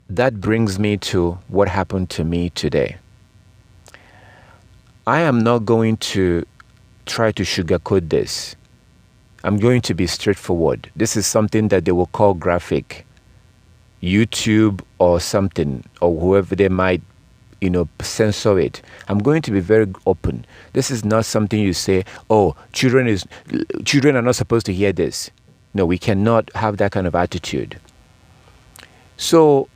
that brings me to what happened to me today. I am not going to try to sugarcoat this. I'm going to be straightforward. This is something that they will call graphic. YouTube or something, or whoever they might, censor it. I'm going to be very open. This is not something you say, oh, children are not supposed to hear this. No, we cannot have that kind of attitude. So,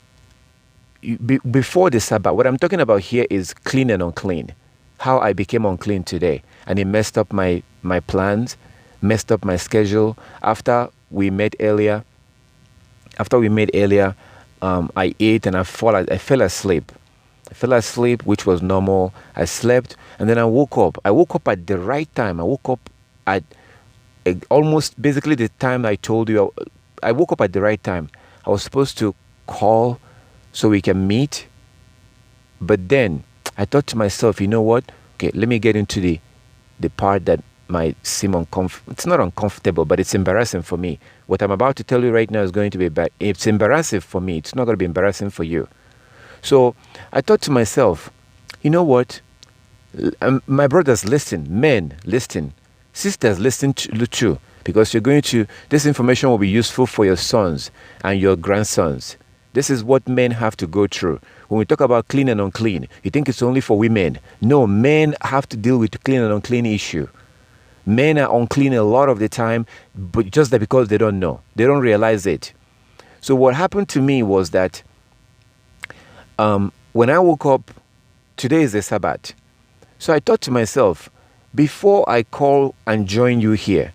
before the Sabbath, what I'm talking about here is clean and unclean. How I became unclean today. And it messed up my plans, messed up my schedule. After we met earlier, I ate and I fell asleep. I fell asleep, which was normal. I slept, and then I woke up. I woke up at the right time. I woke up at almost basically the time I told you. I woke up at the right time. I was supposed to call so we can meet. But then I thought to myself, you know what? Okay, let me get into the part that might seem uncomfortable. It's not uncomfortable, but it's embarrassing for me. What I'm about to tell you right now is going to be bad. It's embarrassing for me. It's not going to be embarrassing for you. So I thought to myself, you know what? My brothers, listen. Men, listen. Sisters, listen too. Because this information will be useful for your sons and your grandsons. This is what men have to go through. When we talk about clean and unclean, you think it's only for women. No, men have to deal with the clean and unclean issue. Men are unclean a lot of the time, but just that because they don't know. They don't realize it. So what happened to me was that when I woke up, today is the Sabbath. So I thought to myself, before I call and join you here,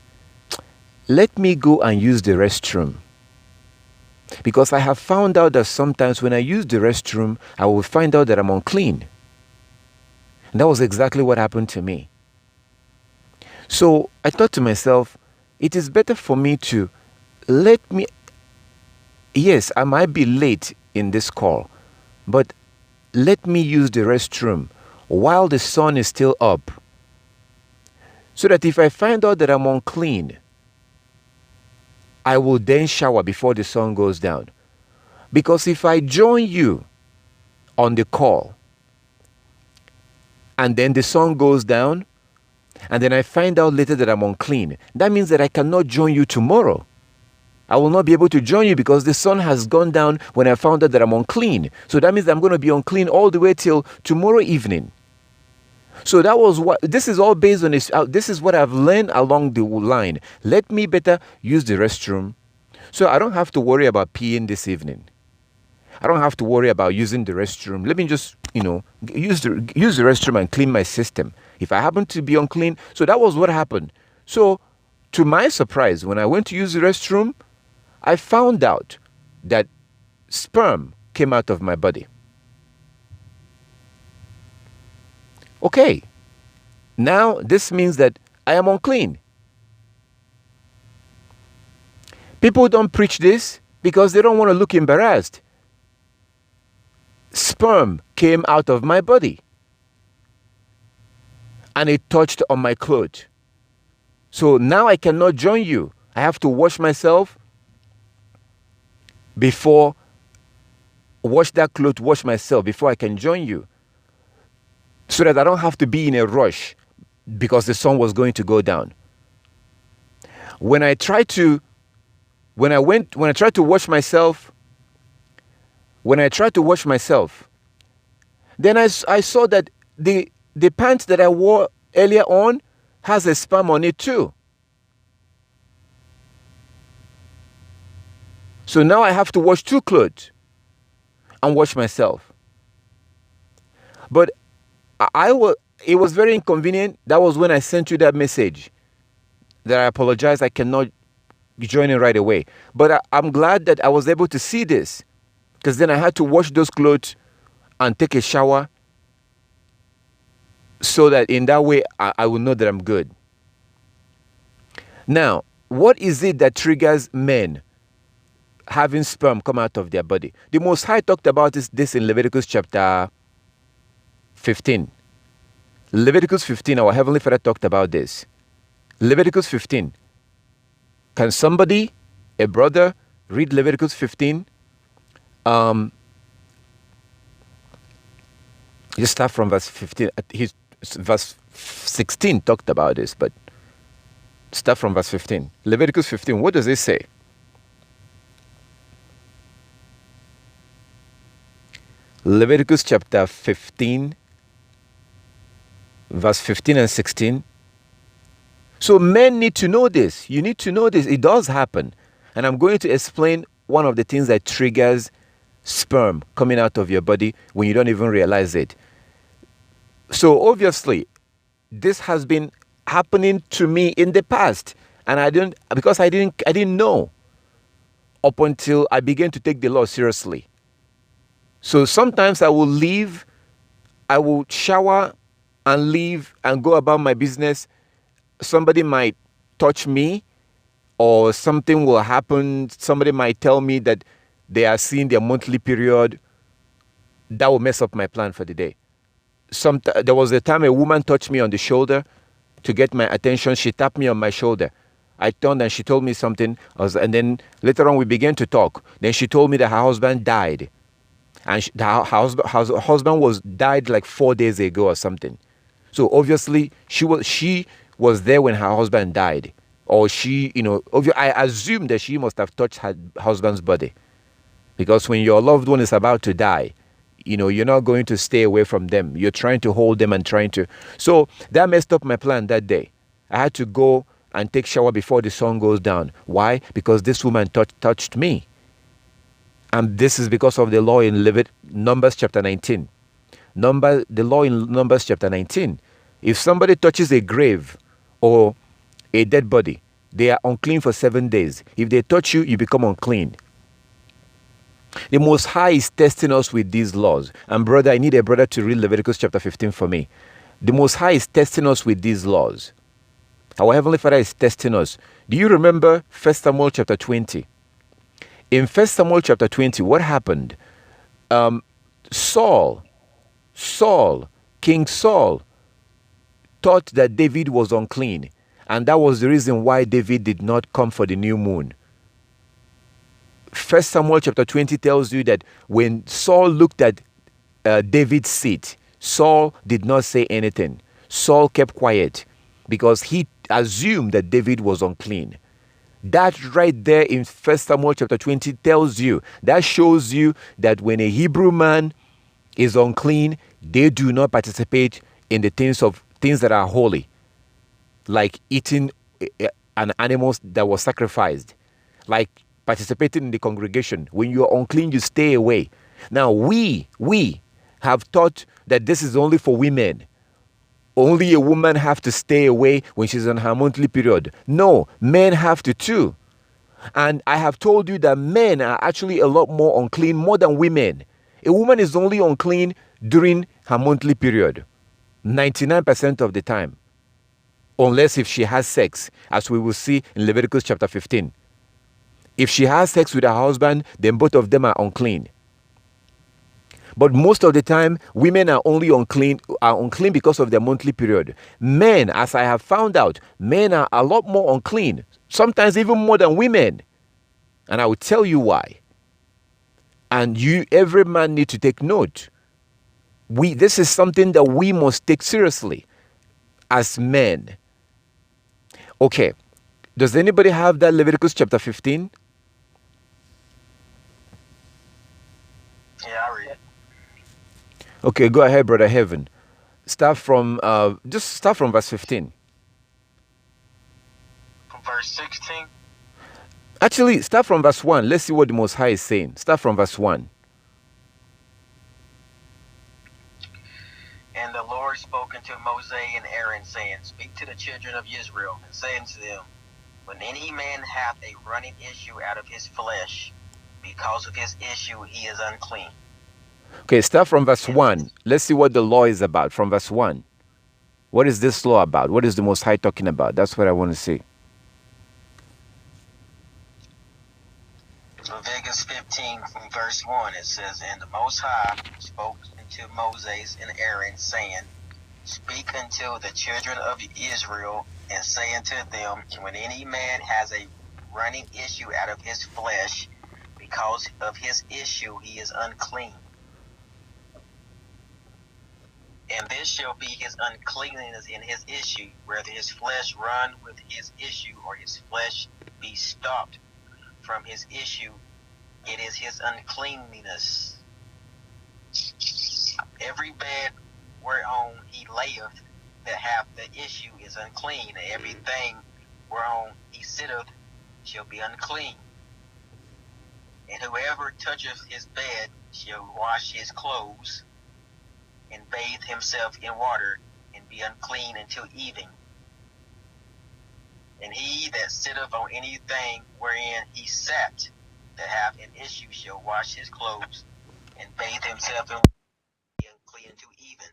let me go and use the restroom. Because I have found out that sometimes when I use the restroom, I will find out that I'm unclean. And that was exactly what happened to me. So I thought to myself, it is better for me to yes, I might be late in this call, but let me use the restroom while the sun is still up. So that if I find out that I'm unclean, I will then shower before the sun goes down. Because if I join you on the call and then the sun goes down and then I find out later that I'm unclean, that means that I cannot join you tomorrow. I will not be able to join you because the sun has gone down when I found out that I'm unclean. So that means I'm going to be unclean all the way till tomorrow evening. So this is all based on this. This is what I've learned along the line. Let me better use the restroom so I don't have to worry about peeing this evening. I don't have to worry about using the restroom. Let me just, use the restroom and clean my system. If I happen to be unclean, so that was what happened. So to my surprise, when I went to use the restroom, I found out that sperm came out of my body. Okay, now this means that I am unclean. People don't preach this because they don't want to look embarrassed. Sperm came out of my body and it touched on my clothes. So now I cannot join you. I have to wash myself wash myself before I can join you. So that I don't have to be in a rush because the sun was going to go down. When I tried to wash myself, then I saw that the pants that I wore earlier on has a sperm on it too. So now I have to wash two clothes and wash myself. But it was very inconvenient. That was when I sent you that message that I apologize. I cannot join in right away. But I'm glad that I was able to see this because then I had to wash those clothes and take a shower so that in that way I will know that I'm good. Now, what is it that triggers men having sperm come out of their body? The Most High talked about this in Leviticus chapter 15. Leviticus 15, our Heavenly Father talked about this. Leviticus 15. Can somebody, a brother, read Leviticus 15? Just start from verse 15. Verse 16 talked about this, but start from verse 15. Leviticus 15, what does it say? Leviticus chapter 15, verse 15 and 16. So men need to know this. You need to know this. It does happen. And I'm going to explain one of the things that triggers sperm coming out of your body when you don't even realize it. So obviously, this has been happening to me in the past. And I didn't know up until I began to take the law seriously. So sometimes I will leave, I will shower and leave and go about my business. Somebody might touch me or something will happen. Somebody might tell me that they are seeing their monthly period. That will mess up my plan for the day. There was a time a woman touched me on the shoulder to get my attention. She tapped me on my shoulder. I turned and she told me something. And then later on we began to talk. Then she told me that her husband died. And her husband died like 4 days ago or something. So obviously she was there when her husband died. Or I assume that she must have touched her husband's body. Because when your loved one is about to die, you're not going to stay away from them. You're trying to hold them and trying to. So that messed up my plan that day. I had to go and take shower before the sun goes down. Why? Because this woman touched me. And this is because of the law in Numbers chapter 19. The law in Numbers chapter 19. If somebody touches a grave or a dead body, they are unclean for 7 days. If they touch you, you become unclean. The Most High is testing us with these laws. And brother, I need a brother to read Leviticus chapter 15 for me. The Most High is testing us with these laws. Our Heavenly Father is testing us. Do you remember 1 Samuel chapter 20? In 1 Samuel chapter 20, what happened? King Saul, thought that David was unclean. And that was the reason why David did not come for the new moon. 1 Samuel chapter 20 tells you that when Saul looked at David's seat, Saul did not say anything. Saul kept quiet because he assumed that David was unclean. That right there in 1 Samuel chapter 20 shows you that when a Hebrew man is unclean, they do not participate in the things that are holy, like eating an animal that was sacrificed, like participating in the congregation. When you are unclean, you stay away. Now we have thought that this is only for women. Only a woman have to stay away when she's on her monthly period. No, men have to too. And I have told you that men are actually a lot more unclean, more than women. A woman is only unclean during her monthly period, 99% of the time. Unless if she has sex, as we will see in Leviticus chapter 15. If she has sex with her husband, then both of them are unclean. But most of the time, women are only unclean because of their monthly period. Men, as I have found out, men are a lot more unclean, sometimes even more than women. And I will tell you why. And every man needs to take note. This is something that we must take seriously as men. Okay, does anybody have that Leviticus chapter 15? Yeah, I read it. Okay, go ahead, Brother Heaven. Start from verse 15. From verse 16. Actually, start from verse 1. Let's see what the Most High is saying. Start from verse 1. And the Lord spoke unto Moses and Aaron, saying, Speak to the children of Israel, and say unto them, When any man hath a running issue out of his flesh, because of his issue he is unclean. Okay, start from verse 1. Let's see what the law is about from verse 1. What is this law about? What is the Most High talking about? That's what I want to see. Leviticus 15 from verse 1, it says, And the Most High spoke unto Moses and Aaron, saying, Speak unto the children of Israel, and say unto them, When any man has a running issue out of his flesh, because of his issue he is unclean. And this shall be his uncleanness in his issue, whether his flesh run with his issue, or his flesh be stopped from his issue. It is his uncleanness. Every bed whereon he layeth that hath the issue is unclean, and everything whereon he sitteth shall be unclean. And whoever toucheth his bed shall wash his clothes, and bathe himself in water, and be unclean until evening. And he that sitteth on anything wherein he sat, that hath an issue, shall wash his clothes, and bathe himself in water, and be unclean until evening.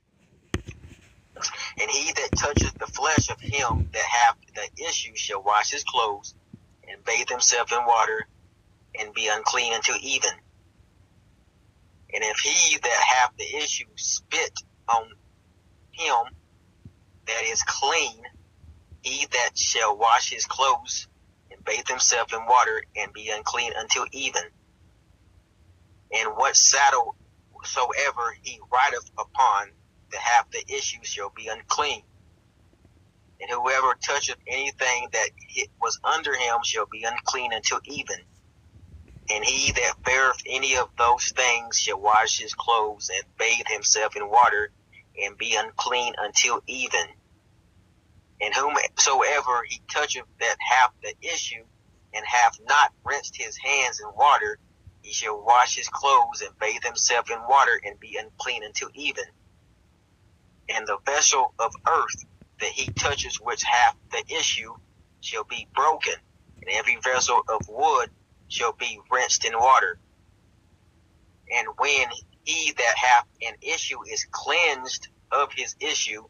And he that toucheth the flesh of him that hath the issue shall wash his clothes, and bathe himself in water, and be unclean until even. And if he that hath the issue spit on him that is clean, he that shall wash his clothes, and bathe himself in water, and be unclean until even. And what saddle soever he rideth upon that hath the issue shall be unclean. And whoever toucheth anything that it was under him shall be unclean until even. And he that beareth any of those things shall wash his clothes, and bathe himself in water, and be unclean until even. And whomsoever he toucheth that hath the issue, and hath not rinsed his hands in water, he shall wash his clothes, and bathe himself in water, and be unclean until even. And the vessel of earth that he touches which hath the issue shall be broken, and every vessel of wood shall be rinsed in water. And when he that hath an issue is cleansed of his issue,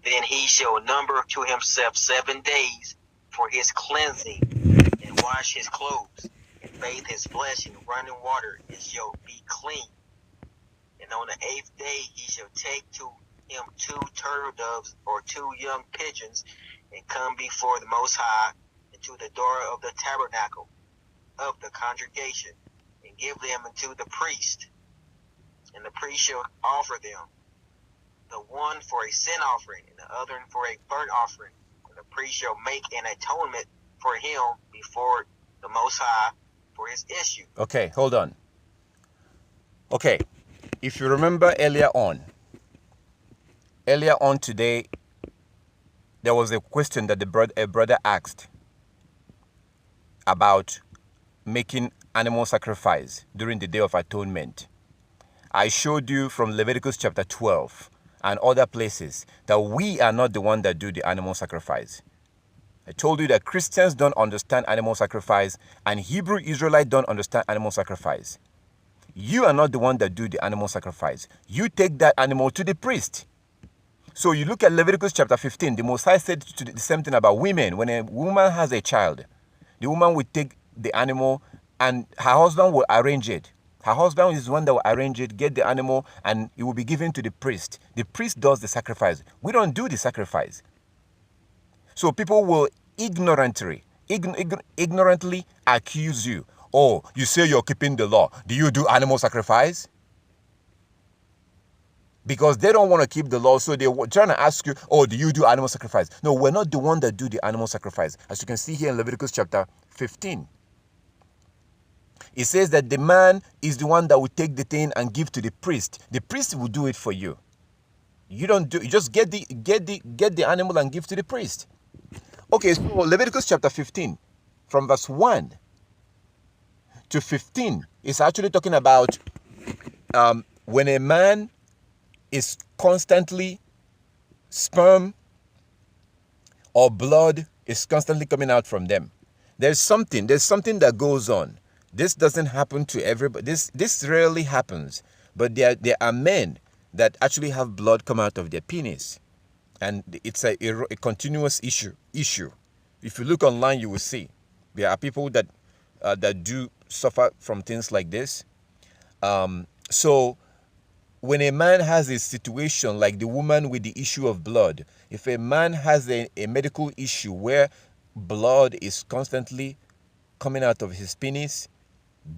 then he shall number to himself 7 days for his cleansing, and wash his clothes, and bathe his flesh in running water, and shall be clean. And on the 8th day he shall take to him 2 turtle doves or 2 young pigeons, and come before the Most High into the door of the tabernacle of the congregation, and give them unto the priest. And the priest shall offer them, the one for a sin offering, and the other for a burnt offering. And the priest shall make an atonement for him before the Most High for his issue. Okay, hold on. Okay, if you remember earlier on today, there was a question that a brother asked about making animal sacrifice during the Day of Atonement. I showed you from Leviticus chapter 12 and other places that we are not the one that do the animal sacrifice. I told you that Christians don't understand animal sacrifice, and Hebrew Israelites don't understand animal sacrifice. You are not the one that do the animal sacrifice. You take that animal to the priest. So you look at Leviticus chapter 15, the Most High said the same thing about women. When a woman has a child, the woman will take the animal and her husband will arrange it. Her husband is the one that will arrange it, get the animal, and it will be given to the priest. The priest does the sacrifice. We don't do the sacrifice. So people will ignorantly accuse you. Oh, you say you're keeping the law. Do you do animal sacrifice? Because they don't want to keep the law, so they're trying to ask you, oh, do you do animal sacrifice? No, we're not the one that do the animal sacrifice. As you can see here in Leviticus chapter 15. It says that the man is the one that will take the thing and give to the priest. The priest will do it for you. You don't do. You just get the animal and give to the priest. Okay, so Leviticus chapter 15, from verse 1 to 15, is actually talking about when a man is constantly sperm or blood is constantly coming out from them. There's something that goes on. This doesn't happen to everybody. This rarely happens, but there are men that actually have blood come out of their penis, and it's a continuous issue. If you look online, you will see there are people that do suffer from things like this. So when a man has a situation like the woman with the issue of blood, if a man has a medical issue where blood is constantly coming out of his penis,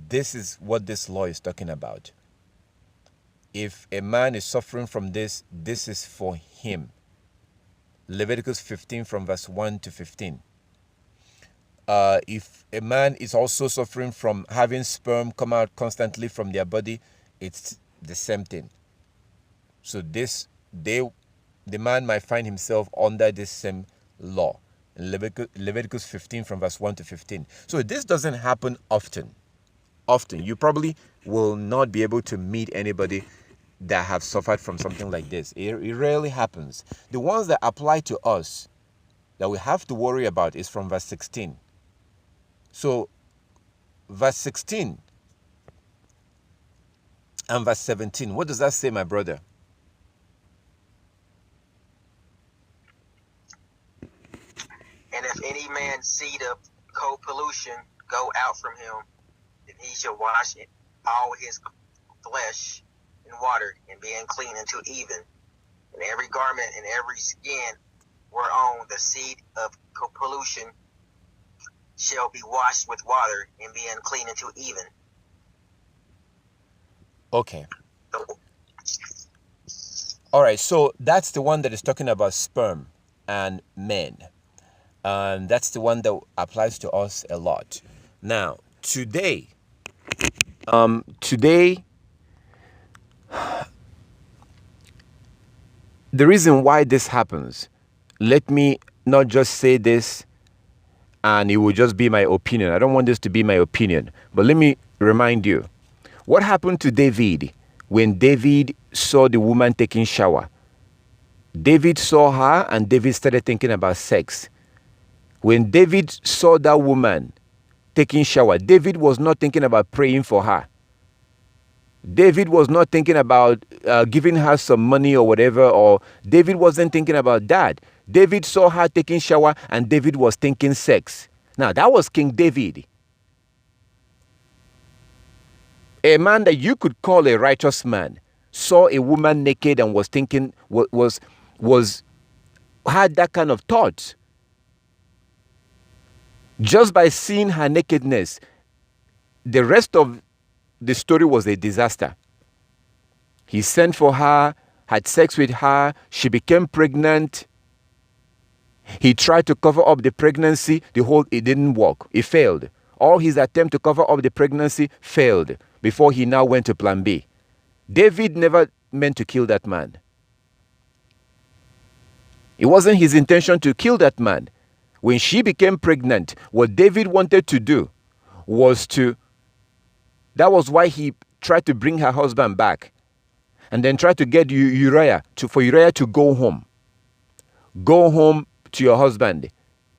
this is what this law is talking about. if a man is suffering from this, this is for him. Leviticus 15 from verse 1 to 15. If a man is also suffering from having sperm come out constantly from their body, it's the same thing. So the man might find himself under this same law. Leviticus 15 from verse 1 to 15. So this doesn't happen often. You probably will not be able to meet anybody that have suffered from something like this. It rarely happens. The ones that apply to us that we have to worry about is from verse 16. So verse 16 and verse 17, what does that say, my brother? And if any man's seed of co-pollution go out from him, then he shall wash all his flesh in water, and be unclean until even. And every garment and every skin whereon the seed of pollution shall be washed with water, and be unclean until even. Okay. All right, so that's the one that is talking about sperm and men. That's the one that applies to us a lot. Now, today, the reason why this happens, let me not just say this and it will just be my opinion. I don't want this to be my opinion, but let me remind you. What happened to David when David saw the woman taking shower? David saw her and David started thinking about sex. When David saw that woman taking shower, David was not thinking about praying for her. David was not thinking about giving her some money or whatever, or David wasn't thinking about that. David saw her taking shower and David was thinking sex. Now, that was King David. A man that you could call a righteous man saw a woman naked and was thinking, had that kind of thought. Just by seeing her nakedness, the rest of the story was a disaster. He sent for her, had sex with her, she became pregnant. He tried to cover up the pregnancy, it didn't work, it failed. All his attempt to cover up the pregnancy failed before he now went to plan B. David never meant to kill that man. It wasn't his intention to kill that man. When she became pregnant, what David wanted to do was that was why he tried to bring her husband back and then tried to get for Uriah to go home. Go home to your husband.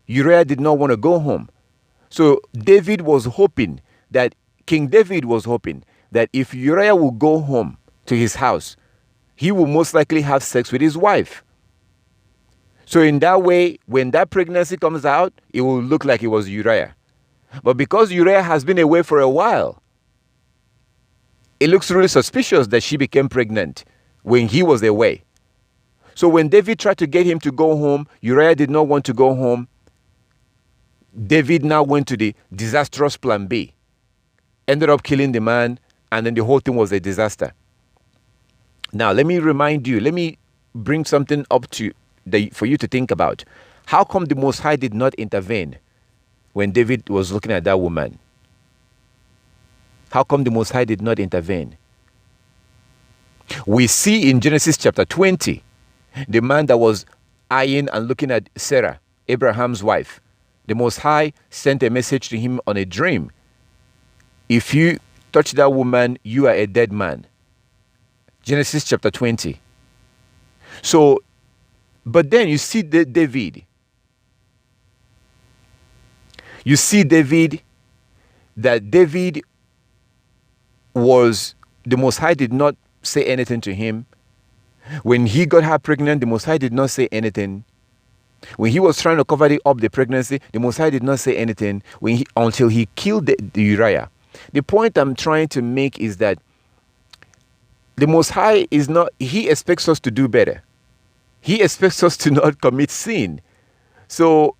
Uriah did not want to go home. So King David was hoping that if Uriah will go home to his house, he will most likely have sex with his wife. So in that way, when that pregnancy comes out, it will look like it was Uriah. But because Uriah has been away for a while, it looks really suspicious that she became pregnant when he was away. So when David tried to get him to go home, Uriah did not want to go home. David now went to the disastrous plan B. Ended up killing the man, and then the whole thing was a disaster. Now, let me bring something up for you to think about. How come the Most High did not intervene when David was looking at that woman? How come the Most High did not intervene? We see in Genesis chapter 20, the man that was eyeing and looking at Sarah, Abraham's wife, the Most High sent a message to him on a dream. If you touch that woman, you are a dead man. Genesis chapter 20. So, but then you see David. You see David, that David the Most High did not say anything to him. When he got her pregnant, the Most High did not say anything. When he was trying to cover up the pregnancy, the Most High did not say anything until he killed the Uriah. The point I'm trying to make is that the Most High he expects us to do better. He expects us to not commit sin. So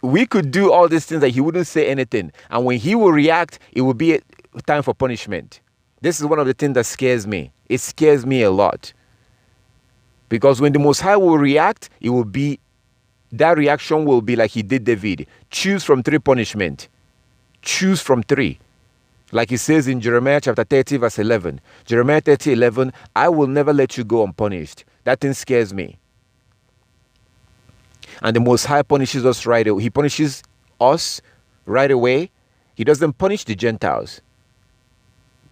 we could do all these things that he wouldn't say anything. And when he will react, it will be a time for punishment. This is one of the things that scares me. It scares me a lot. Because when the Most High will react, that reaction will be like he did David. Choose from 3 punishment. Choose from 3. Like he says in Jeremiah chapter 30 verse 11. Jeremiah 30:11, I will never let you go unpunished. That thing scares me. And the Most High punishes us right away. He punishes us right away. He doesn't punish the Gentiles.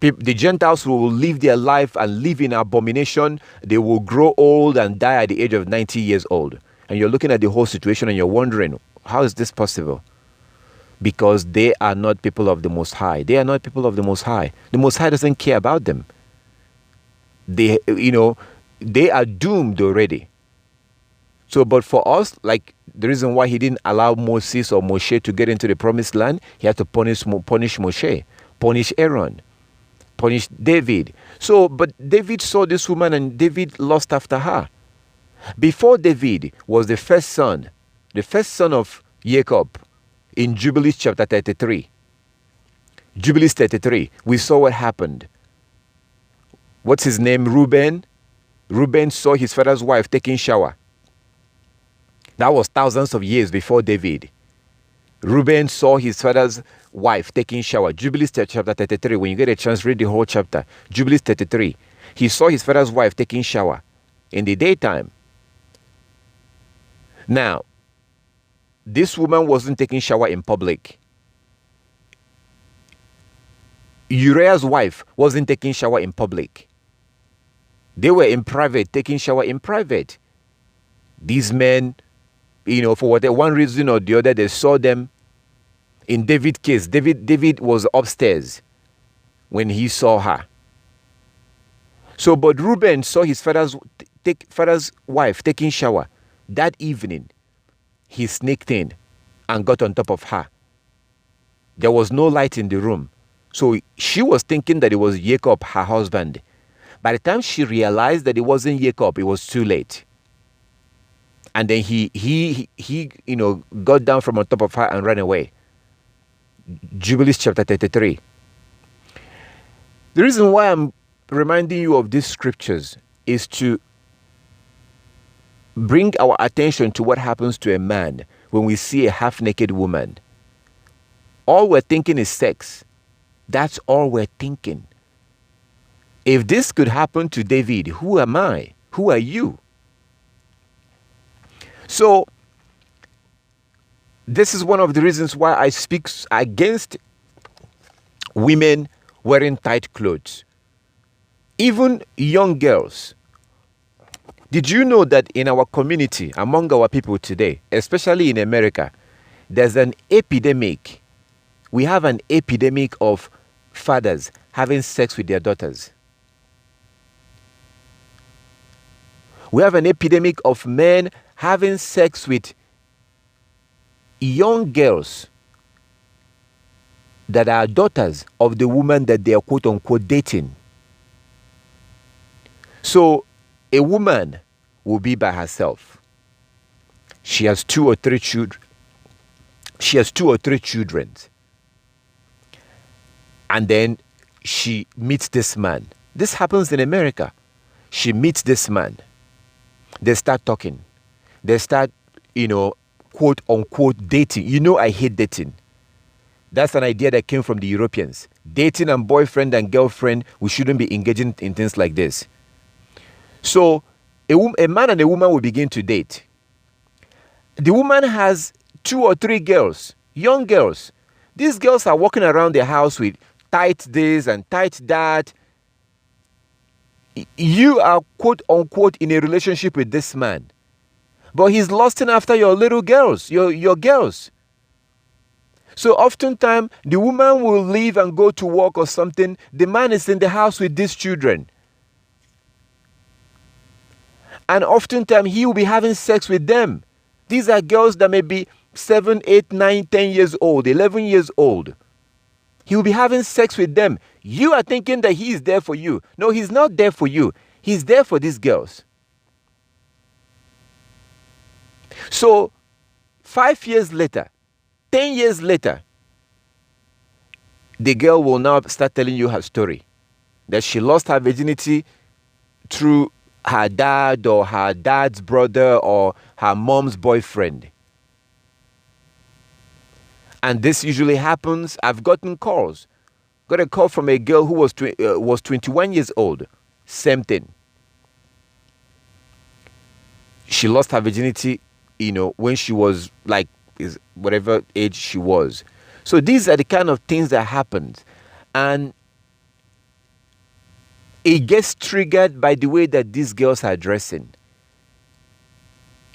The Gentiles will live their life and live in abomination. They will grow old and die at the age of 90 years old. And you're looking at the whole situation and you're wondering, how is this possible? Because they are not people of the Most High. They are not people of the Most High. The Most High doesn't care about them. They are doomed already. So, but for us, like the reason why he didn't allow Moses or Moshe to get into the promised land, he had to punish Moshe, punish Aaron, punish David. So, but David saw this woman and David lost after her. Before David was the first son of Jacob in Jubilees chapter 33. Jubilees 33, we saw what happened. What's his name? Reuben. Reuben saw his father's wife taking shower. That was thousands of years before David. Reuben saw his father's wife taking shower. Jubilees chapter 33. When you get a chance, read the whole chapter. Jubilees 33. He saw his father's wife taking shower in the daytime. Now, this woman wasn't taking shower in public. Uriah's wife wasn't taking shower in public. They were in private, taking shower in private. These men, for whatever one reason or the other, they saw them. In David's case, David was upstairs when he saw her. So, but Reuben saw his father's wife taking shower. That evening, he sneaked in and got on top of her. There was no light in the room. So she was thinking that it was Jacob, her husband. By the time she realized that it wasn't Jacob, it was too late. And then he got down from on top of her and ran away. Jubilees chapter 33. The reason why I'm reminding you of these scriptures is to bring our attention to what happens to a man when we see a half-naked woman. All we're thinking is sex. That's all we're thinking. If this could happen to David, who am I? Who are you? So, this is one of the reasons why I speak against women wearing tight clothes. Even young girls. Did you know that in our community, among our people today, especially in America, there's an epidemic. We have an epidemic of fathers having sex with their daughters. We have an epidemic of men having sex with young girls that are daughters of the woman that they are quote unquote dating. So a woman will be by herself. She has 2 or 3 children. And then she meets this man. This happens in America. She meets this man. They start talking. They start, quote unquote dating. I hate dating. That's an idea that came from the Europeans. Dating and boyfriend and girlfriend, we shouldn't be engaging in things like this. So a man and a woman will begin to date. The woman has 2 or 3 girls, young girls. These girls are walking around the house with tight this and tight that. You are quote unquote in a relationship with this man, but he's lusting after your little girls, your girls. So oftentimes the woman will leave and go to work or something. The man is in the house with these children. And oftentimes he will be having sex with them. These are girls that may be 7, 8, 9, 10 years old, 11 years old. He will be having sex with them. You are thinking that he is there for you. No, he's not there for you. He's there for these girls. So, 5 years later, 10 years later, the girl will now start telling you her story. that she lost her virginity through her dad or her dad's brother or her mom's boyfriend. And this usually happens. I've gotten calls. Got a call from a girl who was 21 years old. Same thing. She lost her virginity, when she was like whatever age she was. So these are the kind of things that happened. And it gets triggered by the way that these girls are dressing.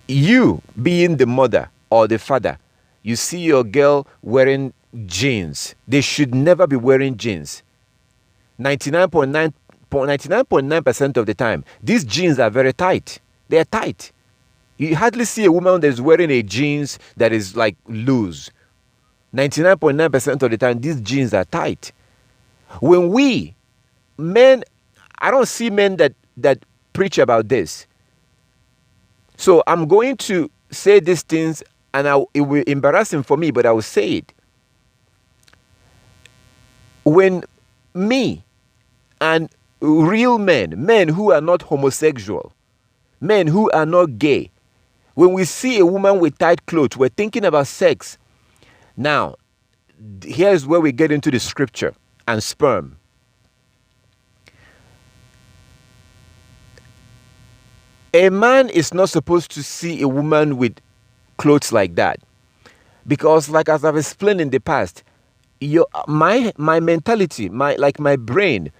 You, being the mother or the father, you see your girl wearing jeans. They should never be wearing jeans. 99.9% of the time, these jeans are very tight. They are tight. You hardly see a woman that is wearing a jeans that is like loose. 99.9% of the time, these jeans are tight. When we, men, I don't see men that preach about this. So I'm going to say these things, and it will be embarrassing for me, but I will say it. When me and real men who are not homosexual, men who are not gay, when we see a woman with tight clothes, we're thinking about sex. Now, here's where we get into the scripture and sperm. A man is not supposed to see a woman with clothes like that. Because, like as I've explained in the past, my mentality, my brain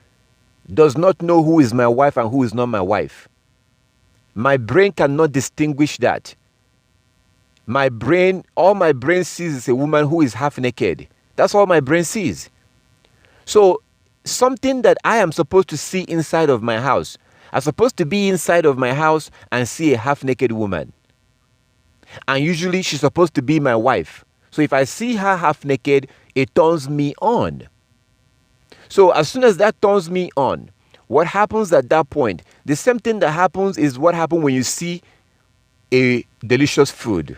does not know who is my wife and who is not my wife. My brain cannot distinguish that. All my brain sees is a woman who is half naked. That's all my brain sees. So, something that I am supposed to see inside of my house, I'm supposed to be inside of my house and see a half naked woman. And usually she's supposed to be my wife. So if I see her half naked, it turns me on. So as soon as that turns me on, what happens at that point? The same thing that happens is what happens when you see a delicious food.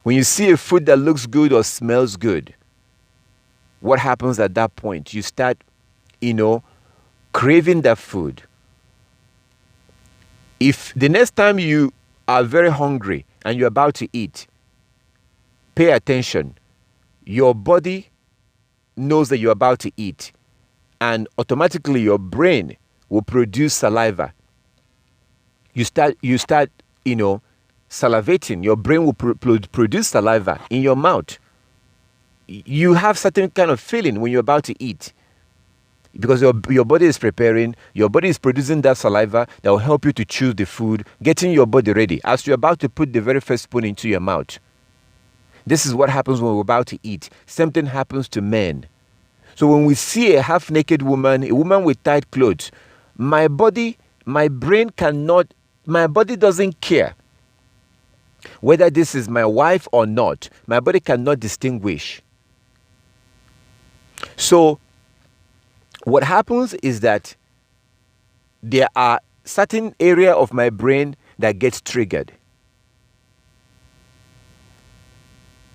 When you see a food that looks good or smells good, what happens at that point? You start, craving that food. If the next time you are very hungry and you're about to eat, pay attention. Your body knows that you're about to eat, and automatically your brain will produce saliva. You start, salivating. Your brain will produce saliva in your mouth. You have certain kind of feeling when you're about to eat. Because your body is preparing, your body is producing that saliva that will help you to chew the food, getting your body ready as you're about to put the very first spoon into your mouth. This is what happens when we're about to eat. Same thing happens to men. So when we see a half-naked woman, a woman with tight clothes, my body doesn't care whether this is my wife or not. My body cannot distinguish. So what happens is that there are certain area of my brain that gets triggered.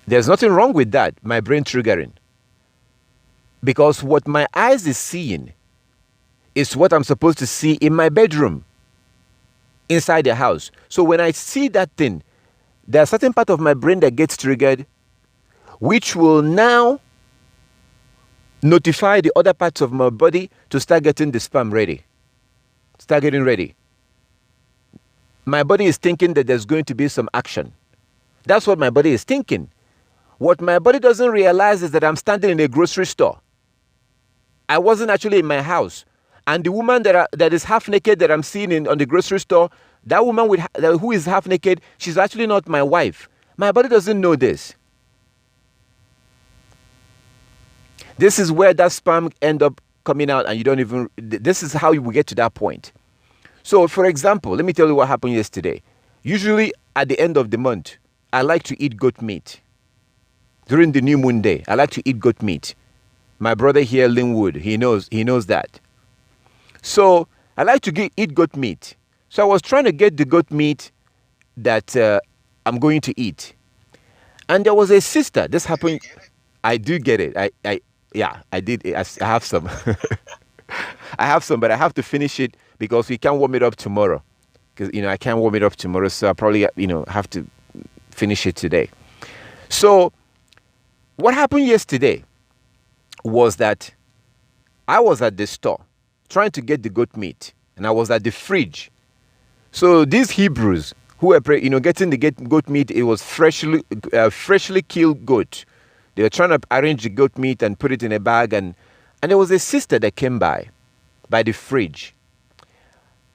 There's nothing wrong with that, my brain triggering. Because what my eyes is seeing is what I'm supposed to see in my bedroom, inside the house. So when I see that thing, there's a certain part of my brain that gets triggered, which will now notify the other parts of my body to start getting the sperm ready. Start getting ready. My body is thinking that there's going to be some action. That's what my body is thinking. What my body doesn't realize is that I'm standing in a grocery store. I wasn't actually in my house. And the woman that is half naked that I'm seeing on the grocery store, that woman who is half naked, she's actually not my wife. My body doesn't know this. This is where that sperm end up coming out and you don't even, this is how you will get to that point. So for example, let me tell you what happened yesterday. Usually at the end of the month, I like to eat goat meat. During the new moon day, I like to eat goat meat. My brother here, Linwood, he knows that. So I like to eat goat meat. So I was trying to get the goat meat that I'm going to eat. And there was a sister, this happened, I do get it. I did, I have some. I have some, but I have to finish it because we can't warm it up tomorrow. Because, I can't warm it up tomorrow, so I probably, have to finish it today. So, what happened yesterday was that I was at the store trying to get the goat meat, and I was at the fridge. So these Hebrews who were, getting the goat meat, it was freshly killed goat. They were trying to arrange the goat meat and put it in a bag, and there was a sister that came by the fridge.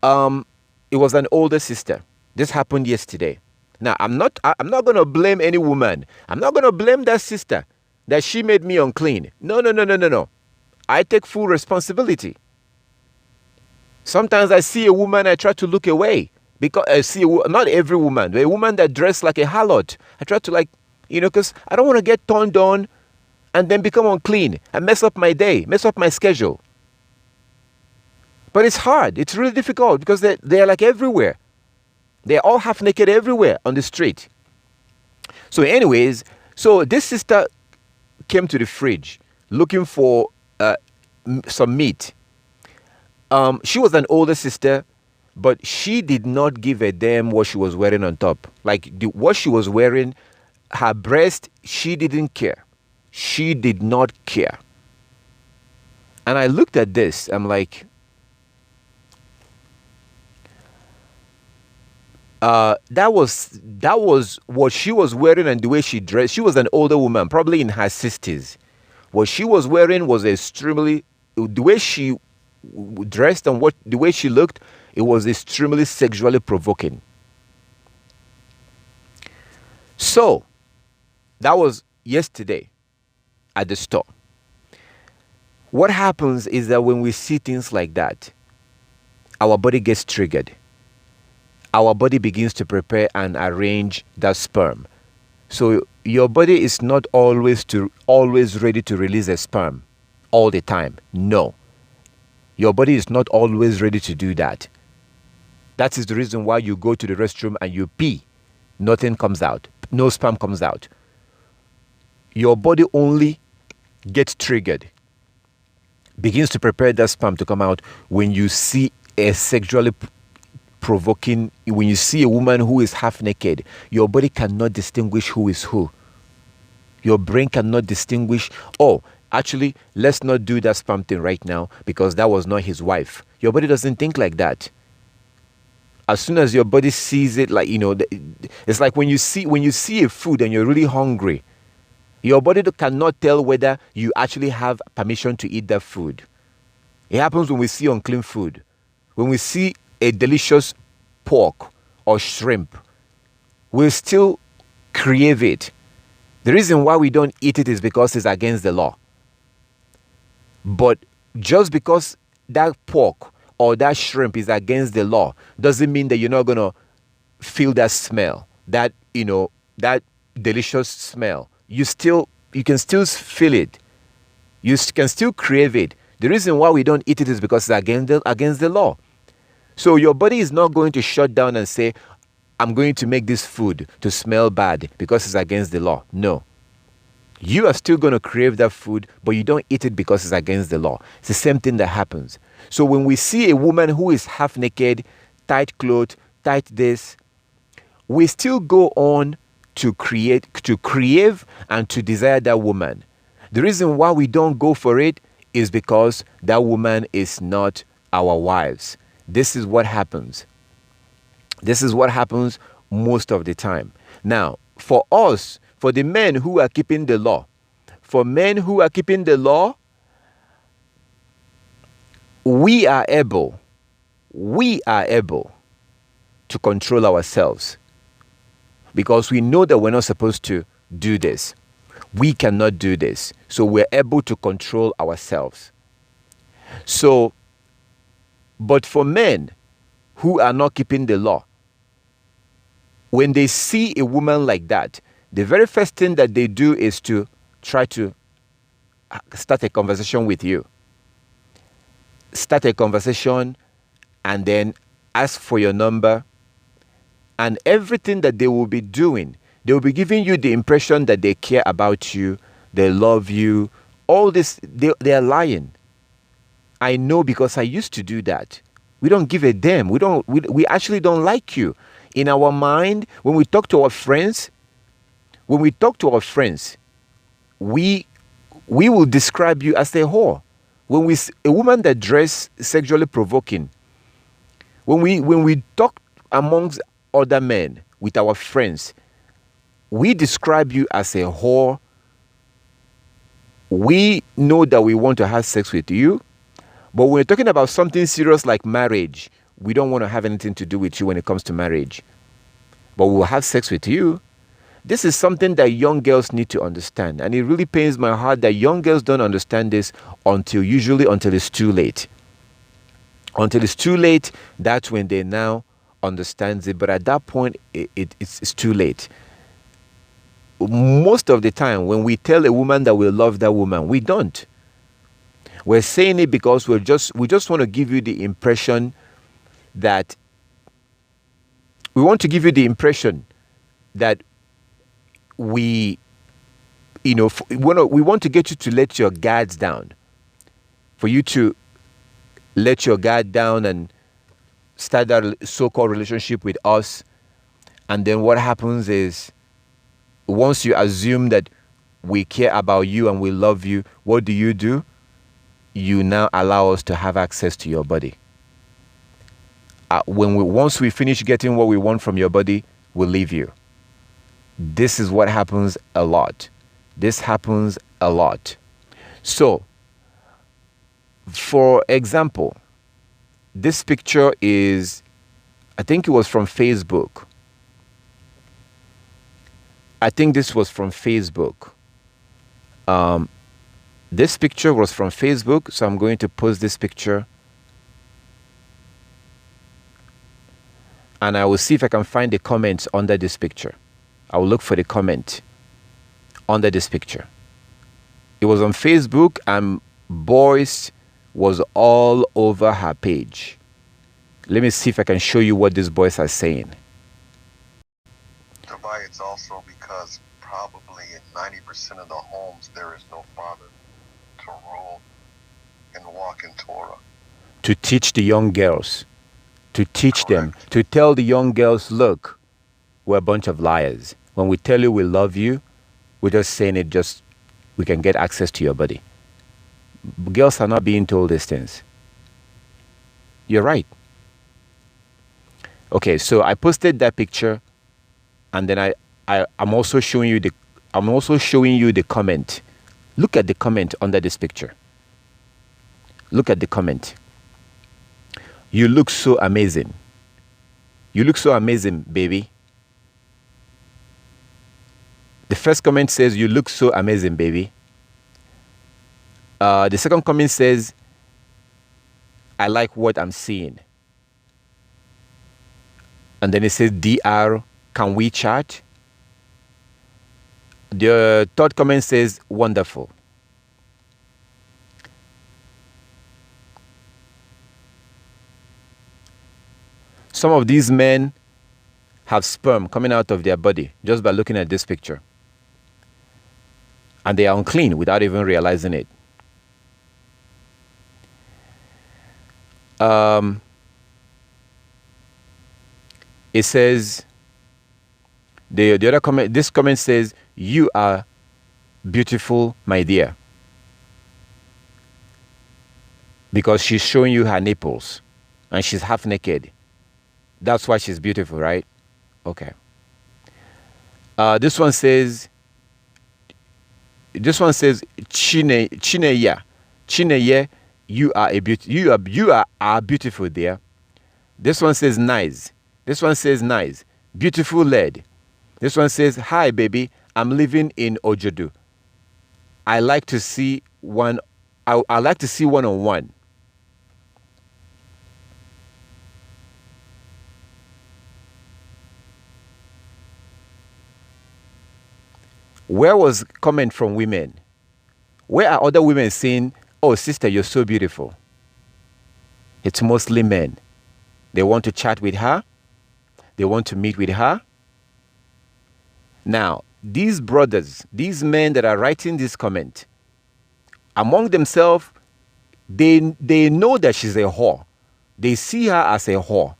It was an older sister. This happened yesterday. Now I'm not going to blame any woman. I'm not going to blame that sister that she made me unclean. No. I take full responsibility. Sometimes I see a woman, I try to look away because I see not every woman, but a woman that dressed like a harlot. I try to because I don't want to get turned on and then become unclean and mess up my day, mess up my schedule. But it's hard. It's really difficult because they're like everywhere. They're all half naked everywhere on the street. So anyways, this sister came to the fridge looking for some meat. She was an older sister, but she did not give a damn what she was wearing on top. What she was wearing, her breast, she didn't care. She did not care. And I looked at this. I'm like, that was what she was wearing and the way she dressed. She was an older woman, probably in her 60s. What she was wearing was the way she dressed and the way she looked, it was extremely sexually provoking. So, that was yesterday at the store. What happens is that when we see things like that, our body gets triggered. Our body begins to prepare and arrange that sperm. So your body is not always ready to release a sperm all the time. No. Your body is not always ready to do that. That is the reason why you go to the restroom and you pee. Nothing comes out. No sperm comes out. Your body only gets triggered, begins to prepare that sperm to come out when you see a sexually provoking, when you see a woman who is half naked. Your body cannot distinguish who is who. Your brain cannot distinguish, actually, let's not do that sperm thing right now because that was not his wife. Your body doesn't think like that. As soon as your body sees it, it's like when you see a food and you're really hungry, your body cannot tell whether you actually have permission to eat that food. It happens when we see unclean food. When we see a delicious pork or shrimp, we still crave it. The reason why we don't eat it is because it's against the law. But just because that pork or that shrimp is against the law doesn't mean that you're not going to feel that smell, that delicious smell. You can still feel it. You can still crave it. The reason why we don't eat it is because it's against the law. So your body is not going to shut down and say, I'm going to make this food to smell bad because it's against the law. No. You are still going to crave that food, but you don't eat it because it's against the law. It's the same thing that happens. So when we see a woman who is half naked, tight clothes, tight this, we still go on to crave and to desire that woman. The reason why we don't go for it is because that woman is not our wives. This is what happens. This is what happens most of the time. Now, for us, for the men who are keeping the law, we are able to control ourselves because we know that we're not supposed to do this. We cannot do this. So we're able to control ourselves. So, but for men who are not keeping the law, when they see a woman like that, the very first thing that they do is to try to start a conversation with you. Start a conversation and then ask for your number. And everything that they will be doing, they will be giving you the impression that they care about you, they love you. All this, they are lying. I know because I used to do that. We don't give a damn. We actually don't like you. In our mind, when we talk to our friends, we will describe you as a whore. When a woman that dress sexually provoking, when we talk amongst other men with our friends, we describe you as a whore. We know that we want to have sex with you, but when we're talking about something serious like marriage, we don't want to have anything to do with you when it comes to marriage. But we'll have sex with you. This is something that young girls need to understand. And it really pains my heart that young girls don't understand this until it's too late. Until it's too late, that's when they now understand it. But at that point, it's too late. Most of the time, when we tell a woman that we love that woman, we don't. We're saying it because we just want to give you the impression that we want to we want to get you to let your guards down. For you to let your guard down and start that so-called relationship with us. And then what happens is, once you assume that we care about you and we love you, what do? You now allow us to have access to your body. Once we finish getting what we want from your body, we'll leave you. This is what happens a lot. So, for example, this picture is, I think it was from Facebook. This picture was from Facebook, so I'm going to post this picture. And I will see if I can find the comments under this picture. I will look for the comment under this picture. It was on Facebook and boys was all over her page. Let me see if I can show you what these boys are saying. Dubai, it's also because probably in 90% of the homes there is no father to rule and walk in Torah. To teach the young girls, to teach them, Correct. to tell the young girls, look, we're a bunch of liars. When we tell you we love you, we're just saying it just, we can get access to your body. Girls are not being told these things. You're right. Okay, so I posted that picture, and then I'm also showing you the comment. Look at the comment under this picture. Look at the comment. You look so amazing. You look so amazing, baby. The first comment says, you look so amazing, baby. The second comment says, I like what I'm seeing. And then it says, DR, can we chat? The third comment says, wonderful. Some of these men have sperm coming out of their body just by looking at this picture. And they are unclean without even realizing it. It says, the other comment, this comment says, you are beautiful, my dear. Because she's showing you her nipples and she's half naked. That's why she's beautiful, right? Okay. This one says, Chineya, you are beautiful, dear. This one says nice. This one says nice. Beautiful lad. This one says, hi baby, I'm living in Ojodu. I like to see one on one. Where was comment from women? Where are other women saying, oh sister, you're so beautiful? It's mostly men. They want to chat with her. They want to meet with her. Now, these brothers, these men that are writing this comment, among themselves, They know that she's a whore. They see her as a whore,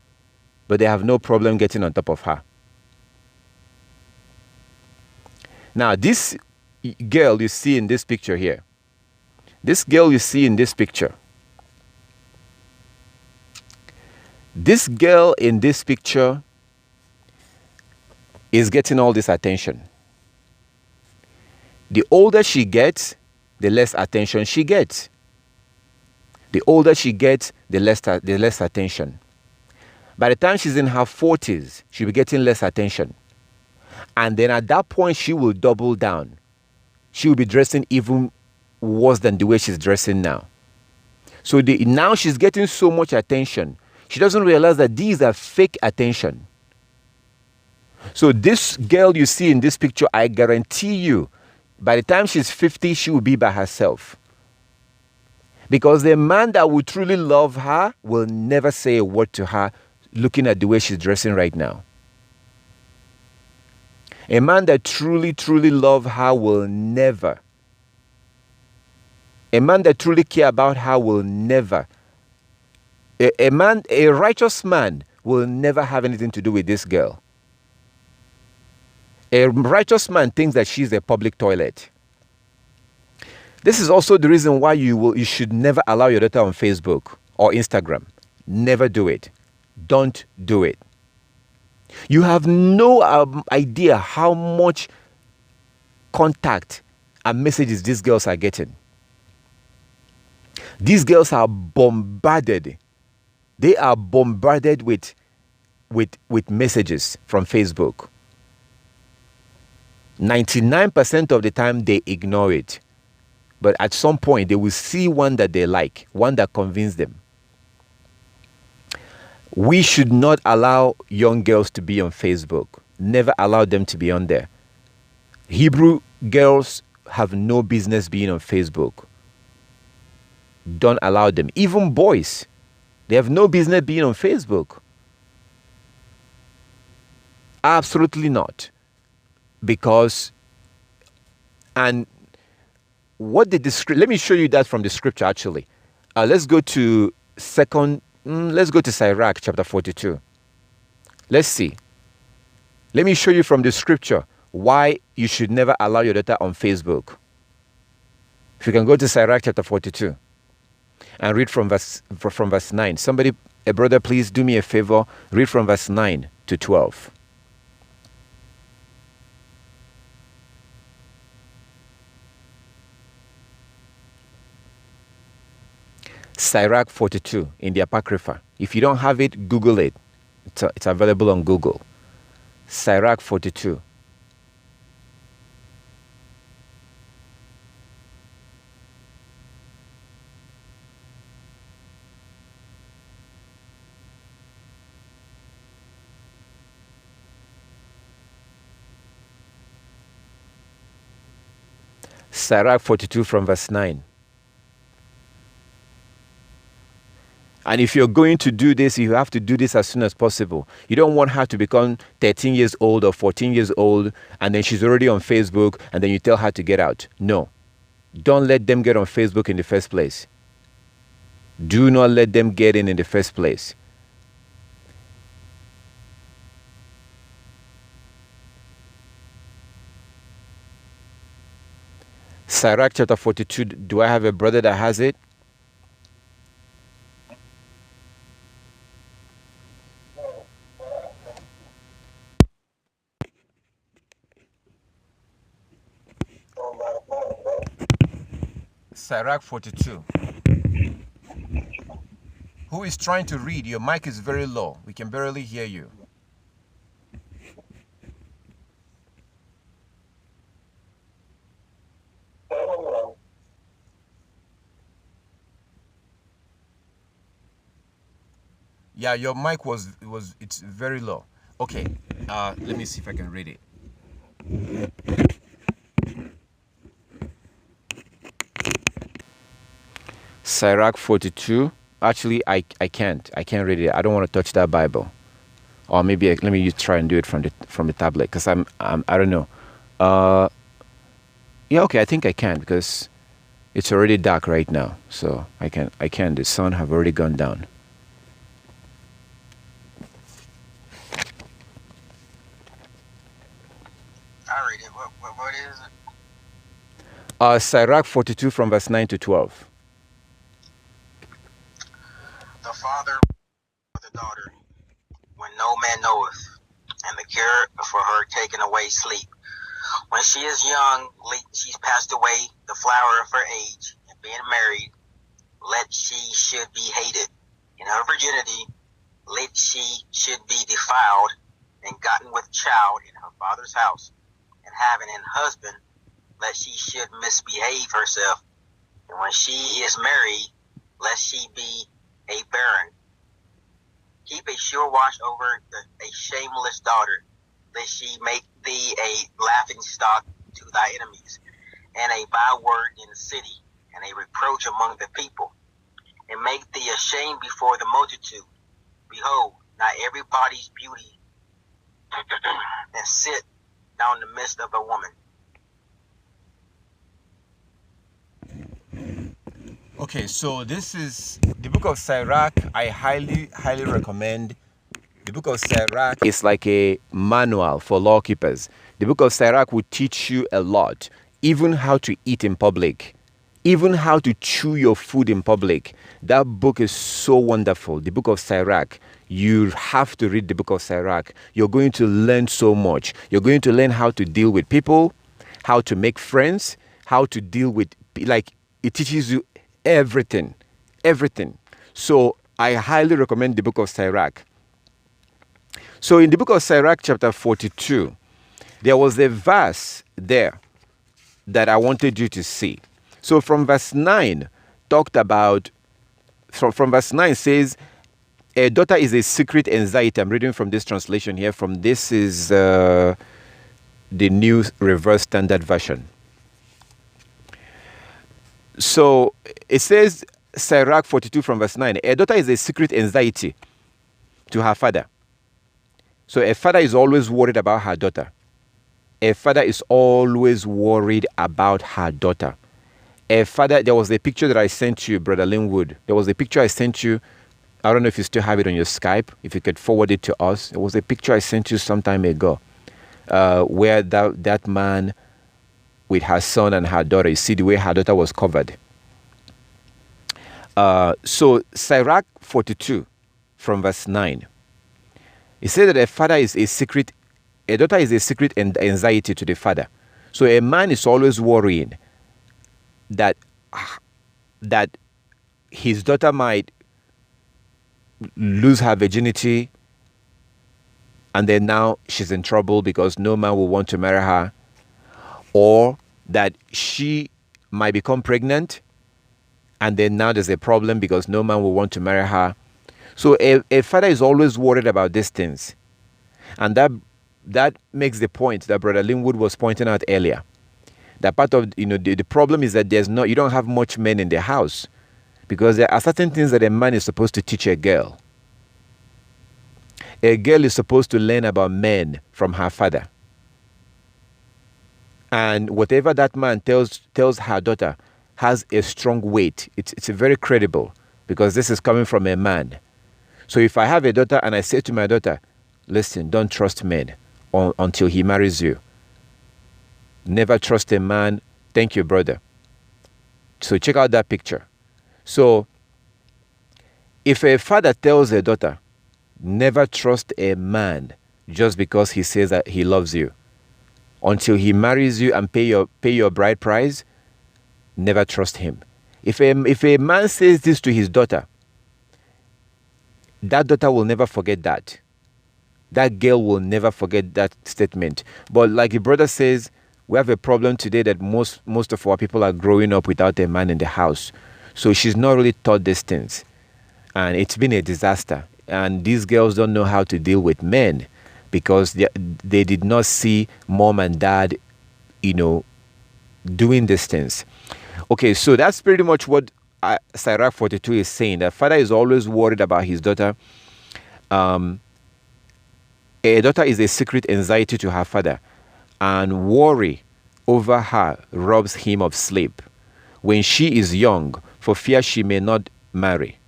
but they have no problem getting on top of her. Now, this girl you see in this picture here, this girl in this picture is getting all this attention. The older she gets, the less attention she gets. The older she gets, the less attention. By the time she's in her 40s, she'll be getting less attention. And then at that point, she will double down. She will be dressing even worse than the way she's dressing now. So now she's getting so much attention. She doesn't realize that these are fake attention. So this girl you see in this picture, I guarantee you, by the time she's 50, she will be by herself. Because the man that will truly love her will never say a word to her looking at the way she's dressing right now. A man that truly, truly loves her will never. A man that truly cares about her will never. A righteous man will never have anything to do with this girl. A righteous man thinks that she's a public toilet. This is also the reason why you should never allow your daughter on Facebook or Instagram. Never do it. Don't do it. You have no idea how much contact and messages these girls are getting. These girls are bombarded. They are bombarded with messages from Facebook. 99% of the time they ignore it. But at some point they will see one that they like, one that convinces them. We should not allow young girls to be on Facebook. Never allow them to be on there. Hebrew girls have no business being on Facebook. Don't allow them. Even boys, they have no business being on Facebook. Absolutely not. Because, and what let me show you that from the scripture actually. Let's go to Sirach chapter 42. Let's see. Let me show you from the scripture why you should never allow your daughter on Facebook. If you can go to Sirach chapter 42 and read from verse 9. Somebody, a brother, please do me a favor. Read from verse 9 to 12. Sirach 42 in the Apocrypha. If you don't have it, Google it. It's available on Google. Sirach 42. Sirach 42 from verse 9. And if you're going to do this, you have to do this as soon as possible. You don't want her to become 13 years old or 14 years old, and then she's already on Facebook, and then you tell her to get out. No. Don't let them get on Facebook in the first place. Do not let them get in the first place. Sirach chapter 42. Do I have a brother that has it? Sirach 42. Who is trying to read? Your mic is very low. We can barely hear you. Yeah, your mic it's very low. Okay, let me see if I can read it. Sirach 42. Actually, I can't read it. I don't want to touch that Bible. Or maybe let me try and do it from the tablet, because I don't know. Yeah, okay, I think I can, because It's already dark right now, so I can. The sun have already gone down. I read it. What is it? Sirach 42 from verse 9 to 12. The father of the daughter, when no man knoweth, and the care for her taken away sleep. When she is young, she's passed away, the flower of her age, and being married, let she should be hated. In her virginity, let she should be defiled, and gotten with child in her father's house, and having an husband, let she should misbehave herself. And when she is married, let she be a barren. Keep a sure watch over a shameless daughter, lest she make thee a laughing stock to thy enemies, and a byword in the city, and a reproach among the people, and make thee ashamed before the multitude. Behold, not everybody's beauty, and sit down in the midst of a woman. Okay, so this is the book of Sirach. I highly recommend. The book of Sirach is like a manual for law keepers. The book of Sirach will teach you a lot, even how to eat in public, even how to chew your food in public. That book is so wonderful. The book of Sirach. You have to read the book of Sirach. You're going to learn so much. You're going to learn how to deal with people, how to make friends, how to deal with, like, it teaches you everything. So I highly recommend the book of Sirach. So in the book of Sirach chapter 42, there was a verse there that I wanted you to see. So from verse 9 talked about, from verse 9 says, a daughter is a secret anxiety. I'm reading from this translation here. This is the New Revised Standard Version. So it says, Sirach 42 from verse 9, a daughter is a secret anxiety to her father. So a father is always worried about her daughter. A father is always worried about her daughter. A father, there was a picture that I sent you, Brother Linwood. There was a picture I sent you. I don't know if you still have it on your Skype, if you could forward it to us. It was a picture I sent you some time ago, where that man with her son and her daughter, you see the way her daughter was covered. So Sirach 42 from verse 9. It says that a daughter is a secret anxiety to the father. So a man is always worrying that his daughter might lose her virginity, and then now she's in trouble because no man will want to marry her, or that she might become pregnant, and then now there's a problem because no man will want to marry her. So a father is always worried about these things. And that makes the point that Brother Linwood was pointing out earlier. That part of, the problem is that you don't have much men in the house, because there are certain things that a man is supposed to teach a girl. A girl is supposed to learn about men from her father. And whatever that man tells her daughter has a strong weight. It's very credible, because this is coming from a man. So if I have a daughter and I say to my daughter, listen, don't trust men until he marries you. Never trust a man. Thank you, brother. So check out that picture. So if a father tells a daughter, never trust a man just because he says that he loves you, until he marries you and pay your bride price, never trust him. If a man says this to his daughter, that daughter will never forget that. That girl will never forget that statement. But like the brother says, we have a problem today that most of our people are growing up without a man in the house. So she's not really taught these things. And it's been a disaster. And these girls don't know how to deal with men, because they did not see mom and dad, doing these things. Okay, so that's pretty much what Sirach 42 is saying. That father is always worried about his daughter. A daughter is a secret anxiety to her father, and worry over her robs him of sleep. when she is young, for fear she may not marry.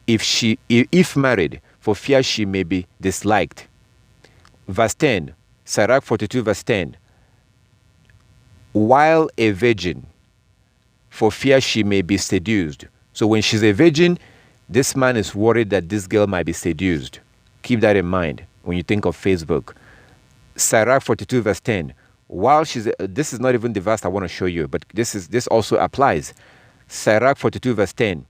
If married, for fear she may be disliked. Verse 10, Sirach 42 verse 10. While a virgin, for fear she may be seduced. So when she's a virgin, this man is worried that this girl might be seduced. Keep that in mind when you think of Facebook. Sirach 42 verse 10. While she's this is not even the verse I want to show you, but this also applies. Sirach 42 verse 10.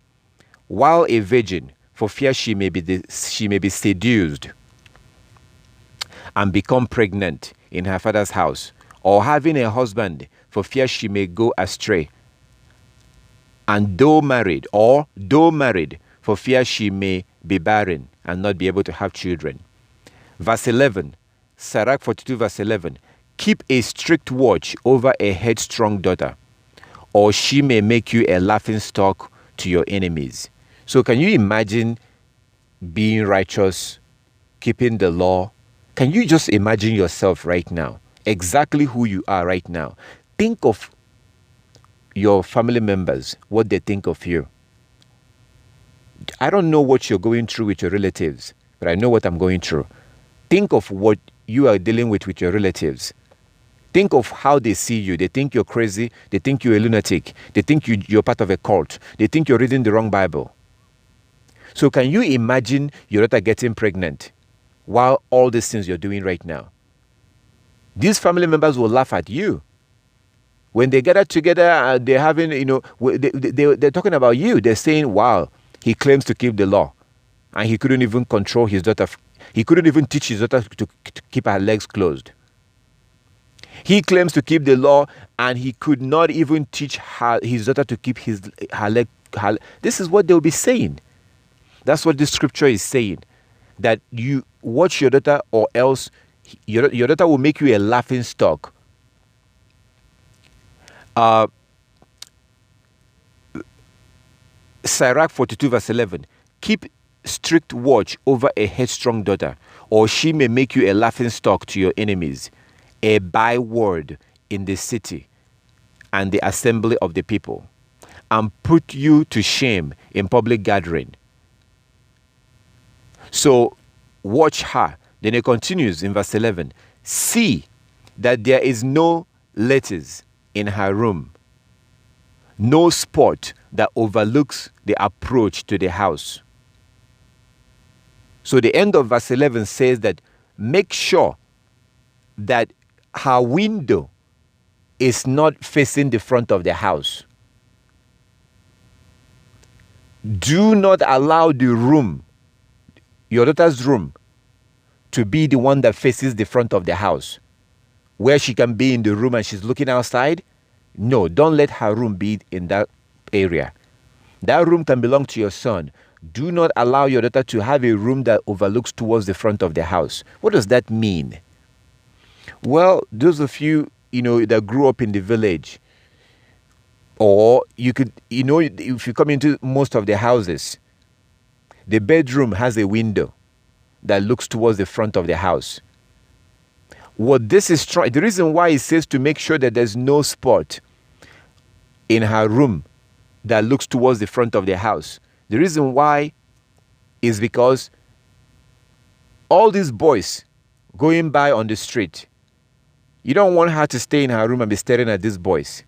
While a virgin, for fear she may be seduced and become pregnant in her father's house, or having a husband, for fear she may go astray. And though married, for fear she may be barren and not be able to have children. Verse 11, Sirach 42 verse 11. Keep a strict watch over a headstrong daughter, or she may make you a laughing stock to your enemies. So can you imagine being righteous, keeping the law? Can you just imagine yourself right now, exactly who you are right now? Think of your family members, what they think of you. I don't know what you're going through with your relatives, but I know what I'm going through. Think of what you are dealing with your relatives. Think of how they see you. They think you're crazy. They think you're a lunatic. They think you're part of a cult. They think you're reading the wrong Bible. So can you imagine your daughter getting pregnant while all these things you're doing right now? These family members will laugh at you. When they gather together, they're having, they're talking about you. They're saying, wow, he claims to keep the law. And he couldn't even control his daughter. He couldn't even teach his daughter to keep her legs closed. He claims to keep the law, and he could not even teach his daughter to keep her leg. This is what they'll be saying. That's what the scripture is saying. That you watch your daughter, or else your daughter will make you a laughing stock. Sirach 42 verse 11. Keep strict watch over a headstrong daughter, or she may make you a laughing stock to your enemies, a byword in the city and the assembly of the people, and put you to shame in public gathering. So watch her. Then it continues in verse 11. See that there is no letters in her room, no spot that overlooks the approach to the house. So the end of verse 11 says that make sure that her window is not facing the front of the house. Do not allow the room, your daughter's room, to be the one that faces the front of the house, where she can be in the room and she's looking outside. No, don't let her room be in that area. That room can belong to your son. Do not allow your daughter to have a room that overlooks towards the front of the house. What does that mean? Well, those of you, that grew up in the village, or you could, if you come into most of the houses, the bedroom has a window that looks towards the front of the house. What this is trying, the reason why it says to make sure that there's no spot in her room that looks towards the front of the house. The reason why is because all these boys going by on the street, you don't want her to stay in her room and be staring at these boys.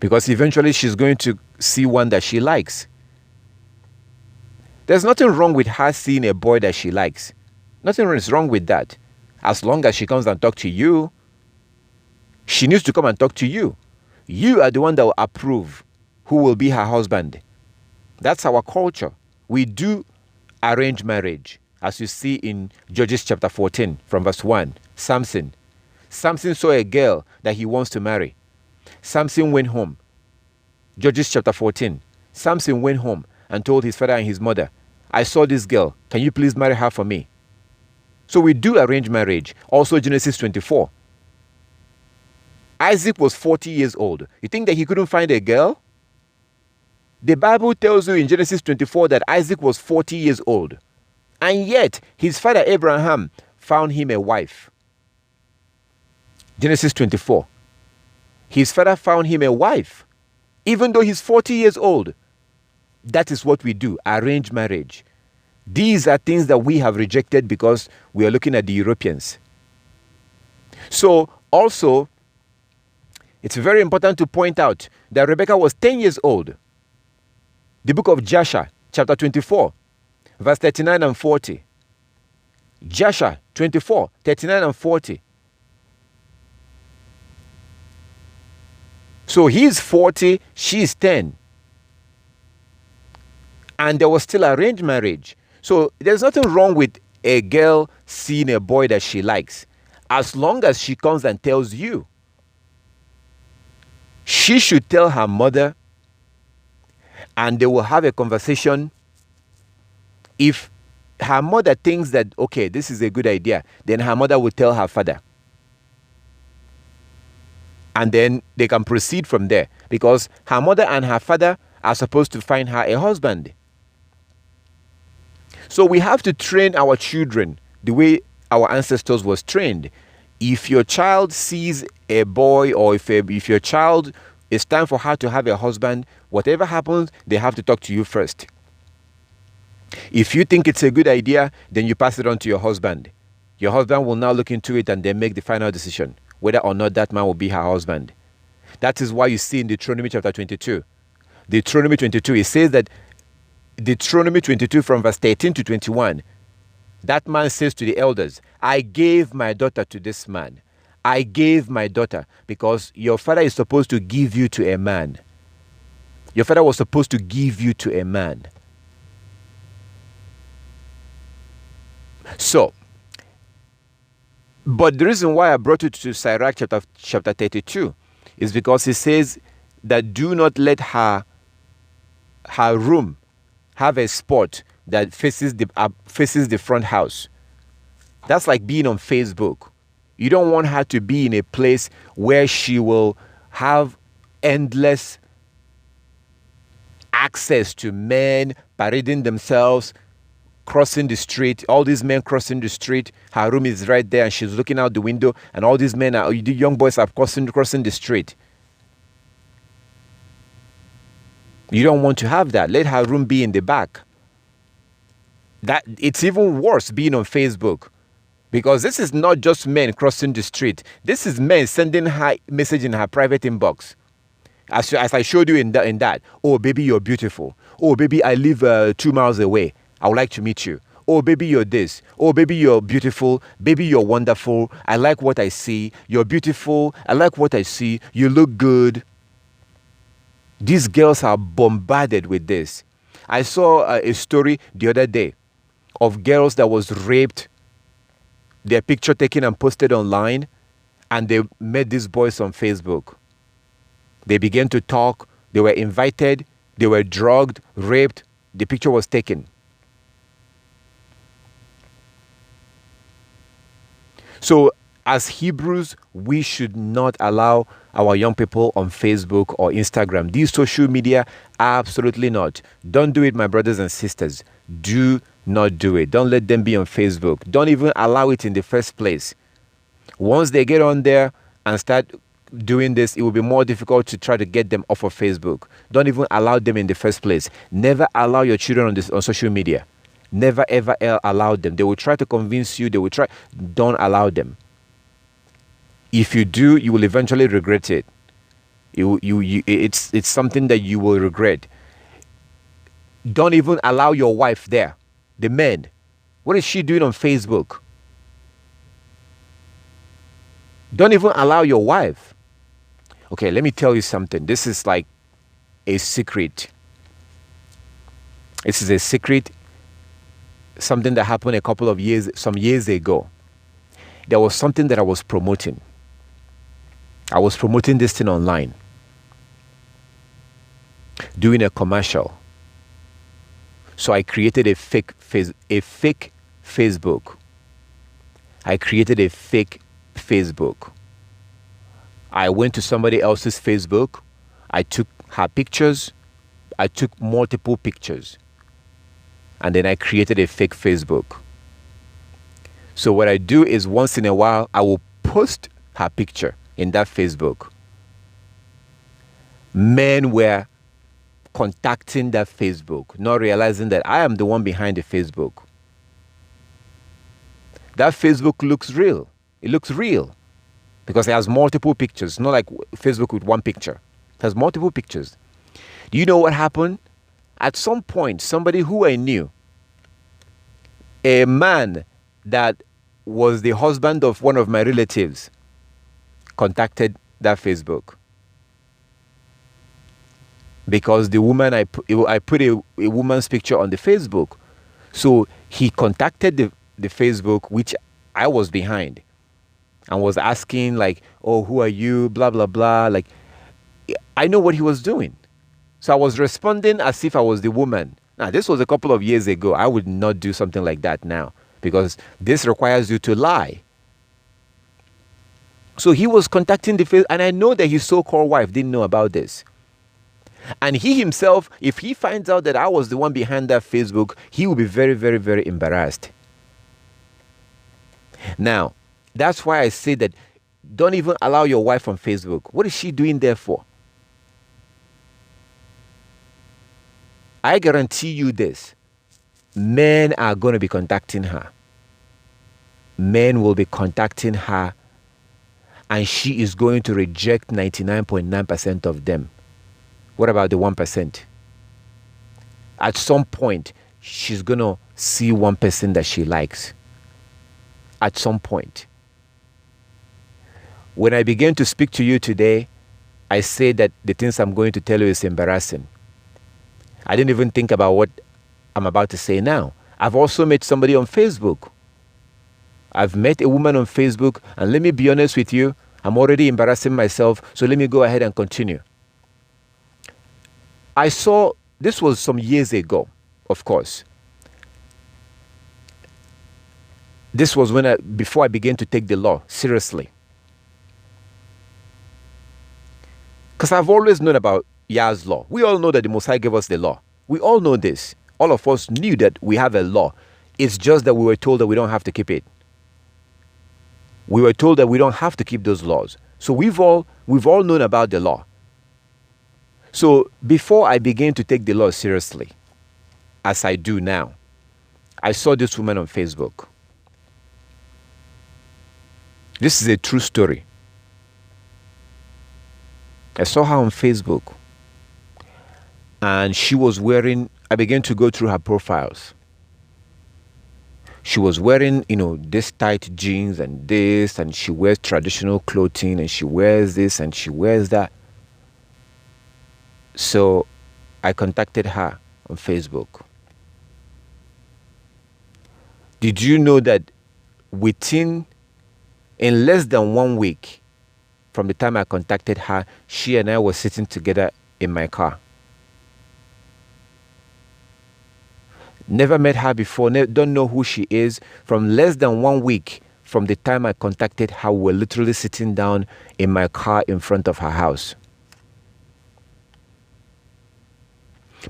Because eventually she's going to see one that she likes. There's nothing wrong with her seeing a boy that she likes. Nothing is wrong with that. As long as she comes and talks to you, she needs to come and talk to you. You are the one that will approve who will be her husband. That's our culture. We do arrange marriage, as you see in Judges chapter 14 from verse 1. Samson saw a girl that he wants to marry. Samson went home. Judges chapter 14. Samson went home and told his father and his mother, I saw this girl. Can you please marry her for me? So we do arrange marriage. Also Genesis 24. Isaac was 40 years old. You think that he couldn't find a girl? The Bible tells you in Genesis 24 that Isaac was 40 years old. And yet, his father Abraham found him a wife. Genesis 24. His father found him a wife, even though he's 40 years old. That is what we do, arranged marriage. These are things that we have rejected because we are looking at the Europeans. So also, it's very important to point out that Rebecca was 10 years old. The book of Joshua, chapter 24, verse 39 and 40. Joshua 24, 39 and 40. So he's 40, she's 10. And there was still arranged marriage. So there's nothing wrong with a girl seeing a boy that she likes, as long as she comes and tells you. She should tell her mother, and they will have a conversation. If her mother thinks that, okay, this is a good idea, then her mother will tell her father. And then they can proceed from there, because her mother and her father are supposed to find her a husband. So we have to train our children the way our ancestors was trained. If your child sees a boy, or if your child, it's time for her to have a husband, whatever happens, they have to talk to you first. If you think it's a good idea, then you pass it on to your husband. Your husband will now look into it and then make the final decision whether or not that man will be her husband. That is why you see in Deuteronomy chapter 22. Deuteronomy 22, it says that, Deuteronomy 22 from verse 13 to 21, that man says to the elders, I gave my daughter to this man. I gave my daughter, because your father is supposed to give you to a man. Your father was supposed to give you to a man. So, but the reason why I brought you to Sirach chapter 32 is because it says that do not let her room have a spot that faces the front house. That's like being on Facebook. You don't want her to be in a place where she will have endless access to men parading themselves, crossing the street. All these men crossing the street. Her room is right there and she's looking out the window, and all these men, the young boys are crossing the street. You don't want to have that. Let her room be in the back. That it's even worse being on Facebook, because this is not just men crossing the street. This is men sending her message in her private inbox. As I showed you in that. Oh, baby, you're beautiful. Oh, baby, I live 2 miles away. I would like to meet you. Oh, baby, you're this. Oh, baby, you're beautiful. Baby, you're wonderful. I like what I see. You're beautiful. I like what I see. You look good. These girls are bombarded with this. I saw a story the other day of girls that was raped, their picture taken and posted online, and they met these boys on Facebook. They began to talk. They were invited. They were drugged, raped. The picture was taken. So as Hebrews, we should not allow our young people on Facebook or Instagram. These social media, absolutely not. Don't do it, my brothers and sisters. Do not do it. Don't let them be on Facebook. Don't even allow it in the first place. Once they get on there and start doing this, it will be more difficult to try to get them off of Facebook. Don't even allow them in the first place. Never allow your children on social media. Never ever allow them. They will try to convince you. Don't allow them. If you do, you will eventually regret it. It's something that you will regret. Don't even allow your wife there. The men. What is she doing on Facebook? Don't even allow your wife. Okay, let me tell you something. This is like a secret. This is a secret. Something that happened some years ago. There was something that I was promoting. I was promoting this thing online, doing a commercial. So I created a fake Facebook. I created a fake Facebook. I went to somebody else's Facebook. I took her pictures. I took multiple pictures. And then I created a fake Facebook. So what I do is once in a while, I will post her picture in that Facebook. Men were contacting that Facebook, not realizing that I am the one behind the Facebook. That Facebook looks real. It looks real because it has multiple pictures, not like Facebook with one picture. It has multiple pictures. Do you know what happened? At some point, somebody who I knew, a man that was the husband of one of my relatives, contacted that Facebook. Because the woman, I put a woman's picture on the Facebook. So he contacted the Facebook, which I was behind, and was asking like, oh, who are you? Blah, blah, blah. Like, I know what he was doing. So I was responding as if I was the woman. Now, this was a couple of years ago. I would not do something like that now because this requires you to lie. So he was contacting the Facebook, and I know that his so-called wife didn't know about this. And he himself, if he finds out that I was the one behind that Facebook, he will be very, very, very embarrassed. Now, that's why I say that don't even allow your wife on Facebook. What is she doing there for? I guarantee you this. Men are going to be contacting her. Men will be contacting her, and she is going to reject 99.9% of them. What about the 1%? At some point, she's going to see one person that she likes. At some point. When I began to speak to you today, I say that the things I'm going to tell you is embarrassing. I didn't even think about what I'm about to say now. I've also met somebody on Facebook. I've met a woman on Facebook, and let me be honest with you, I'm already embarrassing myself, so let me go ahead and continue. I saw, this was some years ago, of course. This was before I began to take the law seriously. Because I've always known about Yah's law. We all know that the Most High gave us the law. We all know this. All of us knew that we have a law. It's just that we were told that we don't have to keep it. We were told that we don't have to keep those laws. So we've all known about the law. So before I began to take the law seriously, as I do now, I saw this woman on Facebook. This is a true story. I saw her on Facebook, and she was wearing, I began to go through her profiles. She was wearing, this tight jeans and this, and she wears traditional clothing, and she wears this, and she wears that. So I contacted her on Facebook. Did you know that in less than 1 week from the time I contacted her, she and I were sitting together in my car? Never met her before, don't know who she is. From less than 1 week from the time I contacted her, we were literally sitting down in my car in front of her house.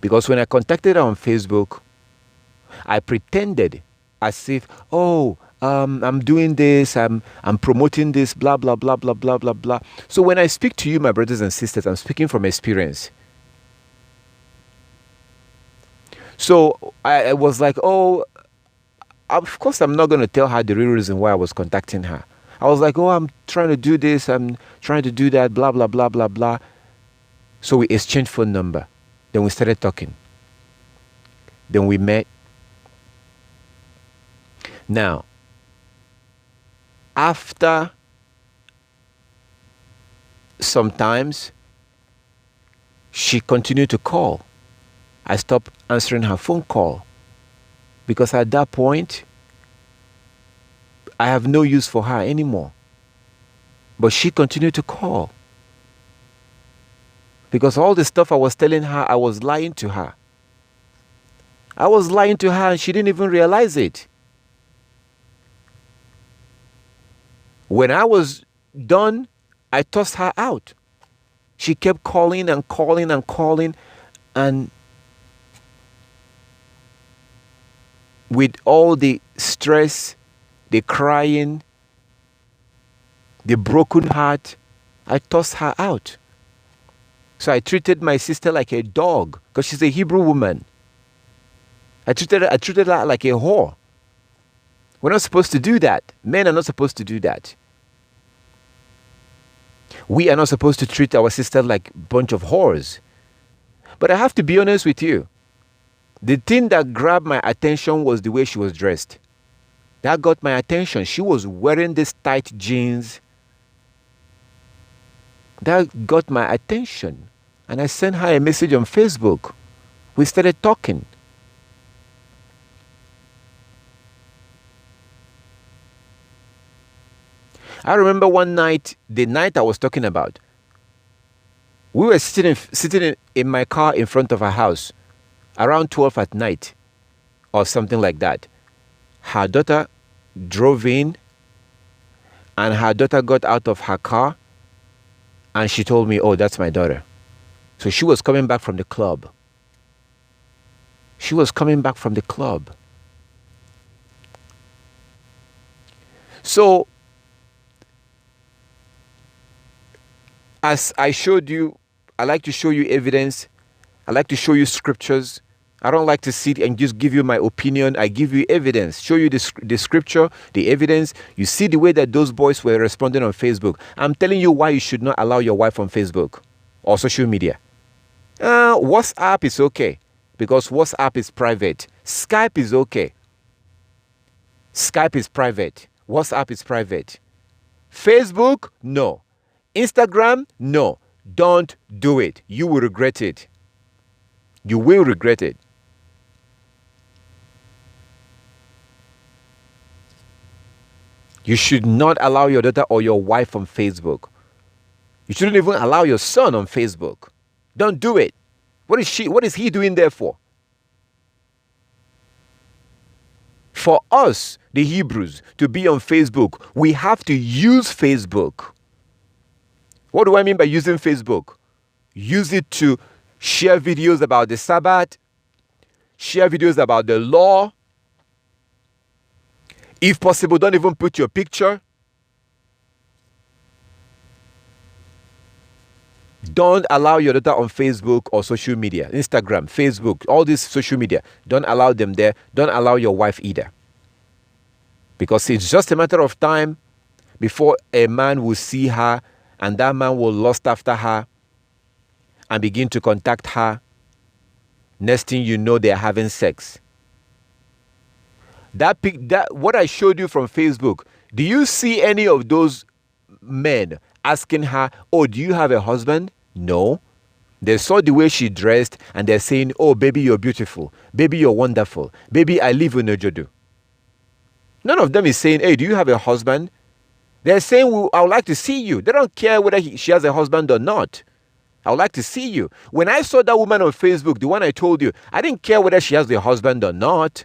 Because when I contacted her on Facebook, I pretended as if, I'm doing this, I'm promoting this, blah, blah, blah, blah, blah, blah, blah. So when I speak to you, my brothers and sisters, I'm speaking from experience. So I was like, of course I'm not going to tell her the real reason why I was contacting her. I was like, I'm trying to do this, I'm trying to do that, blah, blah, blah, blah, blah. So we exchanged phone number. Then we started talking. Then we met. Now, after sometimes she continued to call. I stopped answering her phone call because at that point, I have no use for her anymore. But she continued to call. Because all the stuff I was telling her, I was lying to her. I was lying to her and she didn't even realize it. When I was done, I tossed her out. She kept calling and calling and calling, and with all the stress, the crying, the broken heart, I tossed her out. So I treated my sister like a dog because she's a Hebrew woman. I treated her like a whore. We're not supposed to do that. Men are not supposed to do that. We are not supposed to treat our sister like a bunch of whores. But I have to be honest with you. The thing that grabbed my attention was the way she was dressed. That got my attention. She was wearing these tight jeans. That got my attention. And I sent her a message on Facebook. We started talking. I remember one night, the night I was talking about, we were sitting in my car in front of her house around 12 at night or something like that. Her daughter drove in and her daughter got out of her car and she told me, oh, that's my daughter. So she was coming back from the club. She was coming back from the club. So, as I showed you, I like to show you evidence. I like to show you scriptures. I don't like to sit and just give you my opinion. I give you evidence, show you the scripture, the evidence. You see the way that those boys were responding on Facebook. I'm telling you why you should not allow your wife on Facebook or social media. WhatsApp is okay because WhatsApp is private. Skype is okay. Skype is private. WhatsApp is private. Facebook, no. Instagram, no. Don't do it. You will regret it. You will regret it. You should not allow your daughter or your wife on Facebook. You shouldn't even allow your son on Facebook. Don't do it. What is he doing there for? For us, the Hebrews, to be on Facebook, we have to use Facebook. What do I mean by using Facebook? Use it to share videos about the Sabbath, share videos about the law. If possible, don't even put your picture. Don't allow your daughter on Facebook or social media, Instagram, Facebook, all these social media. Don't allow them there. Don't allow your wife either. Because it's just a matter of time before a man will see her and that man will lust after her and begin to contact her. Next thing you know, they're having sex. That what I showed you from Facebook, do you see any of those men asking her, oh, do you have a husband? No. They saw the way she dressed and they're saying, oh, baby, you're beautiful. Baby, you're wonderful. Baby, I live in Ojodu. None of them is saying, hey, do you have a husband? They're saying, well, I would like to see you. They don't care whether she has a husband or not. I would like to see you. When I saw that woman on Facebook, the one I told you, I didn't care whether she has a husband or not.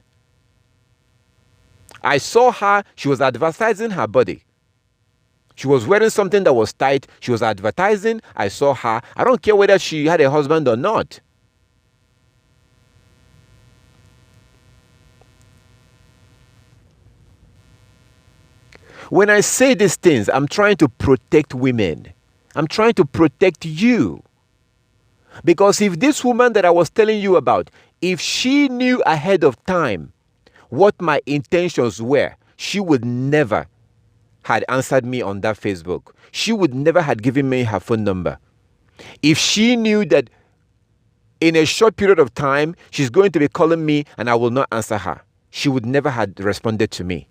I saw her, she was advertising her body. She was wearing something that was tight. She was advertising. I saw her. I don't care whether she had a husband or not. When I say these things, I'm trying to protect women. I'm trying to protect you. Because if this woman that I was telling you about, if she knew ahead of time what my intentions were, she would never had answered me on that Facebook. She would never had given me her phone number. If she knew that in a short period of time, she's going to be calling me and I will not answer her, she would never had responded to me.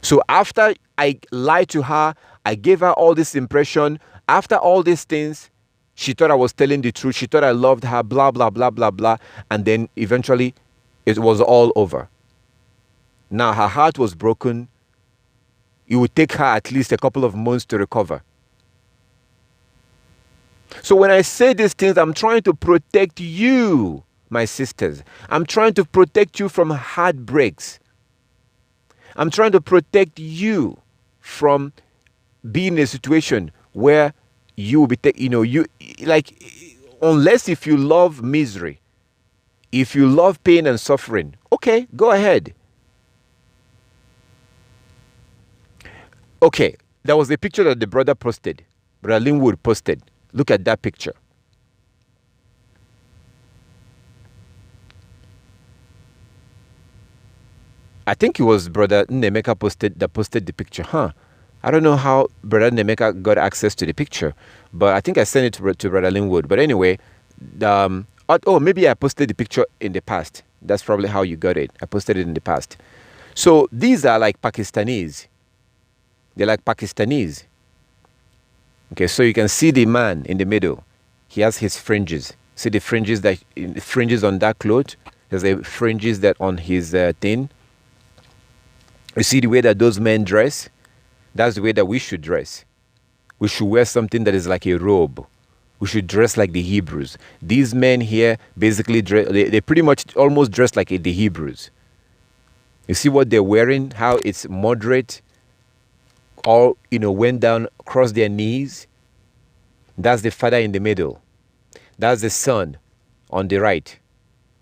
So after I lied to her, I gave her all this impression. After all these things, she thought I was telling the truth. She thought I loved her, blah, blah, blah, blah, blah. And then eventually it was all over. Now her heart was broken. It would take her at least a couple of months to recover. So when I say these things, I'm trying to protect you, my sisters. I'm trying to protect you from heartbreaks. I'm trying to protect you from being in a situation where you will be, unless if you love misery, if you love pain and suffering, okay, go ahead. Okay, there was a picture that the brother posted, Brother Linwood posted. Look at that picture. I think it was Brother Nemeka posted the picture. I don't know how Brother Nemeka got access to the picture, but I think I sent it to Brother Linwood. But anyway, maybe I posted the picture in the past. That's probably how you got it. I posted it in the past. So these are like Pakistanis. They're like Pakistanis. Okay, so you can see the man in the middle. He has his fringes. See the fringes on that cloth? There's the fringes that on his thing. You see the way that those men dress? That's the way that we should dress. We should wear something that is like a robe. We should dress like the Hebrews. These men here basically dress, they pretty much almost dress like the Hebrews. You see what they're wearing? How it's moderate, all, went down, across their knees. That's the father in the middle. That's the son on the right,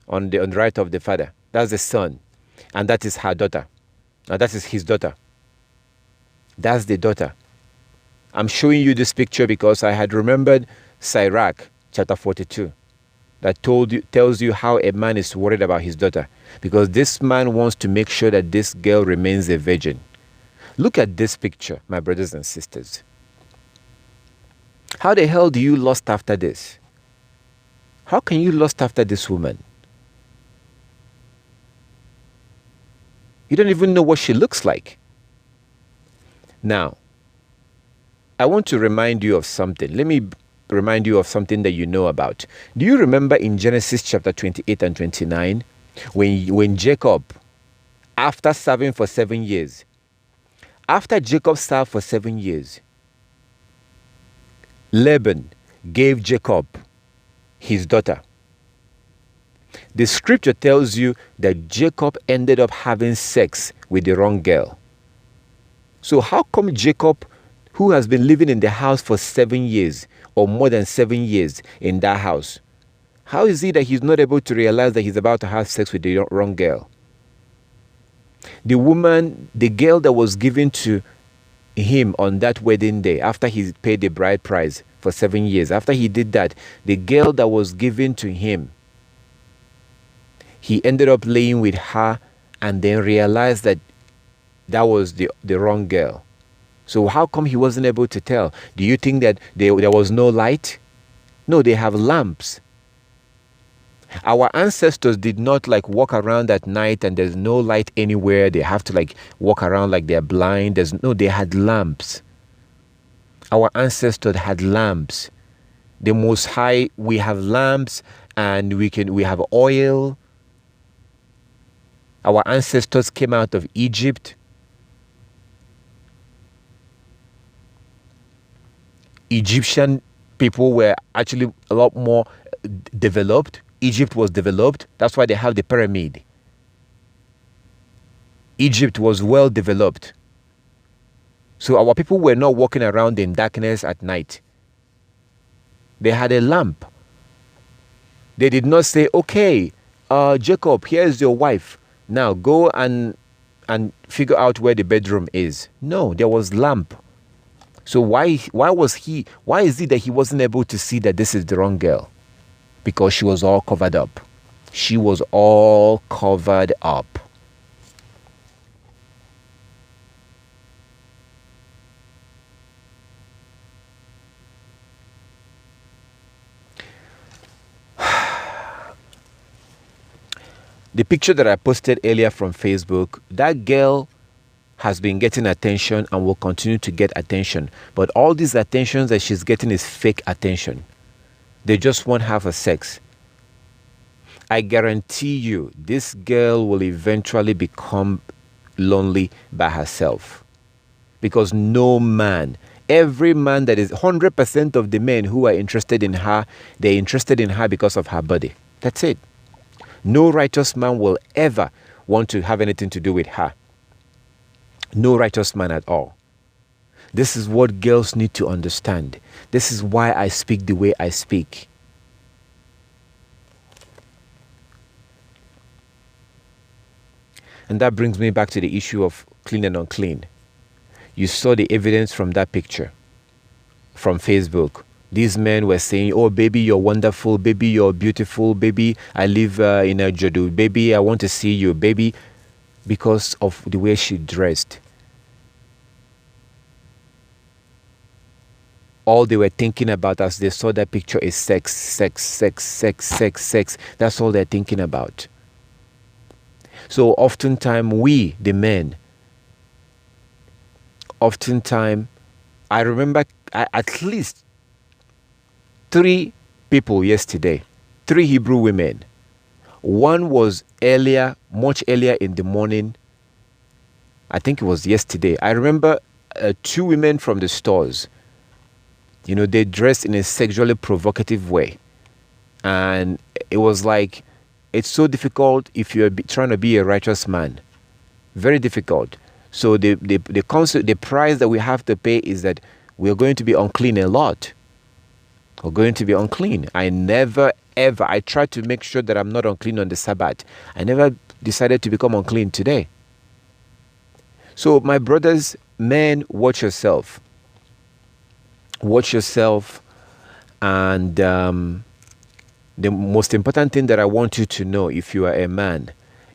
on the right of the father. That's the son, and that is her daughter. Now that is his daughter. That's the daughter. I'm showing you this picture because I had remembered Sirach chapter 42 that tells you how a man is worried about his daughter, because this man wants to make sure that this girl remains a virgin. Look at this picture, my brothers and sisters. How the hell do you lust after this? How can you lust after this woman? You don't even know what she looks like. Now, I want to remind you of something. Let me remind you of something that you know about. Do you remember in Genesis chapter 28 and 29, when Jacob, after serving for 7 years, after Jacob served for 7 years, Laban gave Jacob his daughter. The scripture tells you that Jacob ended up having sex with the wrong girl. So how come Jacob, who has been living in the house for 7 years or more than 7 years in that house, how is it that he's not able to realize that he's about to have sex with the wrong girl? The woman, the girl that was given to him on that wedding day, after he paid the bride price for 7 years, after he did that, the girl that was given to him, he ended up laying with her and then realized that that was the wrong girl. So how come he wasn't able to tell? Do you think that there was no light? No, they have lamps. Our ancestors did not walk around at night and there's no light anywhere. They have to walk around like they're blind. They had lamps. Our ancestors had lamps. The Most High, we have lamps, and we have oil. Our ancestors came out of Egypt. Egyptian people were actually a lot more developed. Egypt was developed. That's why they have the pyramid. Egypt was well developed. So our people were not walking around in darkness at night. They had a lamp. They did not say, okay, Jacob, here's your wife. Now go and figure out where the bedroom is. No, there was lamp. So why is it that he wasn't able to see that this is the wrong girl? Because she was all covered up. She was all covered up. The picture that I posted earlier from Facebook, that girl has been getting attention and will continue to get attention. But all these attentions that she's getting is fake attention. They just want her for sex. I guarantee you, this girl will eventually become lonely by herself. Because no man, every man that is 100% of the men who are interested in her, they're interested in her because of her body. That's it. No righteous man will ever want to have anything to do with her. No righteous man at all. This is what girls need to understand. This is why I speak the way I speak. And that brings me back to the issue of clean and unclean. You saw the evidence from that picture. from Facebook. These men were saying, oh, baby, you're wonderful. Baby, you're beautiful. Baby, I live in a Jodu. Baby, I want to see you. Baby, because of the way she dressed. All they were thinking about as they saw that picture is sex, sex, sex, sex, sex, sex. That's all they're thinking about. So oftentimes we, the men, I remember at least 3 people yesterday, 3 Hebrew women. One was earlier, much earlier in the morning. I think it was yesterday. I remember 2 women from the stores. You know, they dressed in a sexually provocative way. And it was like, it's so difficult if you're trying to be a righteous man. Very difficult. So the price that we have to pay is that we're going to be unclean a lot. We're going to be unclean. I never, ever, I try to make sure that I'm not unclean on the Sabbath. I never decided to become unclean today. So my brothers, men, watch yourself. Watch yourself. And the most important thing that I want you to know, if you are a man,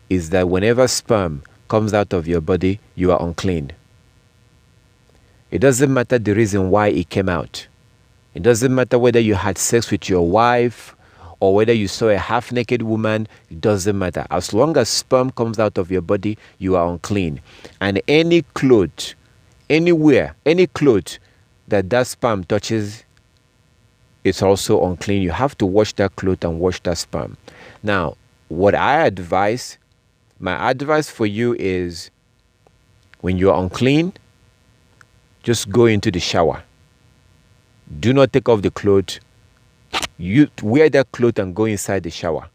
is that whenever sperm comes out of your body, you are unclean. It doesn't matter the reason why it came out. It doesn't matter whether you had sex with your wife or whether you saw a half-naked woman. It doesn't matter. As long as sperm comes out of your body, you are unclean. And any cloth, anywhere, any cloth that sperm touches, it's also unclean. You have to wash that cloth and wash that sperm. Now, what I advise, my advice for you is, when you're unclean, just go into the shower. Do not take off the clothes. You wear that cloth and go inside the shower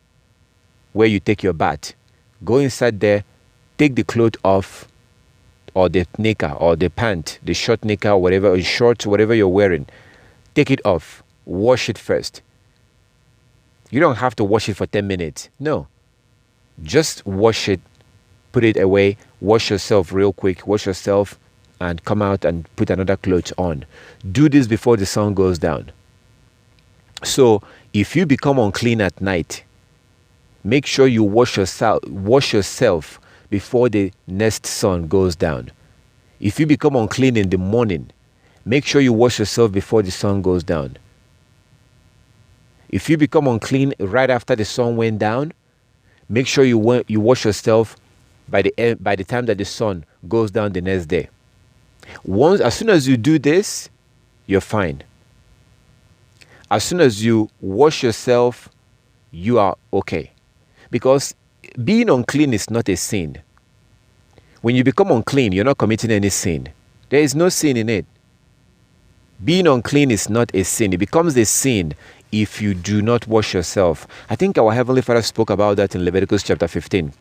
where you take your bath. Go inside there, take the cloth off, or the knicker, or the pant, the short knicker, or whatever, or shorts, whatever you're wearing. Take it off. Wash it first. You don't have to wash it for 10 minutes. No. Just wash it, put it away, wash yourself real quick, wash yourself, and come out and put another clothes on. Do this before the sun goes down. So if you become unclean at night, make sure you wash yourself before the next sun goes down. If you become unclean in the morning, make sure you wash yourself before the sun goes down. If you become unclean right after the sun went down, make sure you wash yourself by the time that the sun goes down the next day. As soon as you do this, you're fine. As soon as you wash yourself, you are okay. Because being unclean is not a sin. When you become unclean, you're not committing any sin. There is no sin in it. Being unclean is not a sin. It becomes a sin if you do not wash yourself. I think our Heavenly Father spoke about that in Leviticus chapter 15.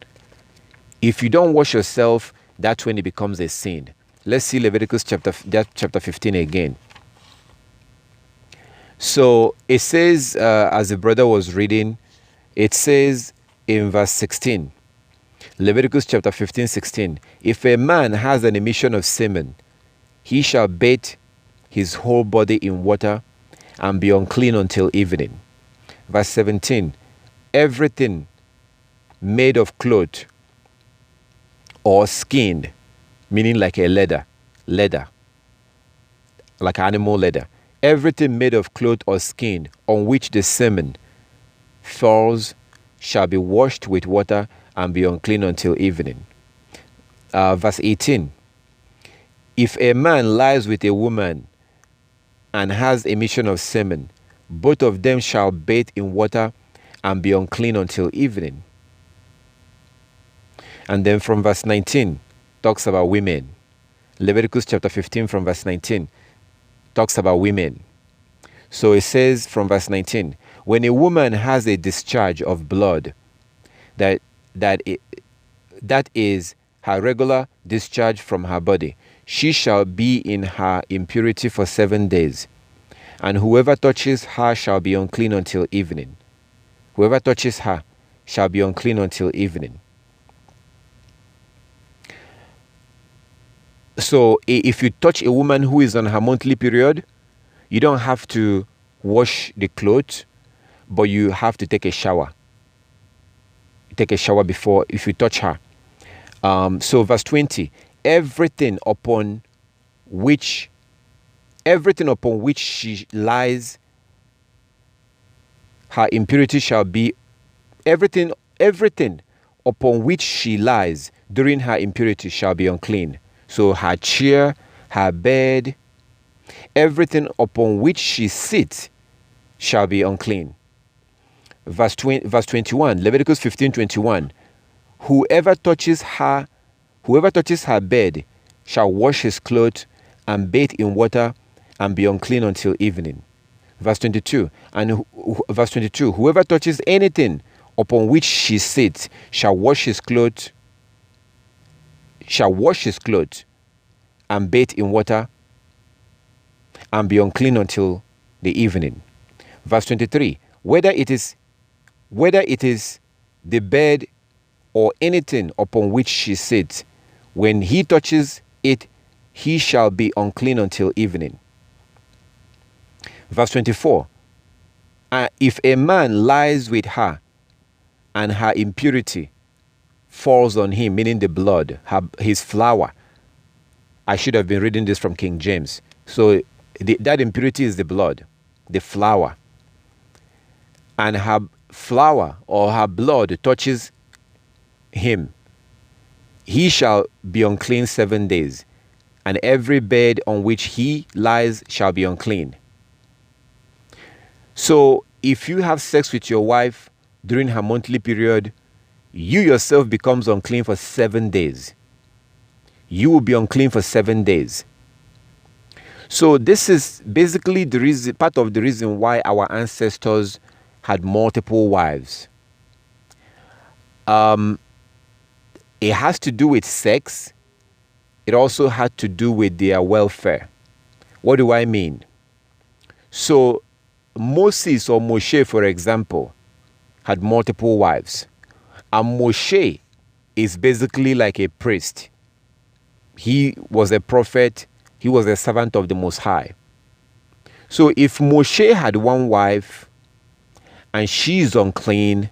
If you don't wash yourself, that's when it becomes a sin. Let's see Leviticus chapter 15 again. So it says, as the brother was reading, it says in verse 16, Leviticus chapter 15, 16, if a man has an emission of semen, he shall bathe his whole body in water and be unclean until evening. Verse 17, everything made of cloth or skin, meaning like a leather, like animal leather. Everything made of cloth or skin on which the semen falls shall be washed with water and be unclean until evening. Verse 18. If a man lies with a woman and has emission of semen, both of them shall bathe in water and be unclean until evening. And then from verse 19, talks about women. Leviticus chapter 15 from verse 19 talks about women. So it says from verse 19, when a woman has a discharge of blood, that is her regular discharge from her body, she shall be in her impurity for 7 days. And whoever touches her shall be unclean until evening. Whoever touches her shall be unclean until evening. So if you touch a woman who is on her monthly period, You don't have to wash the clothes, but you have to take a shower. Take a shower before, if you touch her. So verse 20, everything upon which she lies, her impurity shall be, everything upon which she lies during her impurity shall be unclean. So her chair, her bed, everything upon which she sits shall be unclean. Verse 21, Leviticus 15:21. Whoever touches her bed shall wash his clothes and bathe in water and be unclean until evening. Verse 22, whoever touches anything upon which she sits shall wash his clothes and bathe in water and be unclean until the evening. Verse 23, whether it is the bed or anything upon which she sits, when he touches it, he shall be unclean until evening. Verse 24, if a man lies with her and her impurity falls on him, meaning the blood, his flour. I should have been reading this from King James. So that impurity is the blood, the flour. And her flour or her blood touches him, he shall be unclean 7 days, and every bed on which he lies shall be unclean. So if you have sex with your wife during her monthly period, you yourself becomes unclean for 7 days. You will be unclean for 7 days. So this is basically the reason, part of the reason why our ancestors had multiple wives. It has to do with sex. It also had to do with their welfare. What do I mean? So Moses or Moshe, for example, had multiple wives. And Moshe is basically like a priest. He was a prophet. He was a servant of the Most High. So if Moshe had one wife and she is unclean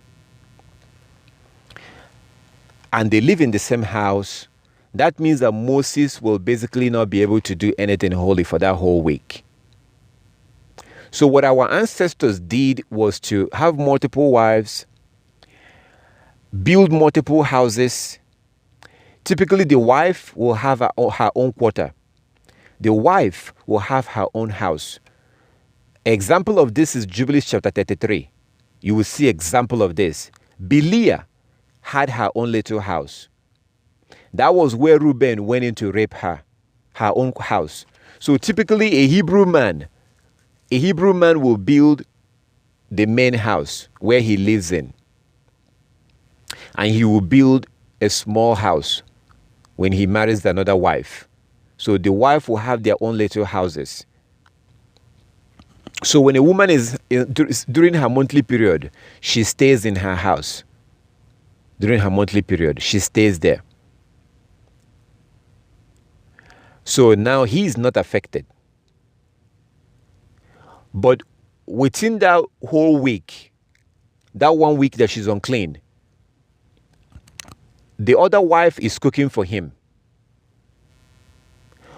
and they live in the same house, that means that Moses will basically not be able to do anything holy for that whole week. So what our ancestors did was to have multiple wives, build multiple houses. Typically, the wife will have her own quarter. The wife will have her own house. Example of this is Jubilees chapter 33. You will see example of this. Biliah had her own little house. That was where Reuben went in to rape her own house. So typically a Hebrew man will build the main house where he lives in. And he will build a small house when he marries another wife. So the wife will have their own little houses. So when a woman is during her monthly period, she stays in her house. During her monthly period, she stays there. So now he is not affected. But within that whole week, that 1 week that she's unclean, the other wife is cooking for him.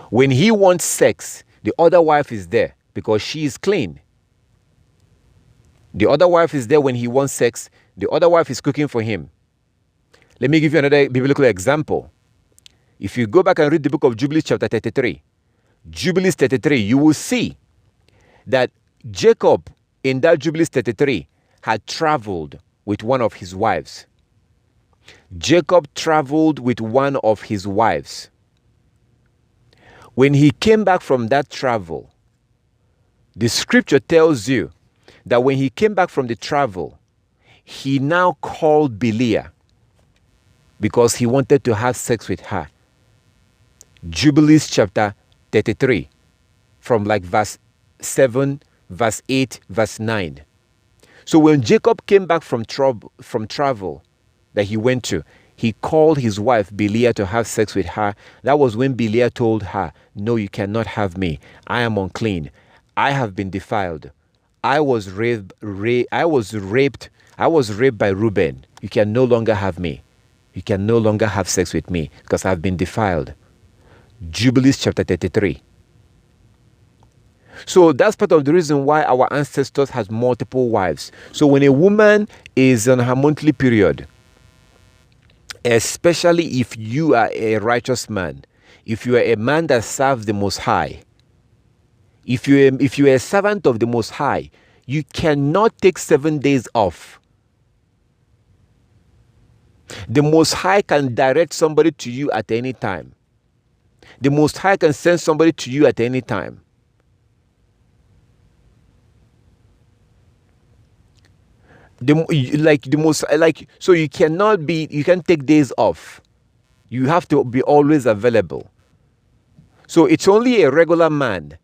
When he wants sex, the other wife is there because she is clean. The other wife is there when he wants sex. The other wife is cooking for him. Let me give you another biblical example. If you go back and read the book of Jubilees chapter 33, Jubilees 33, you will see that Jacob in that Jubilees 33 had traveled with one of his wives. Jacob traveled with one of his wives. When he came back from that travel, the scripture tells you that when he came back from the travel, he now called Biliah because he wanted to have sex with her. Jubilees chapter 33, from like verse 7, verse 8, verse 9. So when Jacob came back from travel that he went to, he called his wife Biliah to have sex with her. That was when Biliah told her, "No, you cannot have me. I am unclean. I have been defiled. I was raped by Reuben. You can no longer have me. You can no longer have sex with me because I've been defiled. Jubilees chapter 33. So that's part of the reason why our ancestors had multiple wives. So when a woman is on her monthly period, especially if you are a righteous man, if you are a man that serves the Most High, if you are a servant of the Most High, you cannot take 7 days off. The Most High can direct somebody to you at any time. The Most High can send somebody to you at any time. So you can't take days off. You have to be always available. So it's only a regular man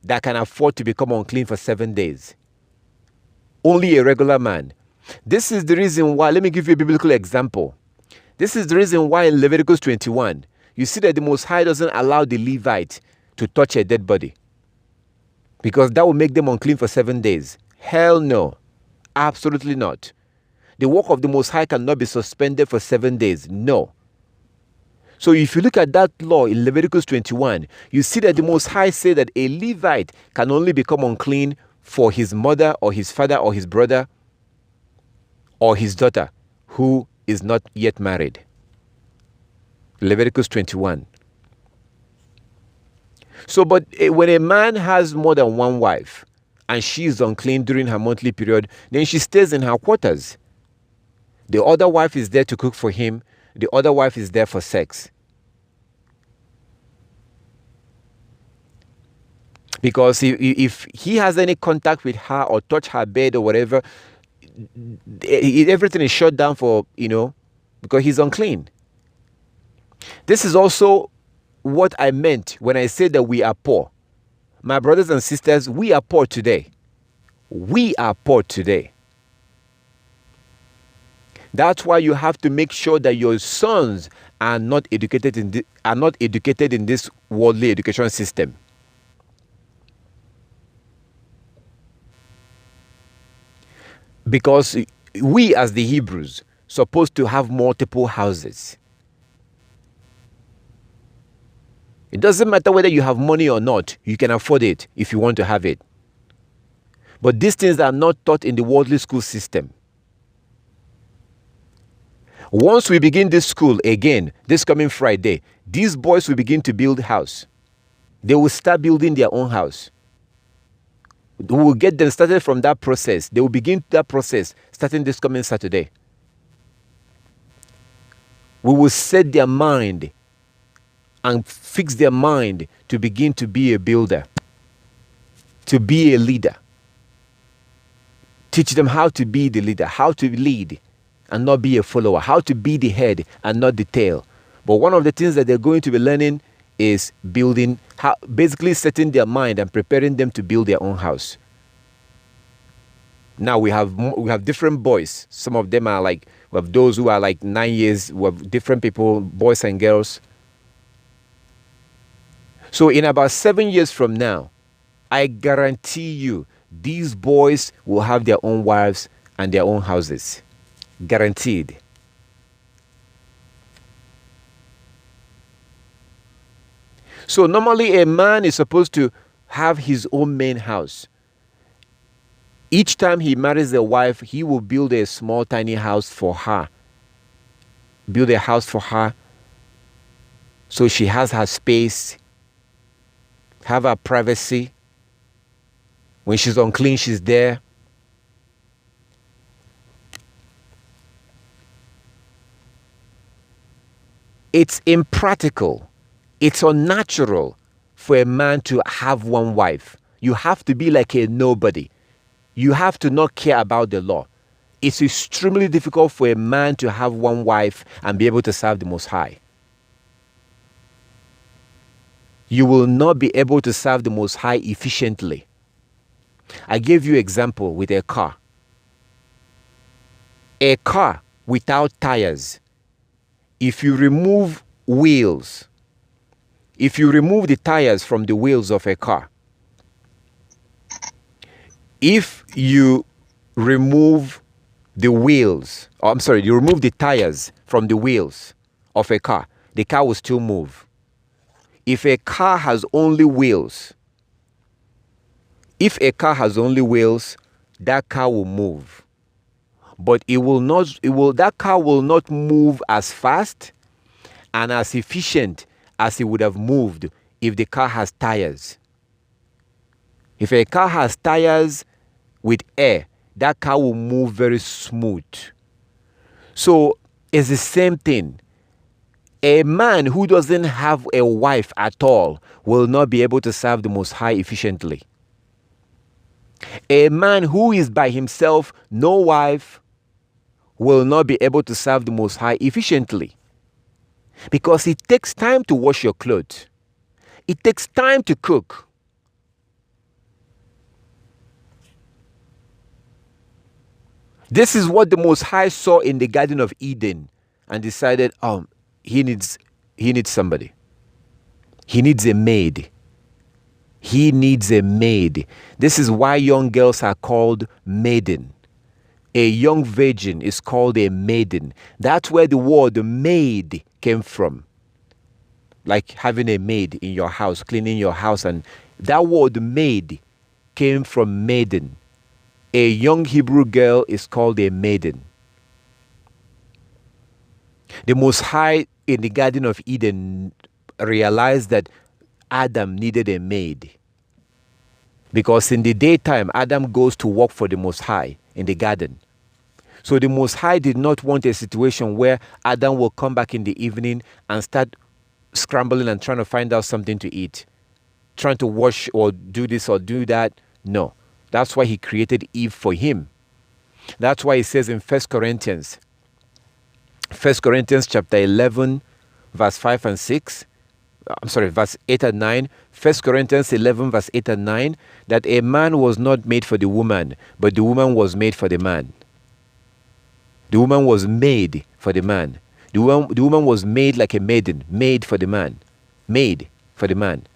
that can afford to become unclean for 7 days. Only a regular man. This is the reason why, let me give you a biblical example. This is the reason why in Leviticus 21, you see that the Most High doesn't allow the Levite to touch a dead body, because that will make them unclean for 7 days. Hell no. Absolutely not. The work of the Most High cannot be suspended for 7 days. No. So if you look at that law in Leviticus 21, you see that the Most High said that a Levite can only become unclean for his mother or his father or his brother or his daughter who is not yet married. Leviticus 21. So, but when a man has more than one wife and she is unclean during her monthly period, then she stays in her quarters. The other wife is there to cook for him. The other wife is there for sex. Because if he has any contact with her or touch her bed or whatever, everything is shut down because he's unclean. This is also what I meant when I said that we are poor. My brothers and sisters, we are poor today. We are poor today. That's why you have to make sure that your sons are not educated in this worldly education system. Because we as the Hebrews supposed to have multiple houses. It doesn't matter whether you have money or not. You can afford it if you want to have it. But these things are not taught in the worldly school system. Once we begin this school again, this coming Friday, these boys will begin to build house. They will start building their own house. We will get them started from that process. They will begin that process starting this coming Saturday. We will set their mind and fix their mind to begin to be a builder, to be a leader. Teach them how to be the leader, how to lead and not be a follower, how to be the head and not the tail. But one of the things that they're going to be learning is building, basically setting their mind and preparing them to build their own house. Now we have different boys. Some of them are we have those who are 9 years. We have different people, boys and girls. So in about 7 years from now, I guarantee you, these boys will have their own wives and their own houses. Guaranteed. So normally a man is supposed to have his own main house. Each time he marries a wife, he will build a small tiny house for her. Build a house for her so she has her space, have her privacy. When she's unclean, she's there. It's impractical. It's unnatural for a man to have one wife. You have to be like a nobody. You have to not care about the law. It's extremely difficult for a man to have one wife and be able to serve the Most High. You will not be able to serve the Most High efficiently. I gave you an example with a car. A car without tires. If you remove wheels, if you remove the tires from the wheels of a car, If you remove the wheels, or I'm sorry, you remove the tires from the wheels of a car, the car will still move. If a car has only wheels, that car will move. But that car will not move as fast and as efficient as it would have moved if the car has tires. If a car has tires with air, that car will move very smooth. So it's the same thing. A man who doesn't have a wife at all will not be able to serve the Most High efficiently. A man who is by himself, no wife, will not be able to serve the Most High efficiently. Because it takes time to wash your clothes. It takes time to cook. This is what the Most High saw in the Garden of Eden and decided, he needs somebody. He needs a maid. He needs a maid. This is why young girls are called maiden. A young virgin is called a maiden. That's where the word maid came from. Like having a maid in your house, cleaning your house. And that word maid came from maiden. A young Hebrew girl is called a maiden. The Most High in the Garden of Eden realized that Adam needed a maid. Because in the daytime, Adam goes to work for the Most High in the garden. So the Most High did not want a situation where Adam will come back in the evening and start scrambling and trying to find out something to eat, trying to wash or do this or do that. No. That's why he created Eve for him. That's why he says in 1 Corinthians chapter 11, verse 5 and 6, verse 8 and 9, 1 Corinthians 11, verse 8 and 9, that a man was not made for the woman, but the woman was made for the man. The woman was made for the man. The woman was made like a maiden, made for the man. Made for the man.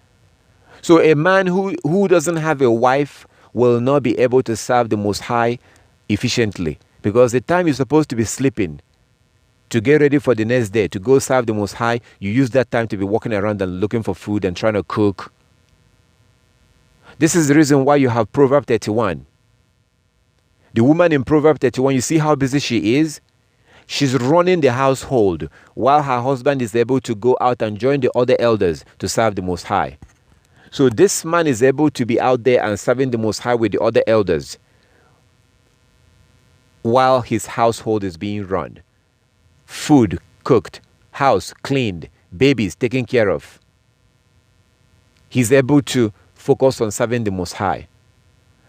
So a man who doesn't have a wife will not be able to serve the Most High efficiently. Because the time you're supposed to be sleeping, to get ready for the next day, to go serve the Most High, you use that time to be walking around and looking for food and trying to cook. This is the reason why you have Proverb 31. The woman in Proverb 31, you see how busy she is? She's running the household while her husband is able to go out and join the other elders to serve the Most High. So this man is able to be out there and serving the Most High with the other elders while his household is being run. Food cooked, house cleaned, babies taken care of. He's able to focus on serving the Most High.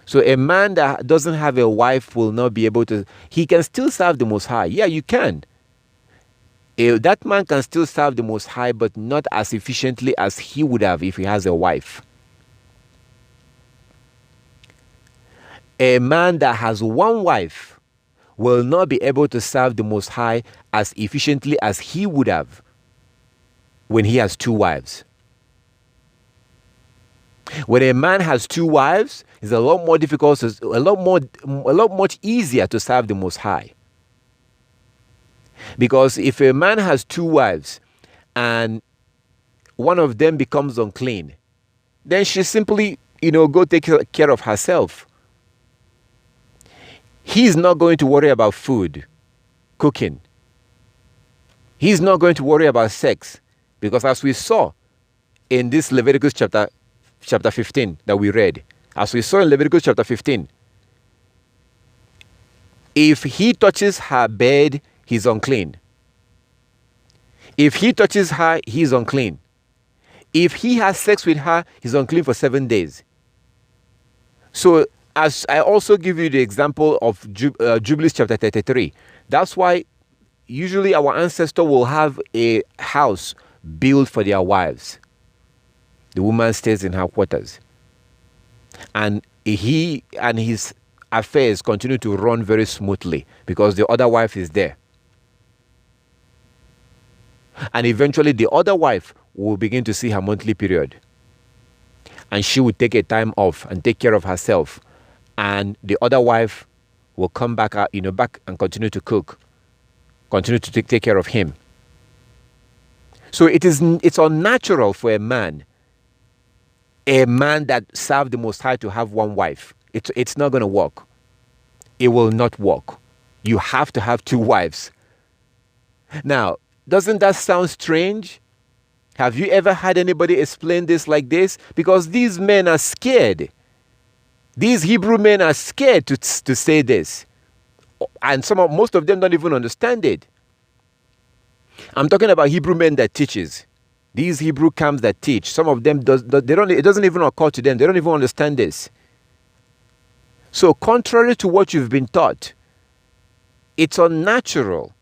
So a man that doesn't have a wife will not be able to, he can still serve the Most High. Yeah, you can. That man can still serve the Most High, but not as efficiently as he would have if he has a wife. A man that has one wife will not be able to serve the Most High as efficiently as he would have when he has two wives. When a man has two wives, it's a lot more difficult, a lot much easier to serve the Most High. Because if a man has two wives and one of them becomes unclean, then she simply, go take care of herself. He's not going to worry about food, cooking. He's not going to worry about sex. Because as we saw in this Leviticus chapter 15 that we read, as we saw in Leviticus chapter 15, if he touches her bed, he's unclean. If he touches her, he's unclean. If he has sex with her, he's unclean for 7 days. So, as I also give you the example of Jubilees chapter 33, that's why usually our ancestor will have a house built for their wives. The woman stays in her quarters. And he and his affairs continue to run very smoothly because the other wife is there. And eventually the other wife will begin to see her monthly period. And she would take a time off and take care of herself and the other wife will come back out, back and continue to cook, continue to take care of him. So it's unnatural for a man that served the Most High to have one wife. It's not going to work. It will not work. You have to have two wives. Now, doesn't that sound strange? Have you ever had anybody explain this like this? Because these men are scared. These Hebrew men are scared to say this. And most of them don't even understand it. I'm talking about Hebrew men that teaches. These Hebrew camps that teach. Some of them, it doesn't even occur to them. They don't even understand this. So contrary to what you've been taught, it's unnatural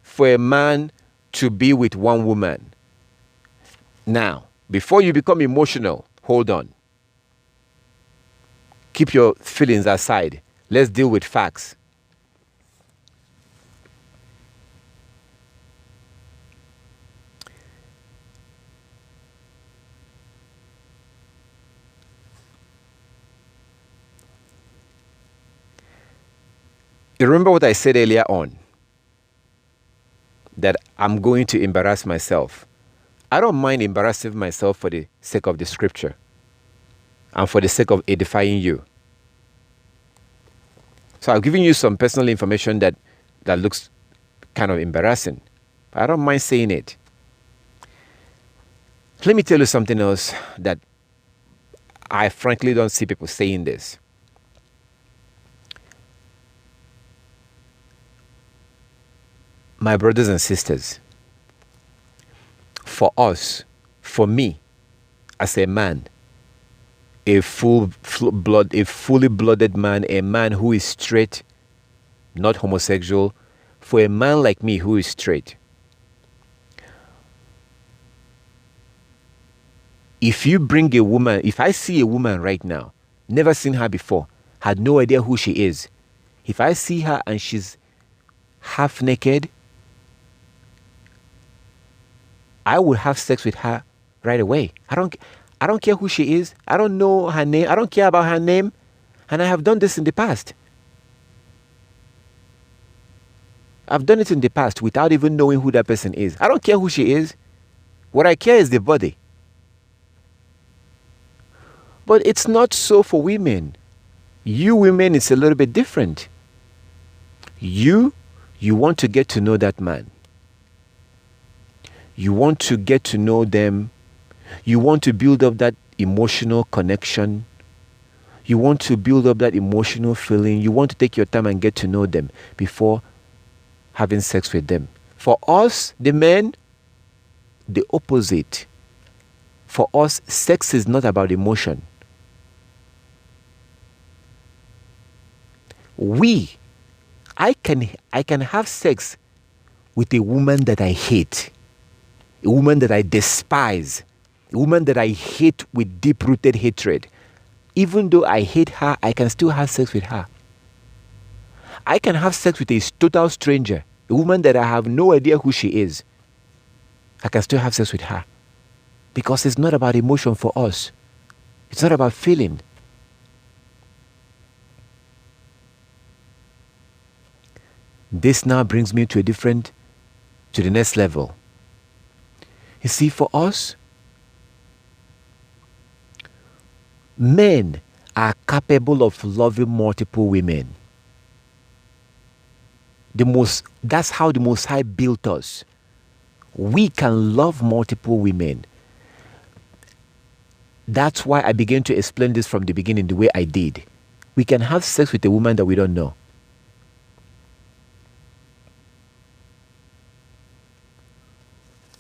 for a man to be with one woman. Now, before you become emotional, hold on. Keep your feelings aside. Let's deal with facts. You remember what I said earlier on? That I'm going to embarrass myself. I don't mind embarrassing myself for the sake of the scripture and for the sake of edifying you. So I've given you some personal information that looks kind of embarrassing. But I don't mind saying it. Let me tell you something else that I frankly don't see people saying this. My brothers and sisters, for us, for me, as a man, a fully blooded man, a man who is straight, not homosexual, for a man like me who is straight, if you bring a woman, if I see a woman right now, never seen her before, had no idea who she is, if I see her and she's half naked, I would have sex with her right away. I don't care who she is. I don't know her name. I don't care about her name. And I have done this in the past. I've done it in the past without even knowing who that person is. I don't care who she is. What I care is the body. But it's not so for women. You women, it's a little bit different. You want to get to know that man. You want to get to know them. You want to build up that emotional connection. You want to build up that emotional feeling. You want to take your time and get to know them before having sex with them. For us, the men, the opposite. For us, sex is not about emotion. I can have sex with a woman that I hate. A woman that I despise, a woman that I hate with deep-rooted hatred. Even though I hate her, I can still have sex with her. I can have sex with a total stranger, a woman that I have no idea who she is. I can still have sex with her. Because it's not about emotion for us. It's not about feeling. This now brings me to the next level. You see, for us, men are capable of loving multiple women. That's how the Most High built us. We can love multiple women. That's why I began to explain this from the beginning the way I did. We can have sex with a woman that we don't know.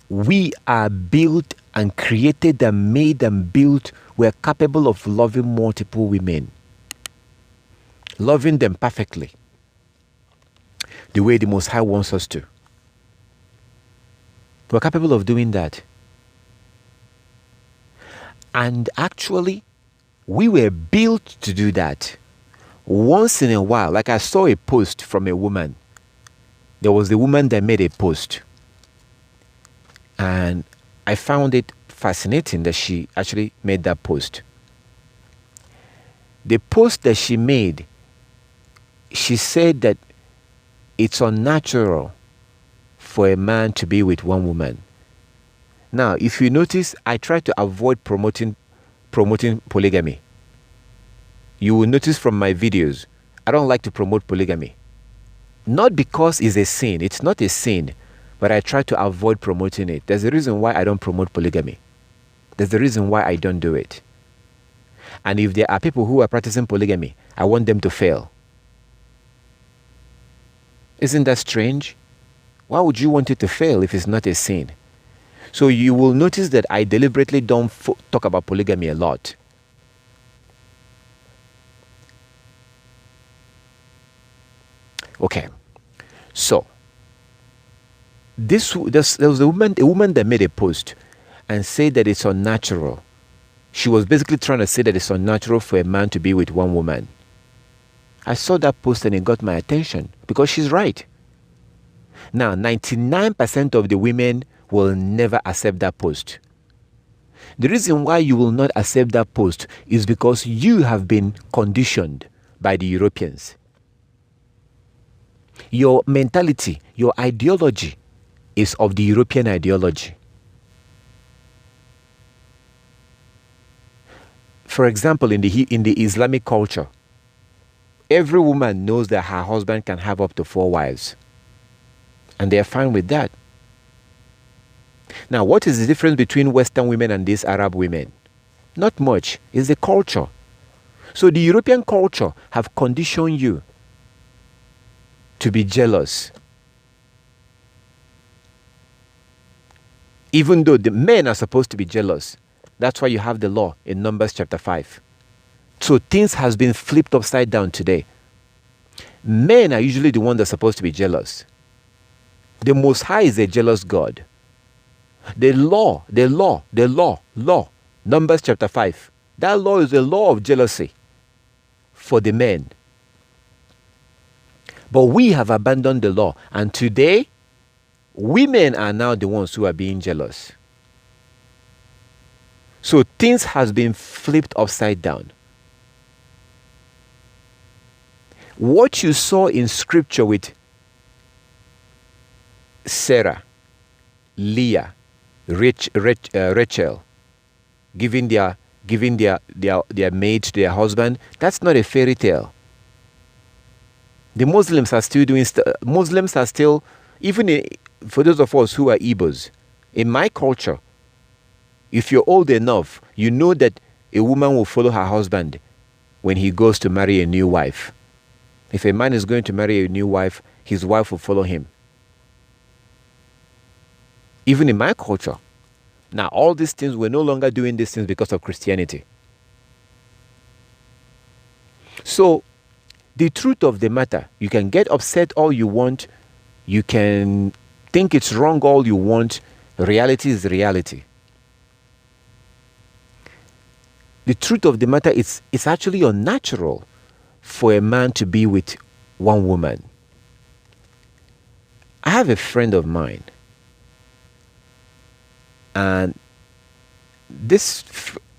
We are built and created and made and built. We're capable of loving multiple women. Loving them perfectly. The way the Most High wants us to. We're capable of doing that. And actually, we were built to do that. Once in a while, like I saw a post from a woman. There was the woman that made a post. And I found it fascinating that she actually made that post. The post that she made, she said that it's unnatural for a man to be with one woman. Now, if you notice, I try to avoid promoting polygamy. You will notice from my videos, I don't like to promote polygamy. Not because it's a sin. It's not a sin. But I try to avoid promoting it. There's a reason why I don't promote polygamy. There's a reason why I don't do it. And if there are people who are practicing polygamy, I want them to fail. Isn't that strange? Why would you want it to fail if it's not a sin? So you will notice that I deliberately don't talk about polygamy a lot. Okay. So, there was a woman that made a post and said that it's unnatural. She was basically trying to say that it's unnatural for a man to be with one woman. I saw that post and it got my attention because she's right. Now, 99% of the women will never accept that post. The reason why you will not accept that post is because you have been conditioned by the Europeans. Your mentality, your ideology is of the European ideology. For example, in the Islamic culture, every woman knows that her husband can have up to 4 wives. And they are fine with that. Now, what is the difference between Western women and these Arab women? Not much. It's the culture. So the European culture have conditioned you to be jealous. Even though the men are supposed to be jealous. That's why you have the law in Numbers chapter 5. So things has been flipped upside down today. Men are usually the ones that are supposed to be jealous. The Most High is a jealous God. The law, Numbers chapter 5. That law is a law of jealousy for the men. But we have abandoned the law. And today, women are now the ones who are being jealous. So things has been flipped upside down. What you saw in scripture with Sarah, Leah, Rachel, giving their maid to their husband, that's not a fairy tale. The Muslims are still doing. Muslims are still, even for those of us who are Igbos, in my culture, if you're old enough, you know that a woman will follow her husband when he goes to marry a new wife. If a man is going to marry a new wife, his wife will follow him. Even in my culture. Now, all these things, we're no longer doing these things because of Christianity. So, the truth of the matter, you can get upset all you want. You can think it's wrong all you want. Reality is reality. The truth of the matter is it's actually unnatural for a man to be with one woman. I have a friend of mine. And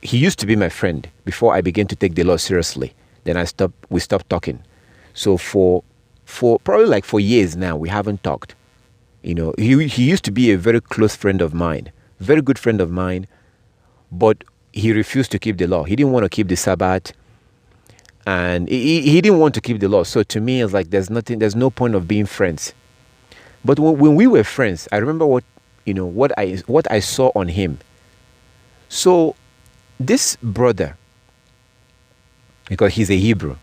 he used to be my friend before I began to take the law seriously. Then we stopped talking. So for probably like 4 years now, we haven't talked. You know, he used to be a very close friend of mine, very good friend of mine, but he refused to keep the law. He didn't want to keep the Sabbath, and he didn't want to keep the law. So to me, it's like there's no point of being friends. But when we were friends, I remember what I saw on him. So this brother, because he's a Hebrew,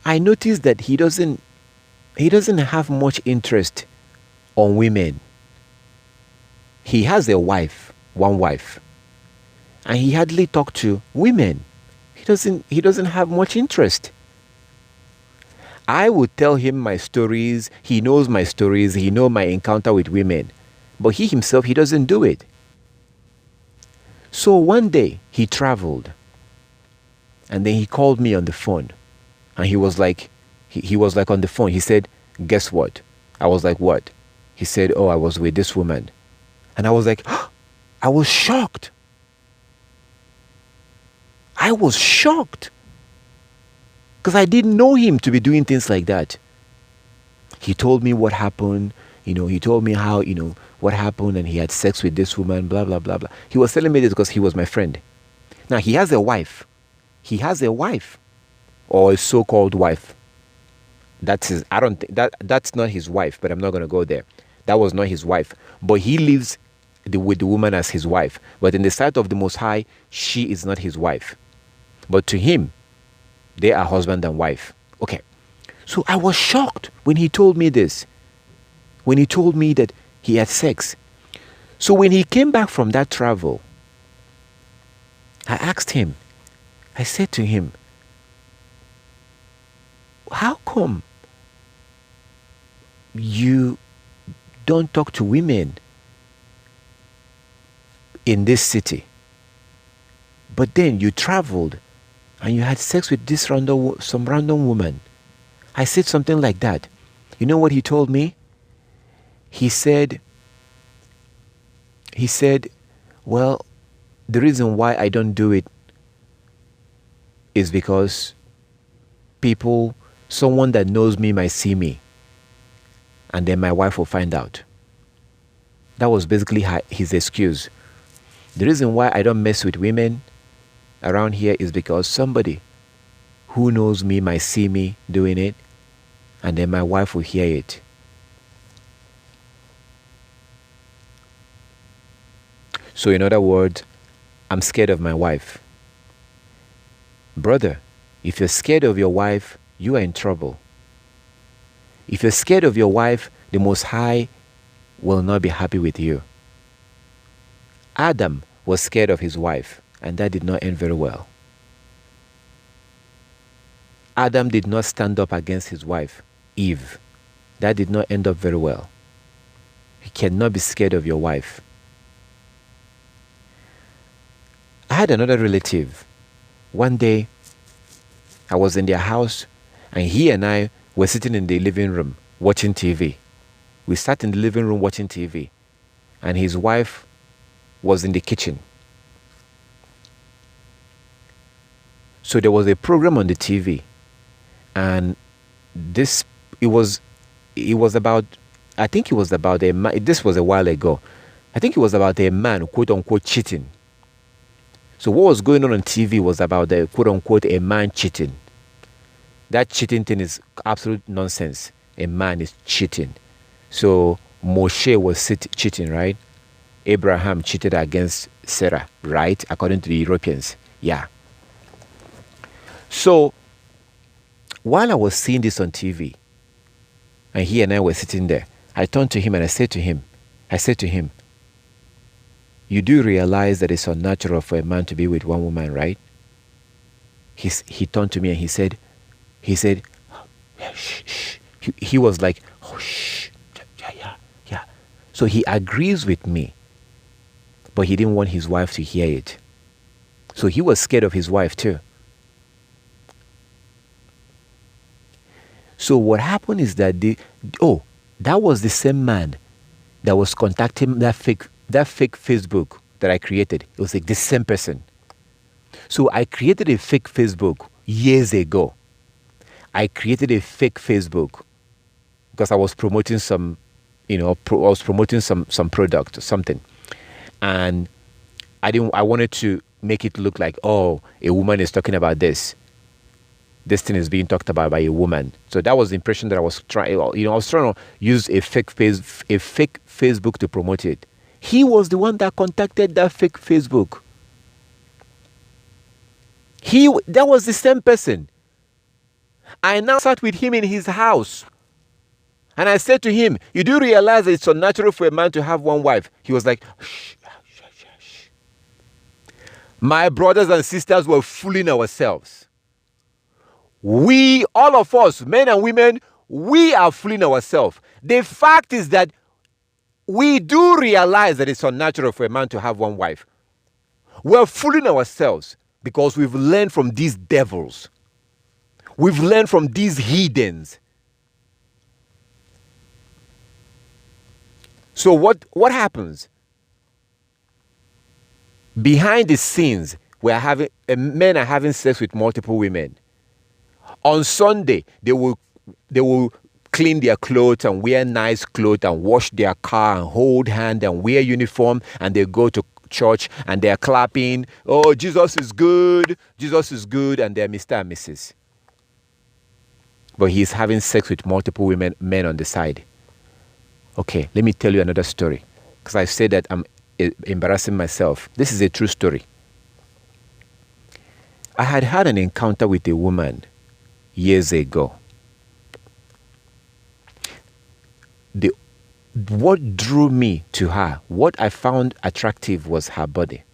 I noticed that he doesn't have much interest on women. He has one wife, and he hardly talks to women. He doesn't have much interest. I would tell him my stories. He knows my stories. He knows my encounter with women. But he himself, he doesn't do it. So one day, he traveled. And then he called me on the phone. And he was like on the phone. He said, guess what? I was like, what? He said, oh, I was with this woman. And I was like, I was shocked. I was shocked because I didn't know him to be doing things like that. He told me what happened. He told me how, what happened, and he had sex with this woman, blah, blah, blah, blah. He was telling me this because he was my friend. Now, he has a wife. He has a wife, or a so-called wife. That's his, I don't think, that's not his wife, but I'm not going to go there. That was not his wife. But he lives with the woman as his wife. But in the sight of the Most High, she is not his wife. But to him, they are husband and wife. Okay. So I was shocked when he told me this. When he told me that he had sex. So when he came back from that travel, I asked him, I said to him, how come you don't talk to women in this city, but then you traveled and you had sex with some random woman? I said something like that. You know what he told me? He said, well, the reason why I don't do it is because someone that knows me might see me, and then my wife will find out. That was basically his excuse. The reason why I don't mess with women around here is because somebody who knows me might see me doing it, and then my wife will hear it. So in other words, I'm scared of my wife. Brother, if you're scared of your wife, you are in trouble. If you're scared of your wife, the Most High will not be happy with you. Adam was scared of his wife, and that did not end very well. Adam did not stand up against his wife, Eve. That did not end up very well. You cannot be scared of your wife. I had another relative. One day, I was in their house, and he and I were sitting in the living room watching TV. We sat in the living room watching TV, and his wife was in the kitchen. So there was a program on the TV, and it was about, I think it was about a man. This was a while ago. I think it was about a man, quote unquote, cheating. So what was going on TV was about the quote unquote a man cheating. That cheating thing is absolute nonsense. A man is cheating. So Moshe was cheating, right? Abraham cheated against Sarah, right? According to the Europeans. Yeah. So while I was seeing this on TV, and he and I were sitting there, I turned to him and I said to him, you do realize that it's unnatural for a man to be with one woman, right? He turned to me and he said, shh. He was like, oh, shh, yeah. So he agrees with me, but he didn't want his wife to hear it. So he was scared of his wife too. So what happened is that that was the same man that was contacting that fake Facebook that I created. It was like the same person. So I created a fake Facebook years ago. I created a fake Facebook because I was promoting some, some product or something. And I wanted to make it look like, oh, a woman is talking about this. This thing is being talked about by a woman. So that was the impression that I was trying, I was trying to use a fake Facebook to promote it. He was the one that contacted that fake Facebook. That was the same person. I now sat with him in his house. And I said to him, you do realize that it's unnatural for a man to have one wife? He was like, shh. My brothers and sisters were fooling ourselves. All of us, men and women, we are fooling ourselves. The fact is that we do realize that it's unnatural for a man to have one wife. We're fooling ourselves because we've learned from these devils. We've learned from these heathens. So what happens? Behind the scenes, men are having sex with multiple women. On Sunday, they will clean their clothes and wear nice clothes and wash their car and hold hand and wear uniform, and they go to church and they're clapping. Oh, Jesus is good. Jesus is good. And they're Mr. and Mrs. But he's having sex with multiple men on the side. Okay, let me tell you another story. Because I said that I'm embarrassing myself. This is a true story. I had an encounter with a woman years ago. What drew me to her, what I found attractive, was her body.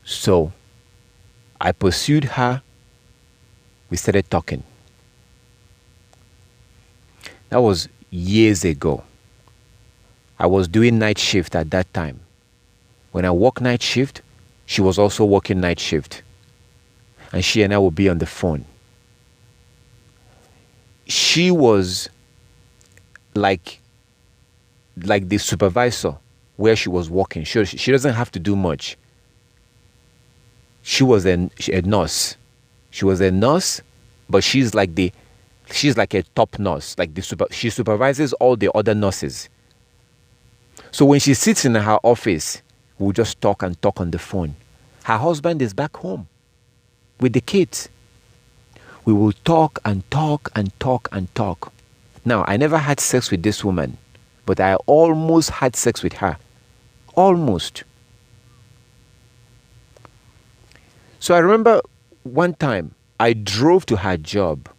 So I pursued her. We started talking. That was years ago. I was doing night shift at that time. When I worked night shift, she was also working night shift. And she and I would be on the phone. She was like the supervisor where she was working. She doesn't have to do much. She was a nurse. She was a nurse, but she's like a top nurse. She supervises all the other nurses. So when she sits in her office, we'll just talk and talk on the phone. Her husband is back home with the kids. We will talk and talk and talk and talk. Now, I never had sex with this woman, but I almost had sex with her. Almost. So I remember one time I drove to her job.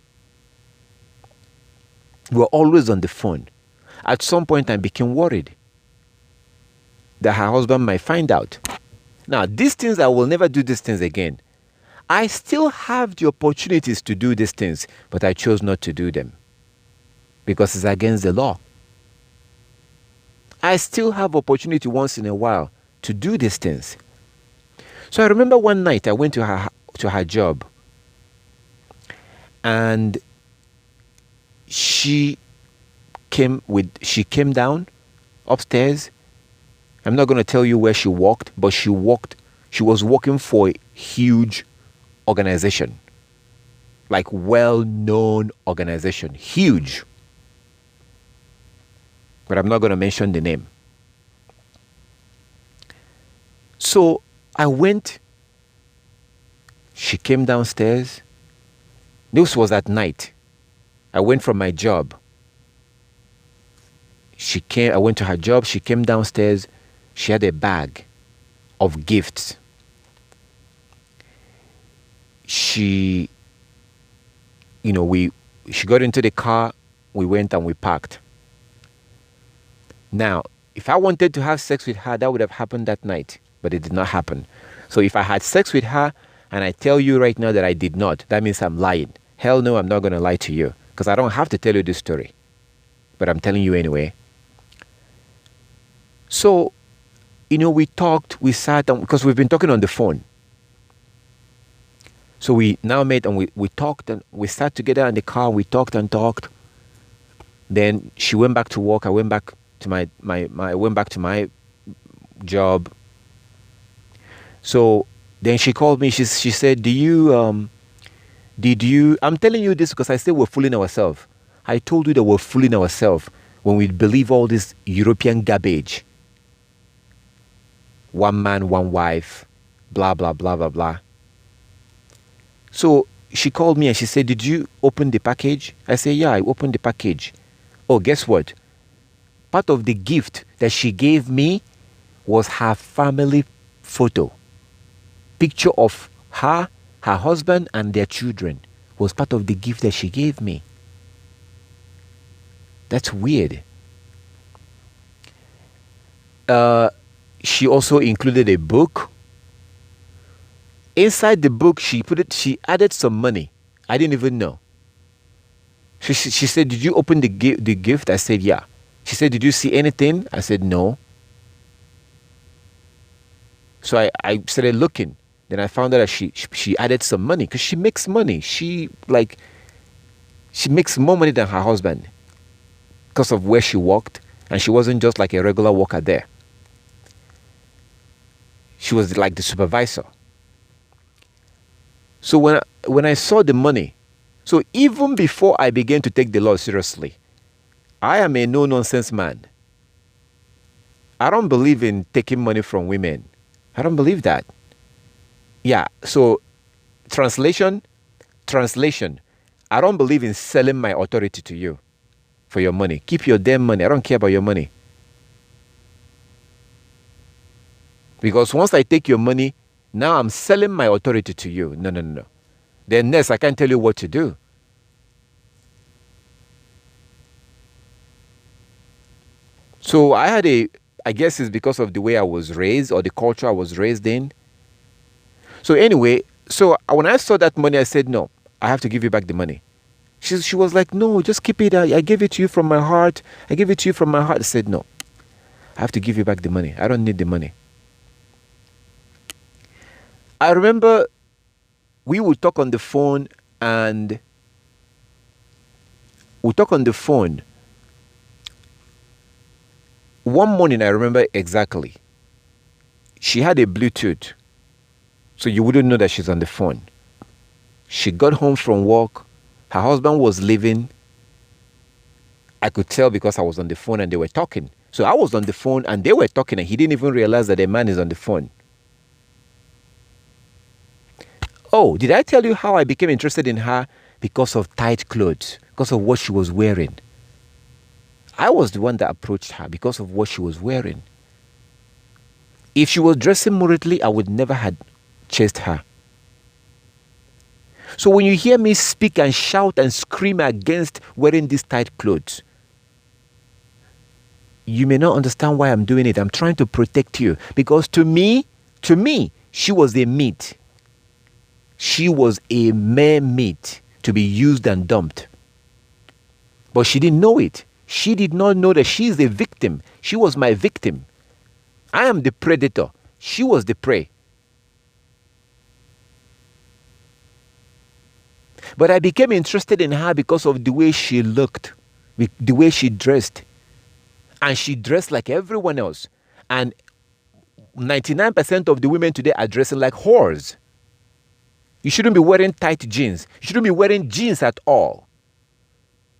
We were always on the phone. At some point, I became worried that her husband might find out. Now, these things, I will never do these things again. I still have the opportunities to do these things, but I chose not to do them because it's against the law. I still have opportunity once in a while to do these things. So I remember one night I went to her job, and she came down upstairs. I'm not going to tell you where she walked, but she was working for a huge organization, like well-known organization, huge. But I'm not going to mention the name. So I went. She came downstairs. This was at night. I went from my job. I went to her job. She came downstairs. She had a bag of gifts. She got into the car. We went and we parked. Now, if I wanted to have sex with her, that would have happened that night, but it did not happen. So if I had sex with her and I tell you right now that I did not, that means I'm lying. Hell no, I'm not going to lie to you because I don't have to tell you this story, but I'm telling you anyway. So, we talked, we sat, because we've been talking on the phone. So we now met and we talked and we sat together in the car. We talked and talked. Then she went back to work. I went back to my job. So then she called me. She said, I'm telling you this because I said we're fooling ourselves. I told you that we're fooling ourselves when we believe all this European garbage. One man, one wife, blah, blah, blah, blah, blah. So she called me and she said, did you open the package? I said, yeah, I opened the package. Oh, guess what? Part of the gift that she gave me was her family photo. Picture of her husband, and their children was part of the gift that she gave me. That's weird. She also included a book. Inside the book, she added some money. I didn't even know. She said, did you open the gift? I said, yeah. She said, did you see anything? I said, no. So I started looking. Then I found out that she added some money because she makes money. She makes more money than her husband because of where she worked, and she wasn't just like a regular worker there. She was like the supervisor. So when I saw the money, so even before I began to take the law seriously, I am a no-nonsense man. I don't believe in taking money from women. I don't believe that. Yeah, so translation. I don't believe in selling my authority to you for your money. Keep your damn money. I don't care about your money. Because once I take your money, now I'm selling my authority to you. No. Then next, I can't tell you what to do. So I guess it's because of the way I was raised or the culture I was raised in. So anyway, so when I saw that money, I said, no, I have to give you back the money. She was like, no, just keep it. I gave it to you from my heart. I said, no, I have to give you back the money. I don't need the money. I remember we would talk on the phone and one morning, I remember exactly. She had a Bluetooth, so you wouldn't know that she's on the phone. She got home from work. Her husband was leaving. I could tell because I was on the phone and they were talking. So I was on the phone and they were talking and he didn't even realize that a man is on the phone. Oh, did I tell you how I became interested in her? Because of tight clothes, because of what she was wearing. I was the one that approached her because of what she was wearing. If she was dressing moderately, I would never have chased her. So when you hear me speak and shout and scream against wearing these tight clothes, you may not understand why I'm doing it. I'm trying to protect you. Because to me, she was a meat. She was a mere meat to be used and dumped. But she didn't know it. She did not know that she is a victim. She was my victim. I am the predator. She was the prey. But I became interested in her because of the way she looked, the way she dressed. And she dressed like everyone else. And 99% of the women today are dressing like whores. You shouldn't be wearing tight jeans. You shouldn't be wearing jeans at all.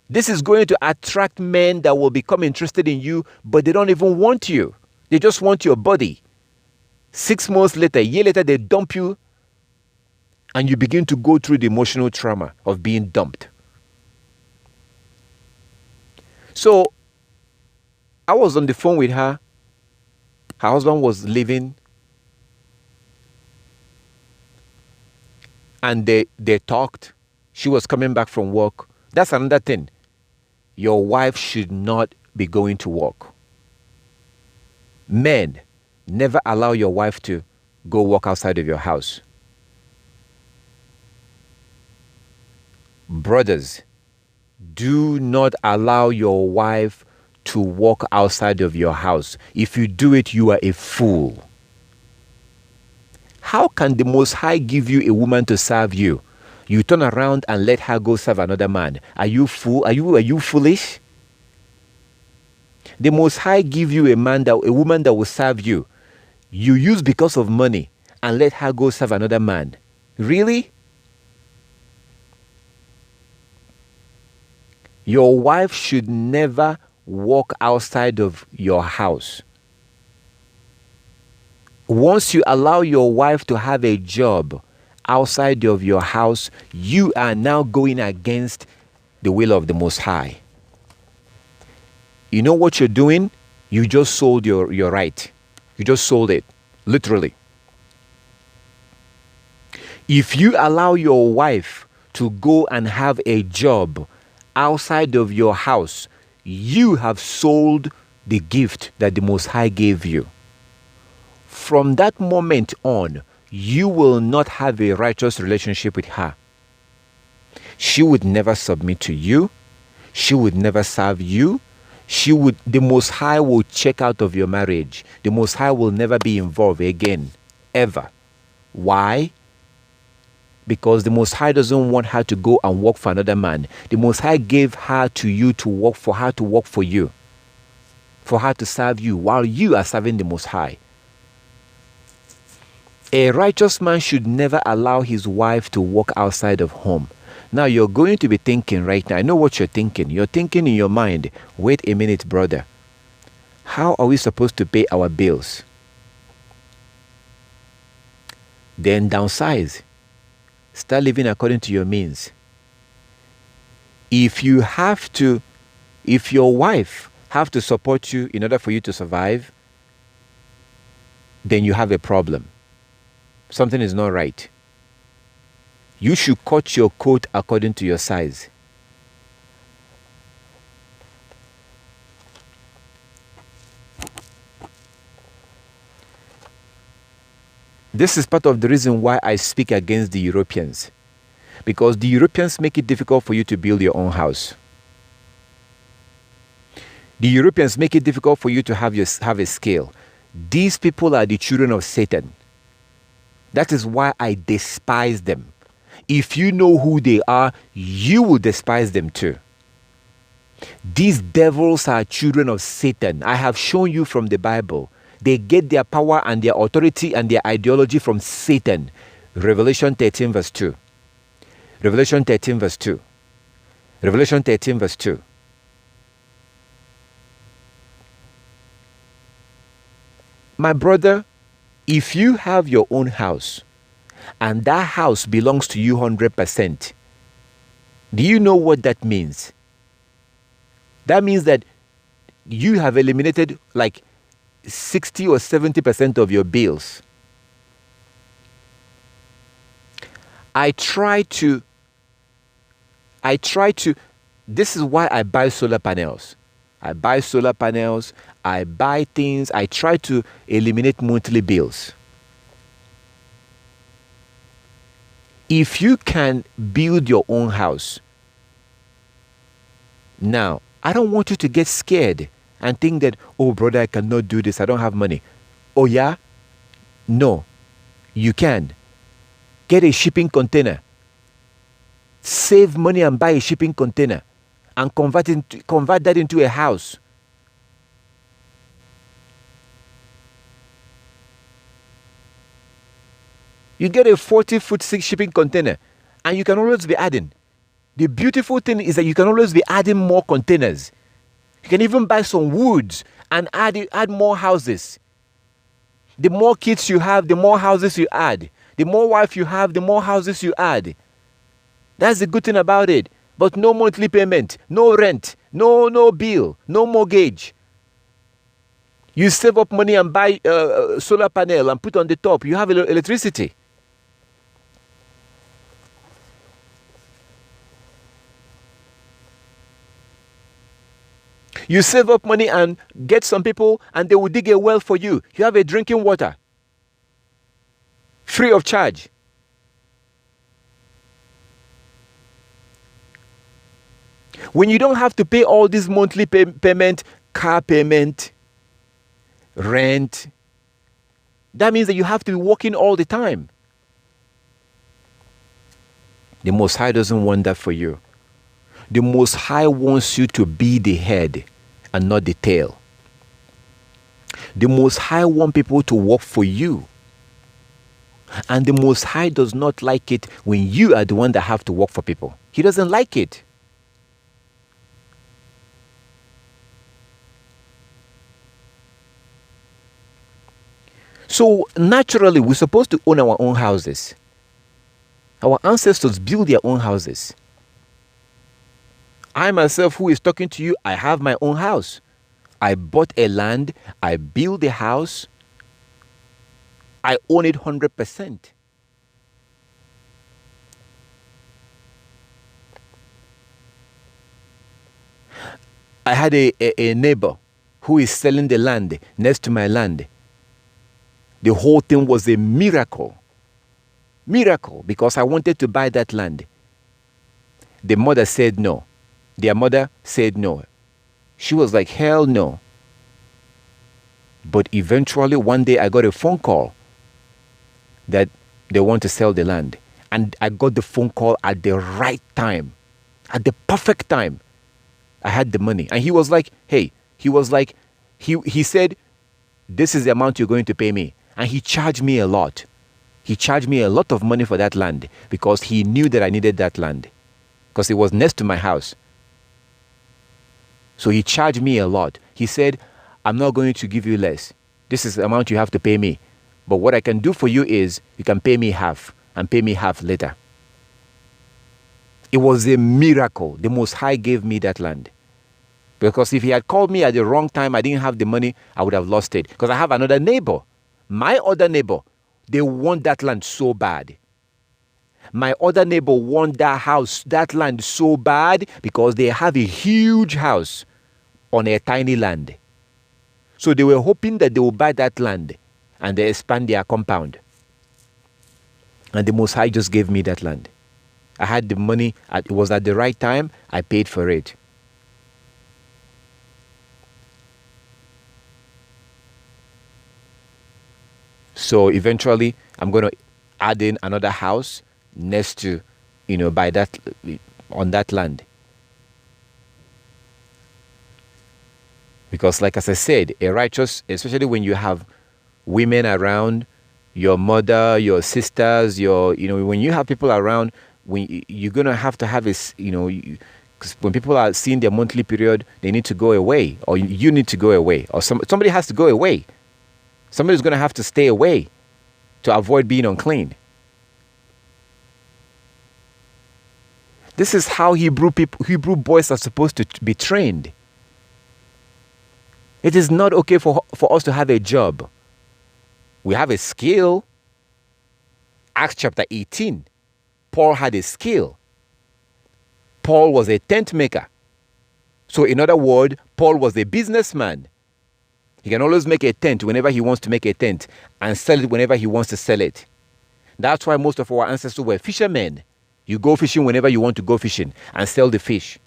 This is going to attract men that will become interested in you, but they don't even want you. They just want your body. 6 months later, a year later, they dump you, and you begin to go through the emotional trauma of being dumped. So, I was on the phone with her. Her husband was leaving. And they talked. She was coming back from work. That's another thing. Your wife should not be going to work. Men, never allow your wife to go walk outside of your house. Brothers, do not allow your wife to walk outside of your house. If you do it, you are a fool. How can the Most High give you a woman to serve you? You turn around and let her go serve another man. Are you fool? Are you foolish? The Most High give you a woman that will serve you. You use because of money and let her go serve another man. Really? Your wife should never walk outside of your house. Once you allow your wife to have a job outside of your house, you are now going against the will of the Most High. You know what you're doing? You just sold your right. You just sold it, literally. If you allow your wife to go and have a job outside of your house, you have sold the gift that the Most High gave you. From that moment on, you will not have a righteous relationship with her. She would never submit to you. She would never serve you. The Most High will check out of your marriage. The Most High will never be involved again, ever. Why? Because the Most High doesn't want her to go and work for another man. The Most High gave her to you to work for her, to work for you, for her to serve you while you are serving the Most High. A righteous man should never allow his wife to walk outside of home. Now you're going to be thinking right now, I know what you're thinking. You're thinking in your mind, wait a minute, brother. How are we supposed to pay our bills? Then downsize. Start living according to your means. If your wife have to support you in order for you to survive, then you have a problem. Something is not right. You should cut your coat according to your size. This is part of the reason why I speak against the Europeans. Because the Europeans make it difficult for you to build your own house. The Europeans make it difficult for you to have a scale. These people are the children of Satan. That is why I despise them. If you know who they are, you will despise them too. These devils are children of Satan. I have shown you from the Bible. They get their power and their authority and their ideology from Satan. Revelation 13 verse 2. Revelation 13 verse 2. Revelation 13 verse 2. My brother, if you have your own house and that house belongs to you 100%, do you know what that means? That means that you have eliminated like 60 or 70% of your bills. I try to, this is why I buy solar panels. I buy things, I try to eliminate monthly bills. If you can build your own house, now, I don't want you to get scared and think that, oh brother, I cannot do this, I don't have money. Oh yeah? No, you can. Get a shipping container. Save money and buy a shipping container and convert that into a house. You get a 40-foot shipping container and you can always be adding. The beautiful thing is that you can always be adding more containers. You can even buy some woods and add more houses. The more kids you have, the more houses you add. The more wife you have, the more houses you add. That's the good thing about it. But no monthly payment, no rent, no bill, no mortgage. You save up money and buy a solar panel and put on the top. You have electricity. You save up money and get some people and they will dig a well for you. You have a drinking water. Free of charge. When you don't have to pay all this monthly payment, car payment, rent, that means that you have to be working all the time. The Most High doesn't want that for you. The Most High wants you to be the head and not the tail. The Most High wants people to work for you. And the Most High does not like it when you are the one that have to work for people. He doesn't like it. So naturally, we're supposed to own our own houses. Our ancestors built their own houses. I myself, who is talking to you, I have my own house. I bought a land, I built a house, I own it 100%. I had a neighbor who is selling the land next to my land. The whole thing was a miracle. Miracle, because I wanted to buy that land. The mother said no. Their mother said no. She was like, hell no. But eventually, one day I got a phone call that they want to sell the land. And I got the phone call at the right time. At the perfect time. I had the money. And he was like, hey, he said, this is the amount you're going to pay me. And he charged me a lot. He charged me a lot of money for that land because he knew that I needed that land because it was next to my house. So he charged me a lot. He said, I'm not going to give you less. This is the amount you have to pay me. But what I can do for you is you can pay me half and pay me half later. It was a miracle. The Most High gave me that land. Because if he had called me at the wrong time, I didn't have the money, I would have lost it. Because I have another neighbor. My other neighbor, they want that land so bad. My other neighbor want that house, that land so bad because they have a huge house on a tiny land. So they were hoping that they will buy that land and they expand their compound. And the Most High just gave me that land. I had the money, it was at the right time, I paid for it. So eventually, I'm going to add in another house next to, by that, on that land. Because like as I said, a righteous, especially when you have women around, your mother, your sisters, when you have people around, when you're going to have this, because when people are seeing their monthly period, they need to go away, or you need to go away, or somebody has to go away. Somebody's going to have to stay away to avoid being unclean. This is how Hebrew boys are supposed to be trained. It is not okay for us to have a job. We have a skill. Acts chapter 18. Paul had a skill. Paul was a tent maker. So in other words, Paul was a businessman. He can always make a tent whenever he wants to make a tent and sell it whenever he wants to sell it. That's why most of our ancestors were fishermen. You go fishing whenever you want to go fishing and sell the fish.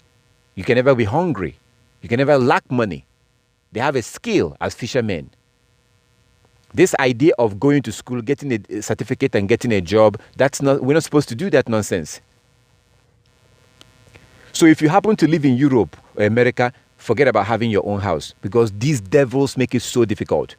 You can never be hungry. You can never lack money. They have a skill as fishermen. This idea of going to school, getting a certificate and getting a job, we're not supposed to do that nonsense. So if you happen to live in Europe or America, forget about having your own house because these devils make it so difficult.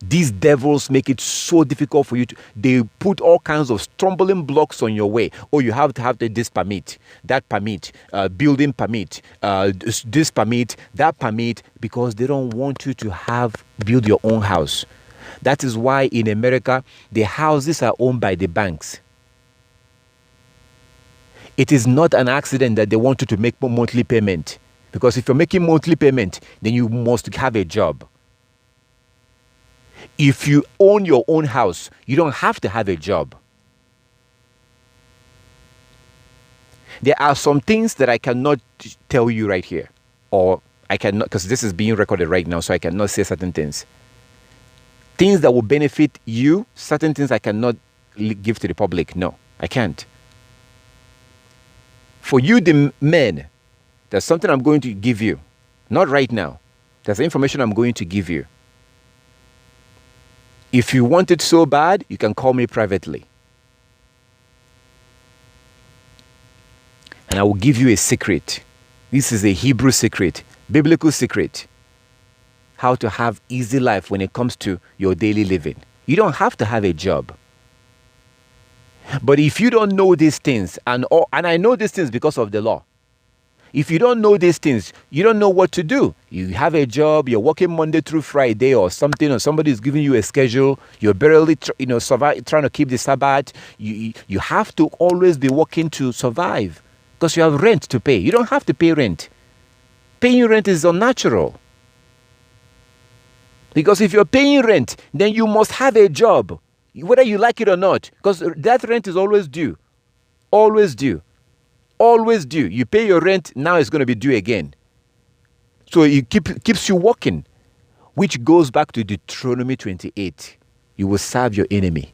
These devils make it so difficult for you they put all kinds of stumbling blocks on your way. Oh, you have to have this permit, that permit, building permit, this permit, that permit, because they don't want you to build your own house. That is why in America, the houses are owned by the banks. It is not an accident that they want you to make monthly payment. Because if you're making monthly payment, then you must have a job. If you own your own house, you don't have to have a job. There are some things that I cannot tell you right here. Or I cannot, because this is being recorded right now, so I cannot say certain things. Things that will benefit you, certain things I cannot give to the public. No, I can't. For you, the men, there's something I'm going to give you. Not right now. There's information I'm going to give you. If you want it so bad, you can call me privately. And I will give you a secret. This is a Hebrew secret, biblical secret. How to have easy life when it comes to your daily living. You don't have to have a job. But if you don't know these things, and I know these things because of the law. If you don't know these things, you don't know what to do. You have a job, you're working Monday through Friday or something, or somebody is giving you a schedule, you're barely trying to keep the Sabbath. You have to always be working to survive because you have rent to pay. You don't have to pay rent. Paying rent is unnatural. Because if you're paying rent, then you must have a job, whether you like it or not, because that rent is always due. Always due. Always due. You pay your rent, now it's going to be due again. So it keeps you working, which goes back to Deuteronomy 28. You will serve your enemy.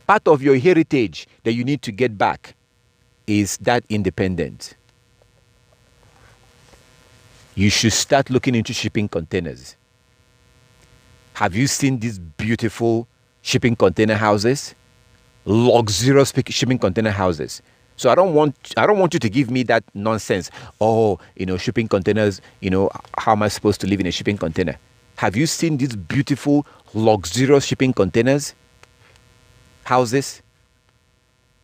Part of your heritage that you need to get back is that independence. You should start looking into shipping containers. Have you seen these beautiful shipping container houses? Luxurious shipping container houses. So I don't want you to give me that nonsense. Oh, shipping containers, how am I supposed to live in a shipping container? Have you seen these beautiful, luxurious shipping containers? Houses?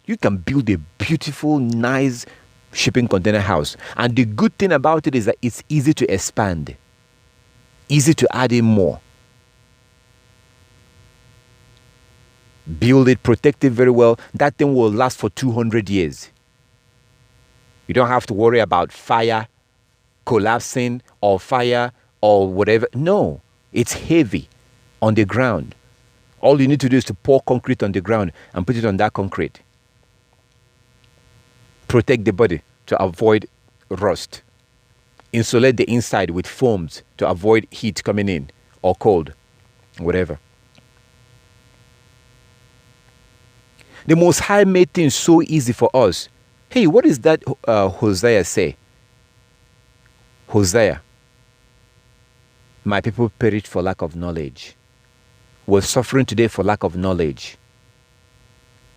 You can build a beautiful, nice shipping container house. And the good thing about it is that it's easy to expand. Easy to add in more. Build it, protect it very well. That thing will last for 200 years. You don't have to worry about fire collapsing or fire or whatever. No, it's heavy on the ground. All you need to do is to pour concrete on the ground and put it on that concrete. Protect the body to avoid rust. Insulate the inside with foams to avoid heat coming in or cold, whatever. The Most High made things so easy for us. Hey, what is that Hosea say? Hosea, my people perish for lack of knowledge. We're suffering today for lack of knowledge.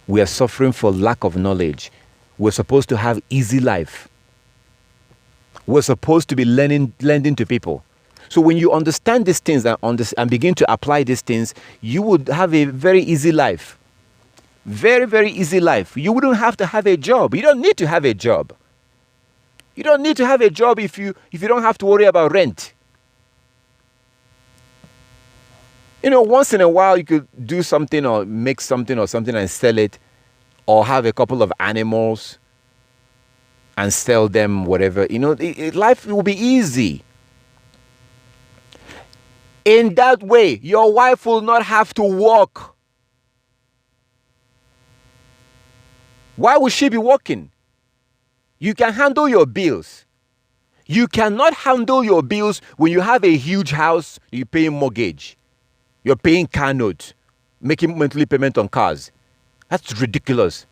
We are suffering for lack of knowledge. We're supposed to have easy life. We're supposed to be lending to people. So when you understand these things and begin to apply these things, you would have a very easy life. Very, very easy life. You wouldn't have to have a job. You don't need to have a job. You don't need to have a job if you don't have to worry about rent. You know, once in a while you could do something or make something or something and sell it, or have a couple of animals and sell them, whatever. You know, life will be easy. In that way, your wife will not have to work. Why would she be working? You can handle your bills. You cannot handle your bills when you have a huge house, you're paying mortgage. You're paying car note, making monthly payment on cars. That's ridiculous.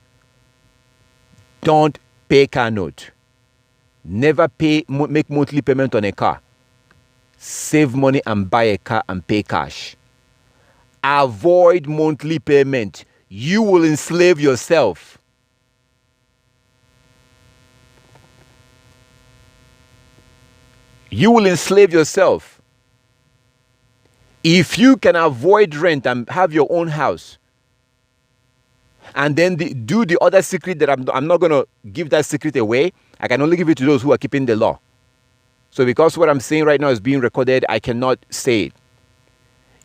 Don't pay car note. Never make monthly payment on a car. Save money and buy a car and pay cash. Avoid monthly payment. You will enslave yourself. You will enslave yourself. If you can avoid rent and have your own house, and then do the other secret that I'm not going to give that secret away. I can only give it to those who are keeping the law. So because what I'm saying right now is being recorded, I cannot say it.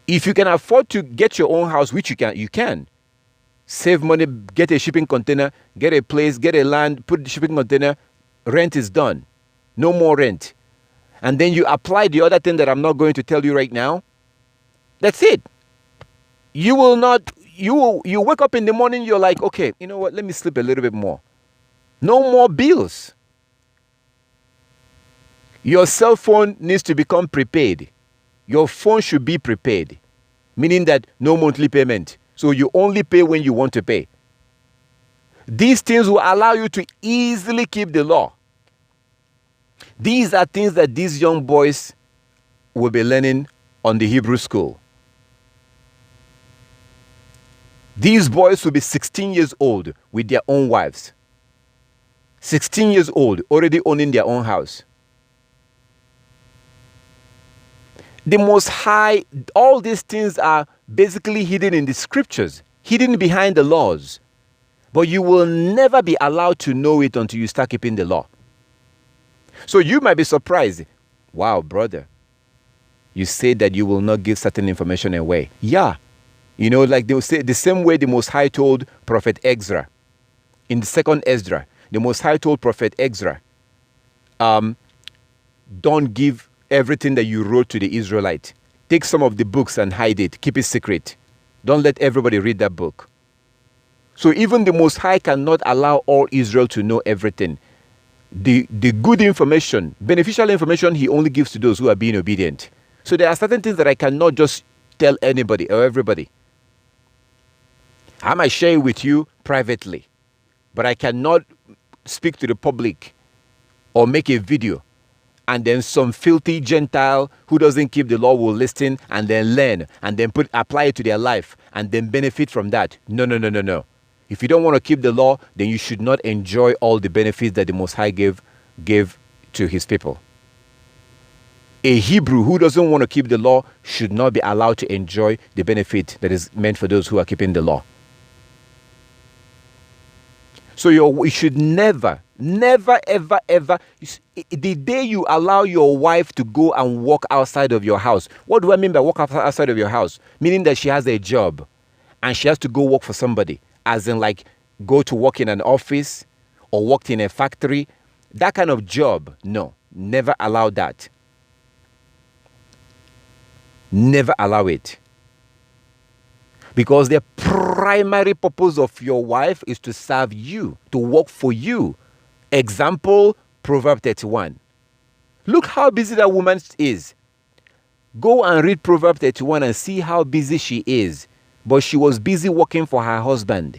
If you can afford to get your own house, which you can. Save money, get a shipping container, get a place, get a land, put the shipping container, rent is done. No more rent. And then you apply the other thing that I'm not going to tell you right now. That's it. You wake up in the morning, you're like, okay, you know what, let me sleep a little bit more. No more bills. Your cell phone needs to become prepaid. Your phone should be prepaid, meaning that no monthly payment. So you only pay when you want to pay. These things will allow you to easily keep the law. These are things that these young boys will be learning on the Hebrew school. These boys will be 16 years old with their own wives. 16 years old, already owning their own house. The Most High, all these things are basically hidden in the scriptures, hidden behind the laws. But you will never be allowed to know it until you start keeping the law. So you might be surprised. Wow, brother, you say that you will not give certain information away. Yeah. You know, like they will say, the same way the Most High told Prophet Ezra, in the second Ezra, the Most High told Prophet Ezra, don't give everything that you wrote to the Israelites. Take some of the books and hide it. Keep it secret. Don't let everybody read that book. So even the Most High cannot allow all Israel to know everything. The good information, beneficial information, he only gives to those who are being obedient. So there are certain things that I cannot just tell anybody or everybody. I might share it with you privately, but I cannot speak to the public or make a video and then some filthy Gentile who doesn't keep the law will listen and then learn and then apply it to their life and then benefit from that. No. If you don't want to keep the law, then you should not enjoy all the benefits that the Most High gave to his people. A Hebrew who doesn't want to keep the law should not be allowed to enjoy the benefit that is meant for those who are keeping the law. So you should never, ever, the day you allow your wife to go and walk outside of your house. What do I mean by walk outside of your house? Meaning that she has a job and she has to go work for somebody. As in like go to work in an office or work in a factory. That kind of job, no, never allow that. Never allow it. Because the primary purpose of your wife is to serve you, to work for you. Example, Proverb 31. Look how busy that woman is. Go and read Proverb 31 and see how busy she is. But she was busy working for her husband.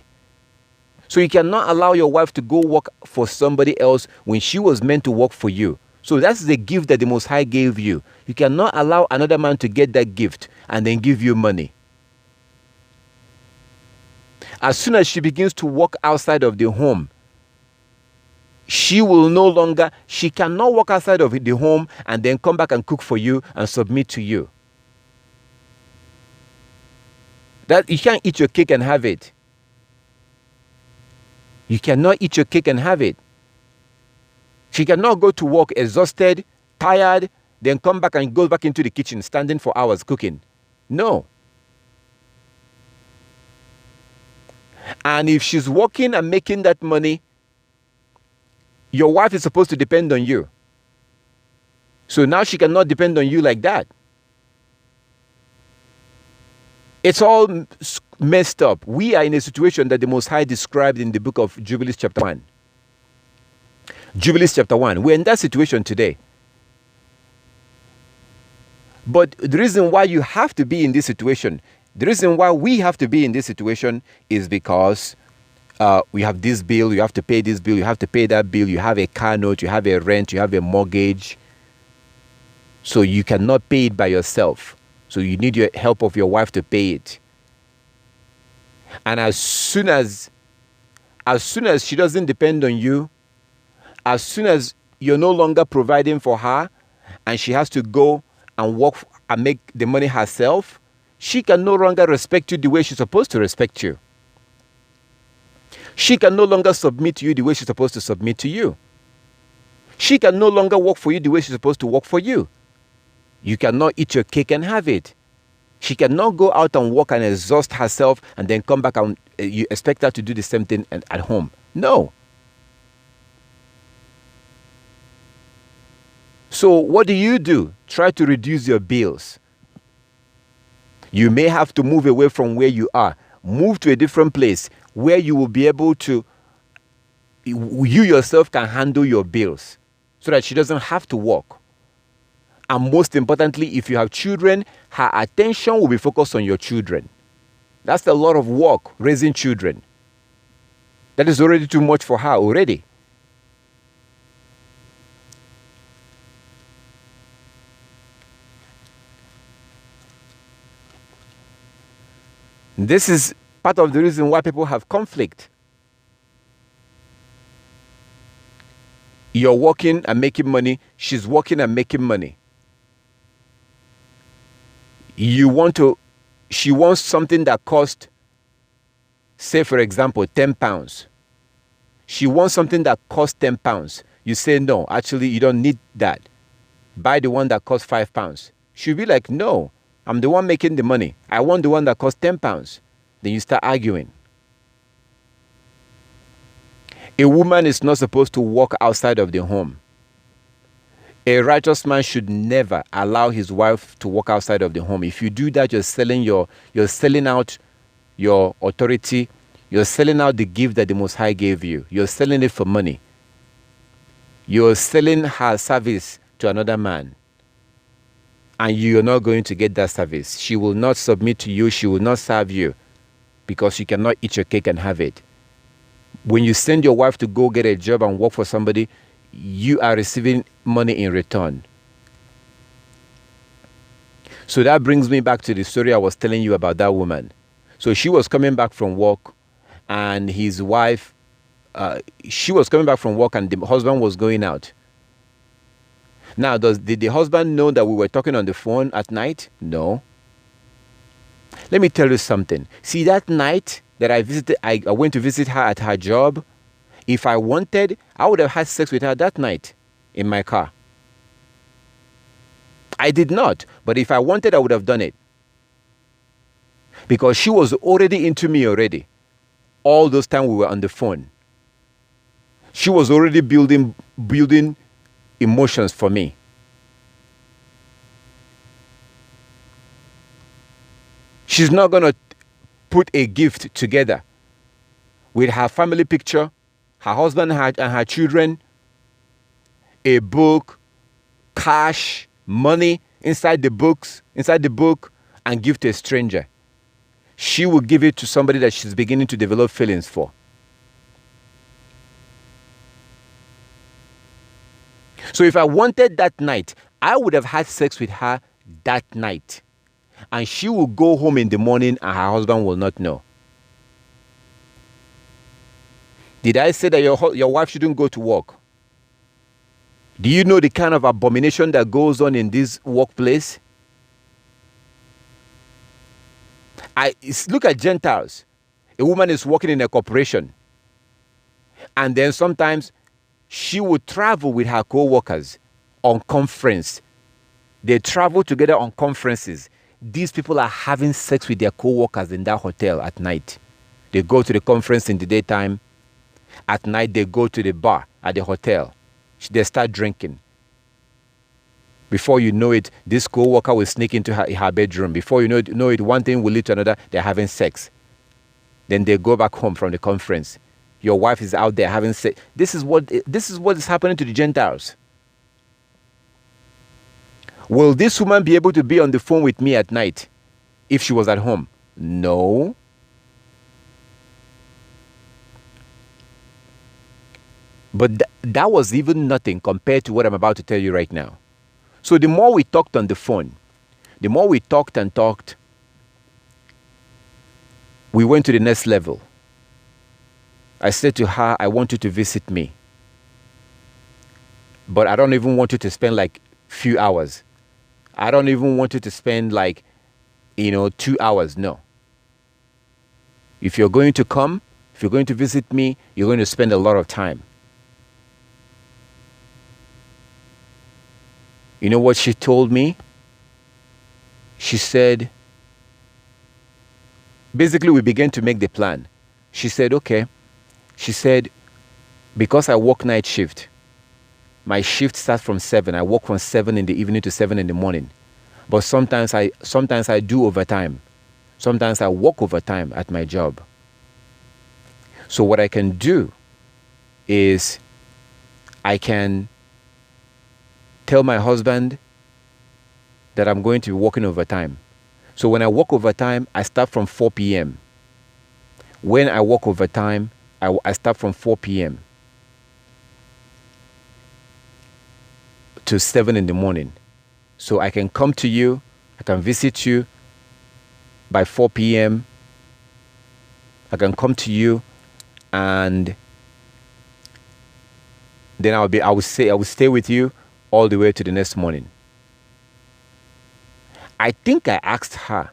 So you cannot allow your wife to go work for somebody else when she was meant to work for you. So that's the gift that the Most High gave you. You cannot allow another man to get that gift and then give you money. As soon as she begins to walk outside of the home, she cannot walk outside of the home and then come back and cook for you and submit to you. That you can't eat your cake and have it. You cannot eat your cake and have it. She cannot go to work exhausted, tired, then come back and go back into the kitchen, standing for hours cooking. No. And if she's working and making that money, your wife is supposed to depend on you. So now she cannot depend on you like that. It's all messed up. We are in a situation that the Most High described in the book of Jubilees chapter 1. Jubilees chapter 1. We're in that situation today. But the reason why you have to be in this situation, the reason why we have to be in this situation is because we have this bill, you have to pay this bill, you have to pay that bill, you have a car note, you have a rent, you have a mortgage. So you cannot pay it by yourself. So you need your help of your wife to pay it. And as soon as she doesn't depend on you, as soon as you're no longer providing for her and she has to go and work and make the money herself, she can no longer respect you the way she's supposed to respect you. She can no longer submit to you the way she's supposed to submit to you. She can no longer work for you the way she's supposed to work for you. You cannot eat your cake and have it. She cannot go out and work and exhaust herself and then come back and you expect her to do the same thing at home. No. So what do? Try to reduce your bills. You may have to move away from where you are. Move to a different place where you will be able to, you yourself can handle your bills so that she doesn't have to work. And most importantly, if you have children, her attention will be focused on your children. That's a lot of work, raising children. That is already too much for her already. This is part of the reason why people have conflict. You're working and making money. She's working and making money. She wants something that costs, say for example, 10 pounds. She wants something that costs 10 pounds. You say, no, actually you don't need that. Buy the one that costs 5 pounds. She'll be like, no, I'm the one making the money. I want the one that costs 10 pounds. Then you start arguing. A woman is not supposed to walk outside of the home. A righteous man should never allow his wife to walk outside of the home. If you do that, you're selling out your authority. You're selling out the gift that the Most High gave you. You're selling it for money. You're selling her service to another man. And you're not going to get that service. She will not submit to you. She will not serve you because you cannot eat your cake and have it. When you send your wife to go get a job and work for somebody, you are receiving money in return. So that brings me back to the story I was telling you about that woman. So she was coming back from work and his wife, she was coming back from work and the husband was going out. Now, did the husband know that we were talking on the phone at night? No. Let me tell you something. See, that night that I went to visit her at her job, if I wanted, I would have had sex with her that night in my car. I did not, but if I wanted, I would have done it. Because she was already into me already. All those times we were on the phone. She was already building emotions for me. She's not going to put a gift together with her family picture, her husband and her children, a book, cash, money inside the book, and give to a stranger. She will give it to somebody that she's beginning to develop feelings for. So if I wanted that night, I would have had sex with her that night. And she will go home in the morning and her husband will not know. Did I say that your wife shouldn't go to work? Do you know the kind of abomination that goes on in this workplace? Look at Gentiles. A woman is working in a corporation. And then sometimes she would travel with her co-workers on conference. They travel together on conferences. These people are having sex with their co-workers in that hotel at night. They go to the conference in the daytime. At night, they go to the bar at the hotel. They start drinking. Before you know it, this co-worker will sneak into her bedroom. Before you know it, one thing will lead to another. They're having sex. Then they go back home from the conference. Your wife is out there having sex. This is what is happening to the Gentiles. Will this woman be able to be on the phone with me at night if she was at home? No. But that was even nothing compared to what I'm about to tell you right now. So the more we talked on the phone, the more we talked and talked, we went to the next level. I said to her, I want you to visit me. But I don't even want you to spend like few hours. I don't even want you to spend like, 2 hours. No. If you're going to come, if you're going to visit me, you're going to spend a lot of time. You know what she told me? She said, basically we began to make the plan. She said, okay. She said, because I work night shift, my shift starts from 7. I work from 7 in the evening to 7 in the morning. But sometimes I do overtime. Sometimes I work overtime at my job. So what I can do is I can tell my husband that I'm going to be working overtime. So when I work overtime, I start from 4 p.m. When I work overtime, I start from 4 p.m. to 7 in the morning. So I can come to you, I can visit you by 4 p.m. I can come to you and then I will stay with you all the way to the next morning. I think I asked her,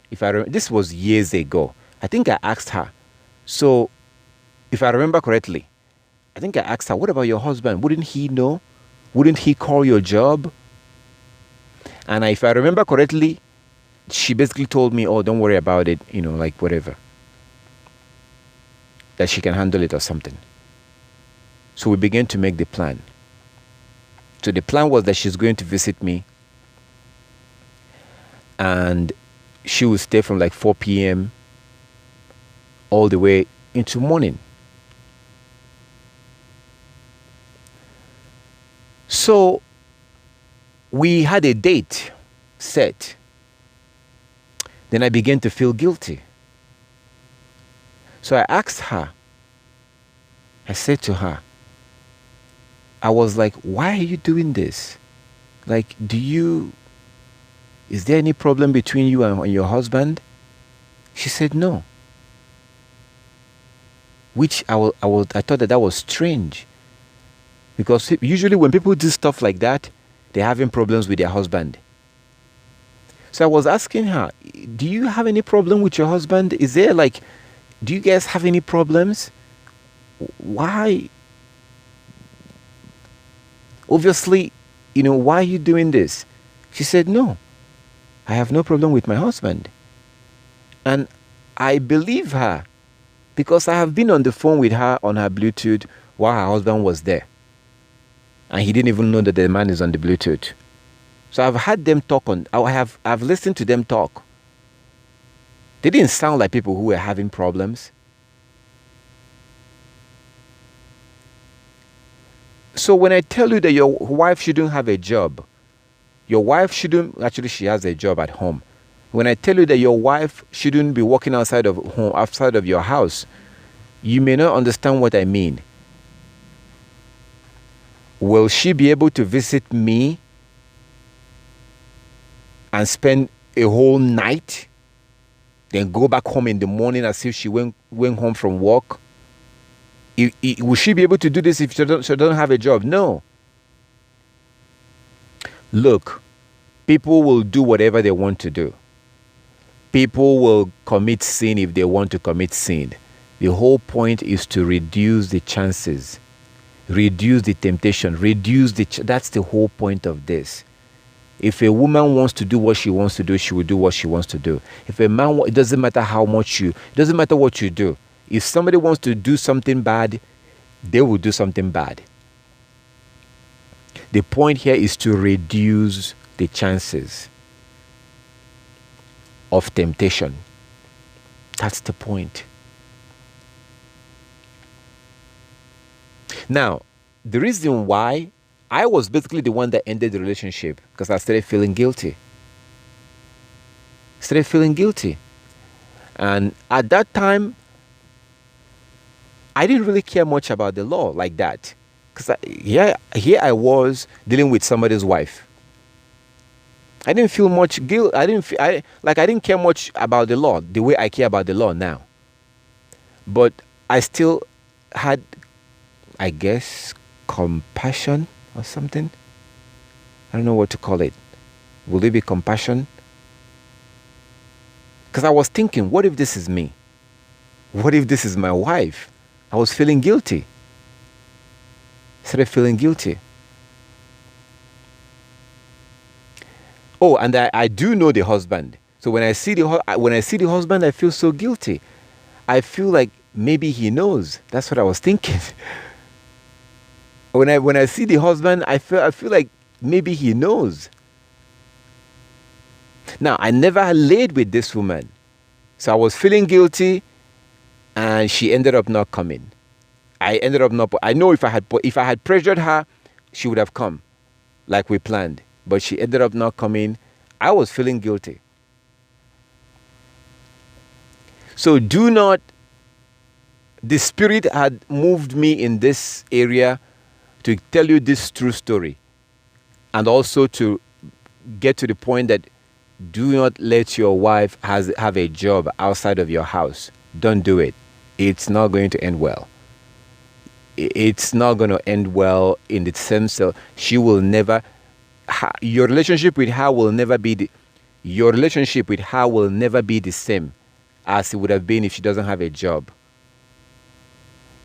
this was years ago. I think I asked her. So if I remember correctly, I think I asked her, what about your husband? Wouldn't he know? Wouldn't he call your job? And if I remember correctly, she basically told me, oh, don't worry about it, like whatever. That she can handle it or something. So we began to make the plan. So the plan was that she's going to visit me and she will stay from like 4 p.m. all the way into morning. So we had a date set. Then I began to feel guilty. So I asked her, I said to her, I was like, why are you doing this? Like, is there any problem between you and your husband? She said no. Which I thought that was strange. Because usually when people do stuff like that, they're having problems with their husband. So I was asking her, do you have any problem with your husband? Is there like, do you guys have any problems? Why? Obviously, why are you doing this? She said, no, I have no problem with my husband. And I believe her because I have been on the phone with her on her Bluetooth while her husband was there. And he didn't even know that the man is on the Bluetooth. So I've had them talk I've listened to them talk. They didn't sound like people who were having problems. So when I tell you that your wife shouldn't have a job, your wife shouldn't, actually she has a job at home. When I tell you that your wife shouldn't be walking outside of home, outside of your house, you may not understand what I mean. Will she be able to visit me and spend a whole night, then go back home in the morning as if she went home from work? Will she be able to do this if she don't have a job? No. Look, people will do whatever they want to do. People will commit sin if they want to commit sin. The whole point is to reduce the chances, reduce the temptation, that's the whole point of this. If a woman wants to do what she wants to do, she will do what she wants to do. If a man, it doesn't matter it doesn't matter what you do. If somebody wants to do something bad, they will do something bad. The point here is to reduce the chances of temptation. That's the point. Now, the reason why I was basically the one that ended the relationship because I started feeling guilty. And at that time, I didn't really care much about the law like that. Because here I was dealing with somebody's wife. I didn't feel much guilt. I didn't care much about the law the way I care about the law now. But I still had, I guess, compassion or something. I don't know what to call it. Will it be compassion? Because I was thinking, what if this is me? What if this is my wife? I was feeling guilty. Started feeling guilty. Oh, and I do know the husband. So when I see the husband, I feel so guilty. I feel like maybe he knows. That's what I was thinking. When I see the husband, I feel like maybe he knows. Now, I never laid with this woman. So I was feeling guilty and she ended up not coming. I know if I had pressured her, she would have come like we planned. But she ended up not coming. I was feeling guilty. So the Spirit had moved me in this area to tell you this true story. And also to get to the point that do not let your wife have a job outside of your house. Don't do it. It's not going to end well. It's not going to end well in the sense that she will never... Your relationship with her will never be the same as it would have been if she doesn't have a job.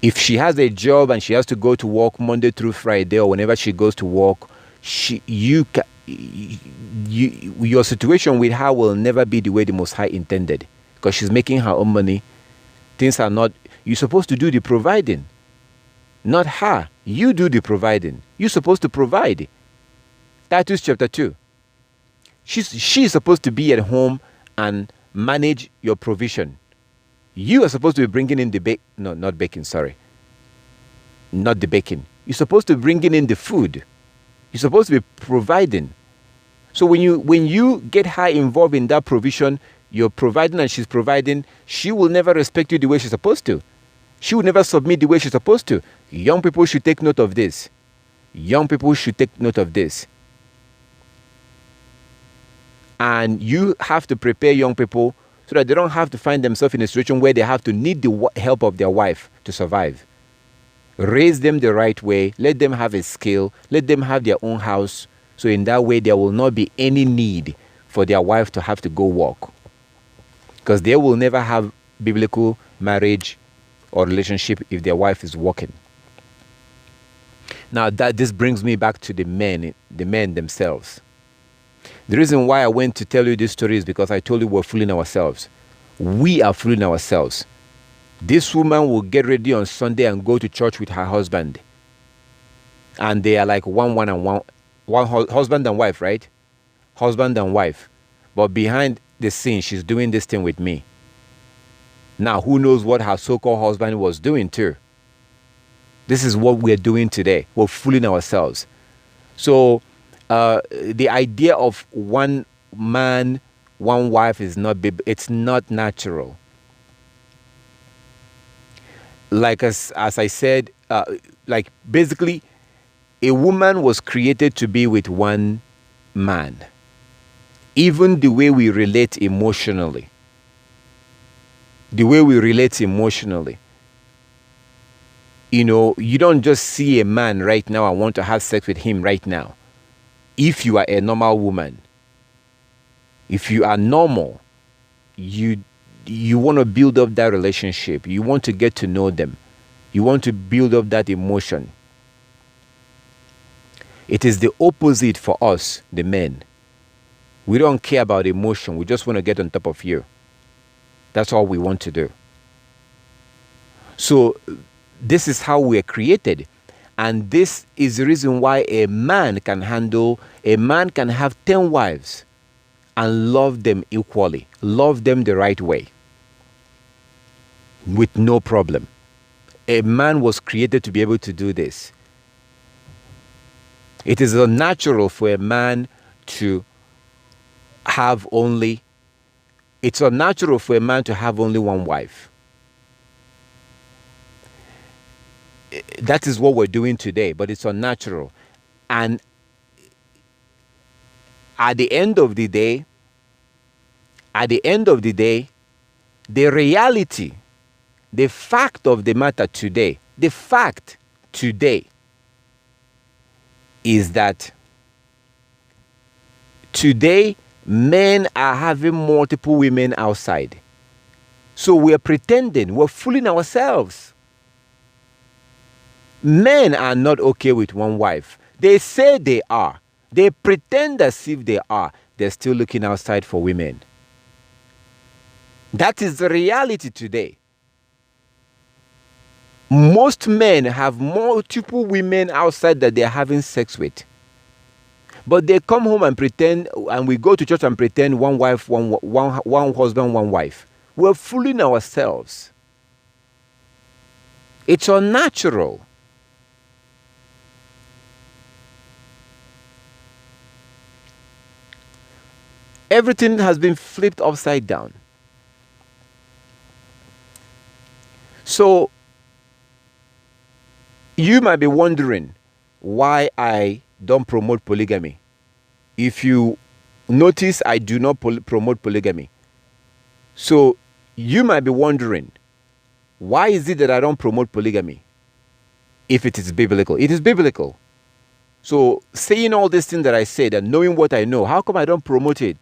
If she has a job and she has to go to work Monday through Friday or whenever she goes to work, your situation with her will never be the way the Most High intended, because she's making her own money. Things are not... You're supposed to do the providing, not her. You do the providing. You're supposed to provide. Titus chapter 2. She's supposed to be at home and manage your provision. You are supposed to be bringing in not the baking. You're supposed to be bringing in the food. You're supposed to be providing. So when you get her involved in that provision, you're providing and she's providing, she will never respect you the way she's supposed to. She will never submit the way she's supposed to. Young people should take note of this. And you have to prepare young people so that they don't have to find themselves in a situation where they have to need the help of their wife to survive. Raise them the right way. Let them have a skill. Let them have their own house So in that way, there will not be any need for their wife to have to go work, because they will never have biblical marriage or relationship if their wife is working. Now this brings me back to the men themselves. The reason why I went to tell you this story is because I told you we're fooling ourselves. We are fooling ourselves. This woman will get ready on Sunday and go to church with her husband. And they are like one husband and wife, right? Husband and wife. But behind the scene, she's doing this thing with me. Now, who knows what her so-called husband was doing too? This is what we're doing today. We're fooling ourselves. So, the idea of one man, one wife is it's not natural. Like as I said, like basically, a woman was created to be with one man. Even the way we relate emotionally. You know, you don't just see a man right now and want to have sex with him right now. If you are a normal woman, if you are normal, you want to build up that relationship. You want to get to know them. You want to build up that emotion. It is the opposite for us, the men. We don't care about emotion. We just want to get on top of you. That's all we want to do. So this is how we are created. And this is the reason why a man can have 10 wives and love them equally. Love them the right way. With no problem. A man was created to be able to do this. It is unnatural for a man to have only one wife. That is what we're doing today, but it's unnatural. And at the end of the day, the reality, the fact of the matter today, is that today men are having multiple women outside. So we're pretending, we're fooling ourselves. Men are not okay with one wife. They say they are. They pretend as if they are. They're still looking outside for women. That is the reality today. Most men have multiple women outside that they're having sex with. But they come home and pretend, and we go to church and pretend one wife, one husband, one wife. We're fooling ourselves. It's unnatural. Everything has been flipped upside down. So, you might be wondering why I don't promote polygamy. If you notice, I do not promote polygamy. So, you might be wondering, why is it that I don't promote polygamy? If it is biblical. It is biblical. So, saying all these things that I said and knowing what I know, how come I don't promote it?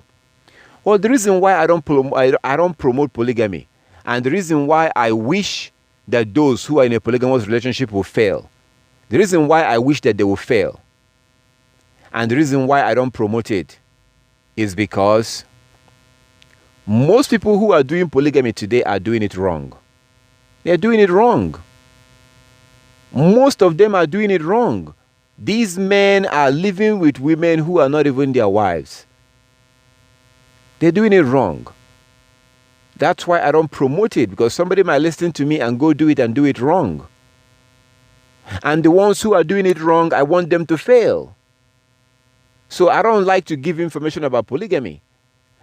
Well, the reason why I don't promote polygamy, and the reason why I wish that those who are in a polygamous relationship will fail, the reason why I wish that they will fail, and the reason why I don't promote it is because most people who are doing polygamy today are doing it wrong. They're doing it wrong. Most of them are doing it wrong. These men are living with women who are not even their wives. They're doing it wrong. That's why I don't promote it, because somebody might listen to me and go do it and do it wrong. And the ones who are doing it wrong, I want them to fail. So I don't like to give information about polygamy.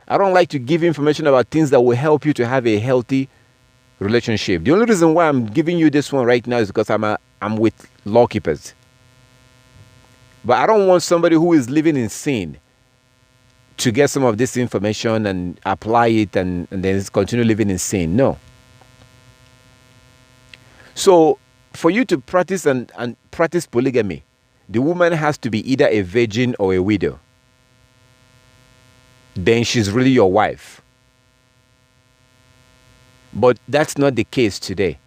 I don't like to give information about things that will help you to have a healthy relationship. The only reason why I'm giving you this one right now is because I'm with law keepers. But I don't want somebody who is living in sin to get some of this information and apply it and then continue living in sin. No. So for you to practice and practice polygamy, the woman has to be either a virgin or a widow. Then she's really your wife. But that's not the case today.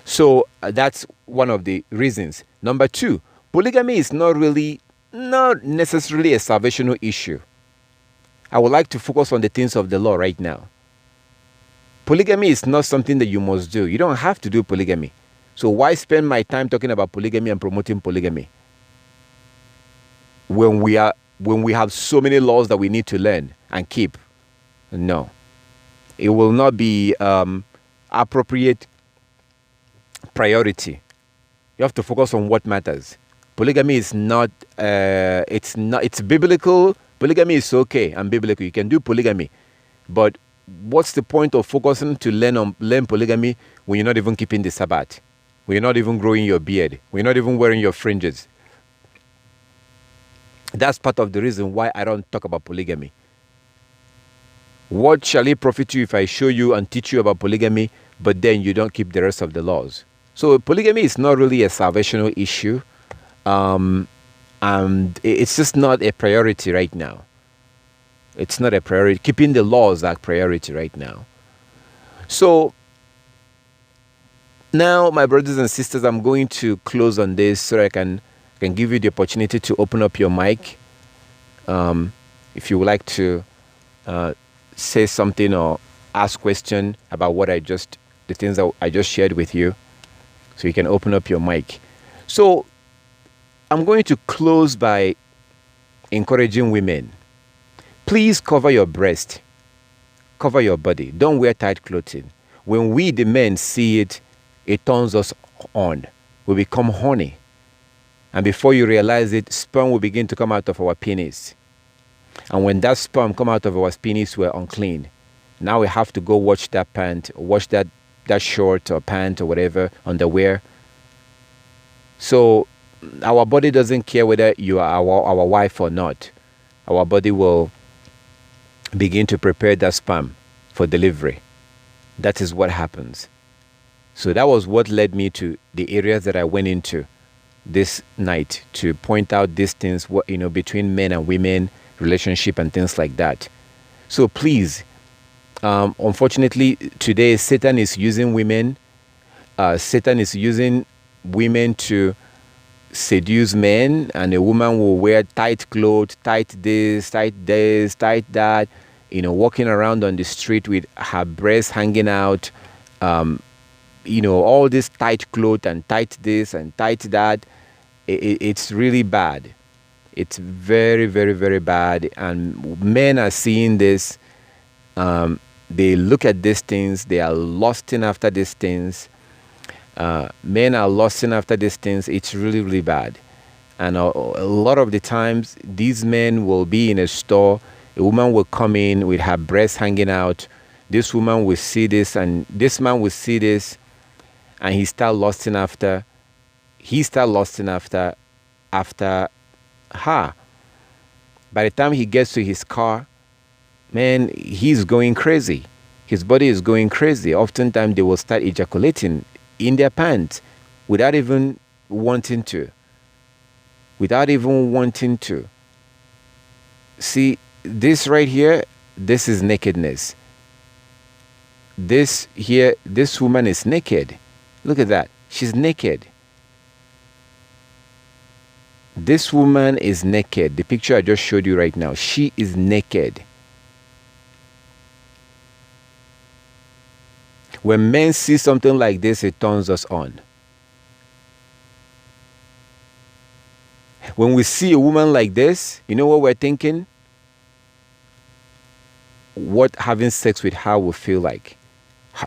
So that's one of the reasons. Number two, polygamy is not necessarily a salvational issue. I would like to focus on the things of the law right now. Polygamy is not something that you must do. You don't have to do polygamy. So why spend my time talking about polygamy and promoting polygamy when we have so many laws that we need to learn and keep? No. It will not be appropriate priority. You have to focus on what matters. Polygamy is not, it's biblical. Polygamy is okay and biblical. You can do polygamy. But what's the point of focusing to learn polygamy when you're not even keeping the Sabbath? When you're not even growing your beard? When you're not even wearing your fringes? That's part of the reason why I don't talk about polygamy. What shall it profit you if I show you and teach you about polygamy, but then you don't keep the rest of the laws? So polygamy is not really a salvational issue. And it's just not a priority right now. It's not a priority. Keeping the laws are priority right now. So now, my brothers and sisters, I'm going to close on this so I can give you the opportunity to open up your mic. If you would like to say something or ask question about the things that I just shared with you, so you can open up your mic. So I'm going to close by encouraging women. Please cover your breast. Cover your body. Don't wear tight clothing. When we, the men, see it, it turns us on. We become horny. And before you realize it, sperm will begin to come out of our penis. And when that sperm come out of our penis, we're unclean. Now we have to go wash that pant, wash that short or pant or whatever, underwear. So our body doesn't care whether you are our wife or not. Our body will begin to prepare that sperm for delivery. That is what happens. So that was what led me to the areas that I went into this night, to point out these things, between men and women, relationship and things like that. So please, unfortunately, today Satan is using women. Satan is using women to seduce men, and a woman will wear tight clothes, tight this, tight that, walking around on the street with her breasts hanging out, all this tight clothes and tight this and tight that. It's really bad. It's very, very, very bad. And men are seeing this. They look at these things. They are lusting after these things. Men are lusting after these things. It's really, really bad. And a lot of the times, these men will be in a store. A woman will come in with her breasts hanging out. This woman will see this, and this man will see this, and he start lusting after her. By the time he gets to his car, man, he's going crazy. His body is going crazy. Oftentimes, they will start ejaculating in their pants without even wanting to. See, this right here, this is nakedness. This woman is naked. Look at that. She's naked. This woman is naked. The picture I just showed you right now, she is naked. When men see something like this, it turns us on. When we see a woman like this, you know what we're thinking? What having sex with her will feel like.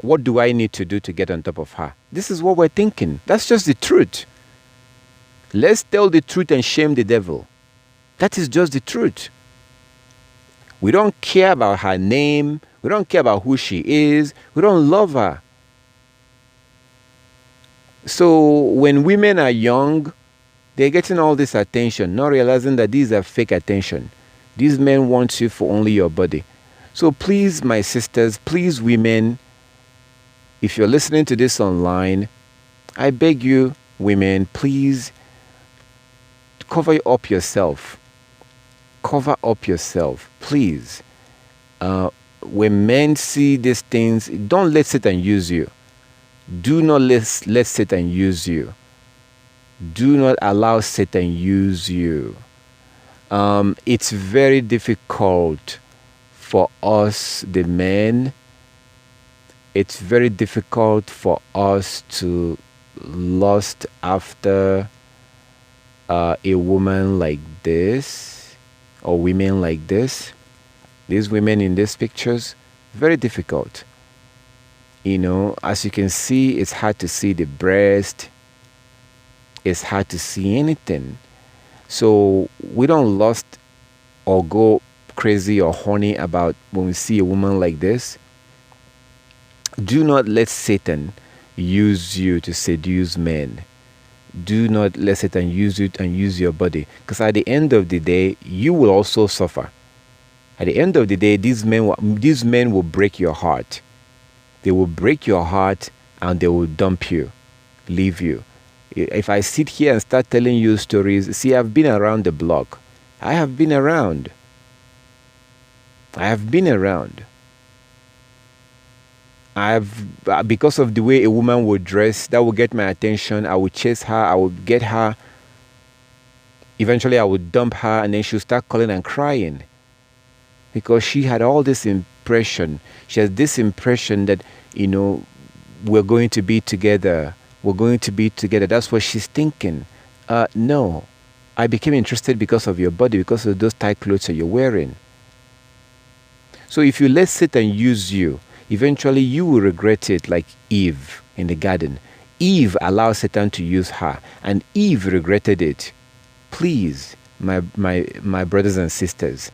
What do I need to do to get on top of her? This is what we're thinking. That's just the truth. Let's tell the truth and shame the devil. That is just the truth. We don't care about her name. We don't care about who she is. We don't love her. So when women are young, they're getting all this attention, not realizing that these are fake attention. These men want you for only your body. So please, my sisters, please, women, if you're listening to this online, I beg you, women, please cover up yourself. Cover up yourself, please. When men see these things, don't let Satan use you. Do not let Satan use you. Do not allow Satan use you. It's very difficult for us, the men. It's very difficult for us to lust after a woman like this, or women like this. These women in these pictures, very difficult. You know, as you can see, it's hard to see the breast. It's hard to see anything. So we don't lust or go crazy or horny about when we see a woman like this. Do not let Satan use you to seduce men. Do not let Satan use you and use your body. Because at the end of the day, you will also suffer. At the end of the day, these men will break your heart. They will break your heart and they will dump you, leave you. If I sit here and start telling you stories, see, I've been around the block. I have been around. Because of the way a woman would dress, that will get my attention. I would chase her. I would get her. Eventually, I would dump her, and then she'll start calling and crying. Because she had all this impression. She has this impression that, you know, we're going to be together. We're going to be together. That's what she's thinking. No. I became interested because of your body, because of those tight clothes that you're wearing. So if you let Satan use you, eventually you will regret it, like Eve in the garden. Eve allowed Satan to use her, and Eve regretted it. Please, my brothers and sisters,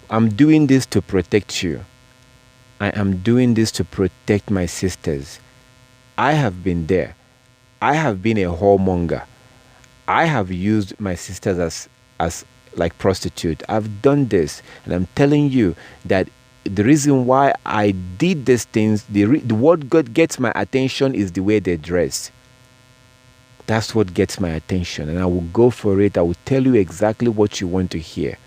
I'm doing this to protect you. I am doing this to protect my sisters. I have been there. I have been a whoremonger. I have used my sisters as like prostitute. I've done this, and I'm telling you that the reason why I did these things, what God gets my attention is the way they dress. That's what gets my attention, and I will go for it. I will tell you exactly what you want to hear.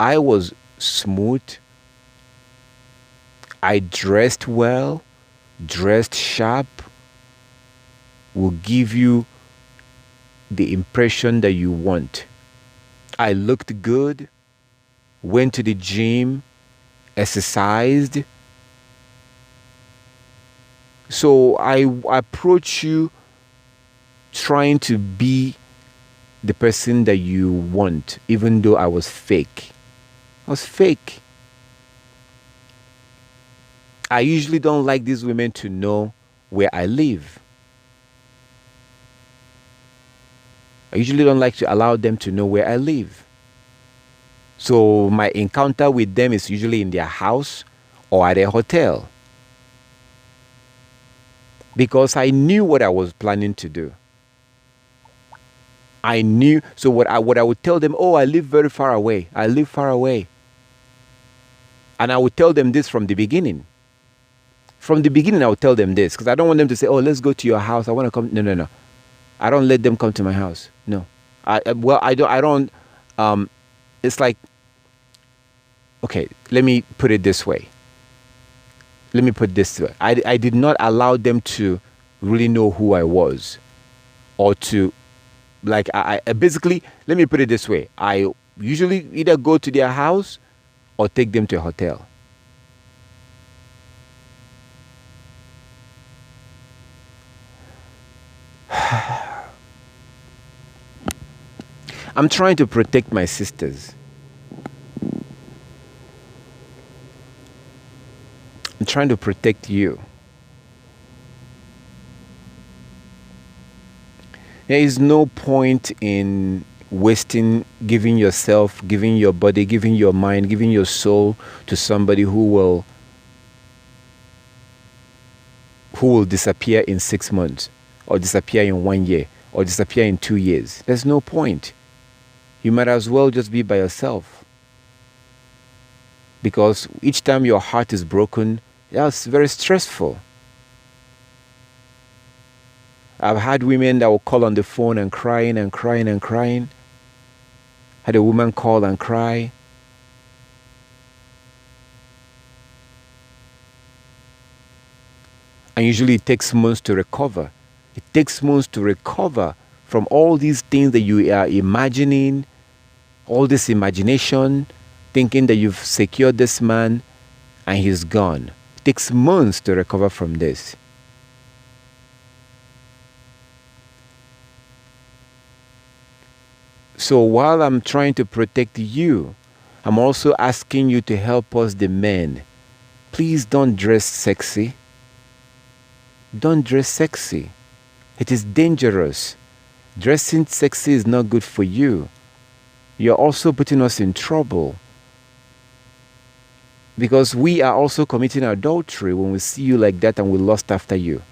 I was smooth. I dressed well, dressed sharp, will give you the impression that you want. I looked good, went to the gym, exercised. So I approach you trying to be the person that you want, even though I was fake. I was fake. I usually don't like these women to know where I live. I usually don't like to allow them to know where I live. So my encounter with them is usually in their house or at a hotel. Because I knew what I was planning to do. I knew. So what I would tell them, oh, I live very far away. I live far away. And I would tell them this from the beginning. From the beginning, I would tell them this. Because I don't want them to say, oh, let's go to your house. I want to come. No. I don't let them come to my house. No. I don't. It's like, okay, let me put it this way. I did not allow them to really know who I was, or to, like, I basically, let me put it this way. I usually either go to their house or take them to a hotel. I'm trying to protect my sisters. I'm trying to protect you. There is no point in wasting, giving yourself, giving your body, giving your mind, giving your soul to somebody who will disappear in 6 months, or disappear in 1 year, or disappear in 2 years. There's no point. You might as well just be by yourself. Because each time your heart is broken, that's very stressful. I've had women that will call on the phone and crying and crying and crying. Had a woman call and cry. And usually it takes months to recover. It takes months to recover from all these things that you are imagining, all this imagination, thinking that you've secured this man and he's gone. It takes months to recover from this. So while I'm trying to protect you, I'm also asking you to help us, the men. Please don't dress sexy. Don't dress sexy. It is dangerous. Dressing sexy is not good for you. You're also putting us in trouble. Because we are also committing adultery when we see you like that and we lust after you.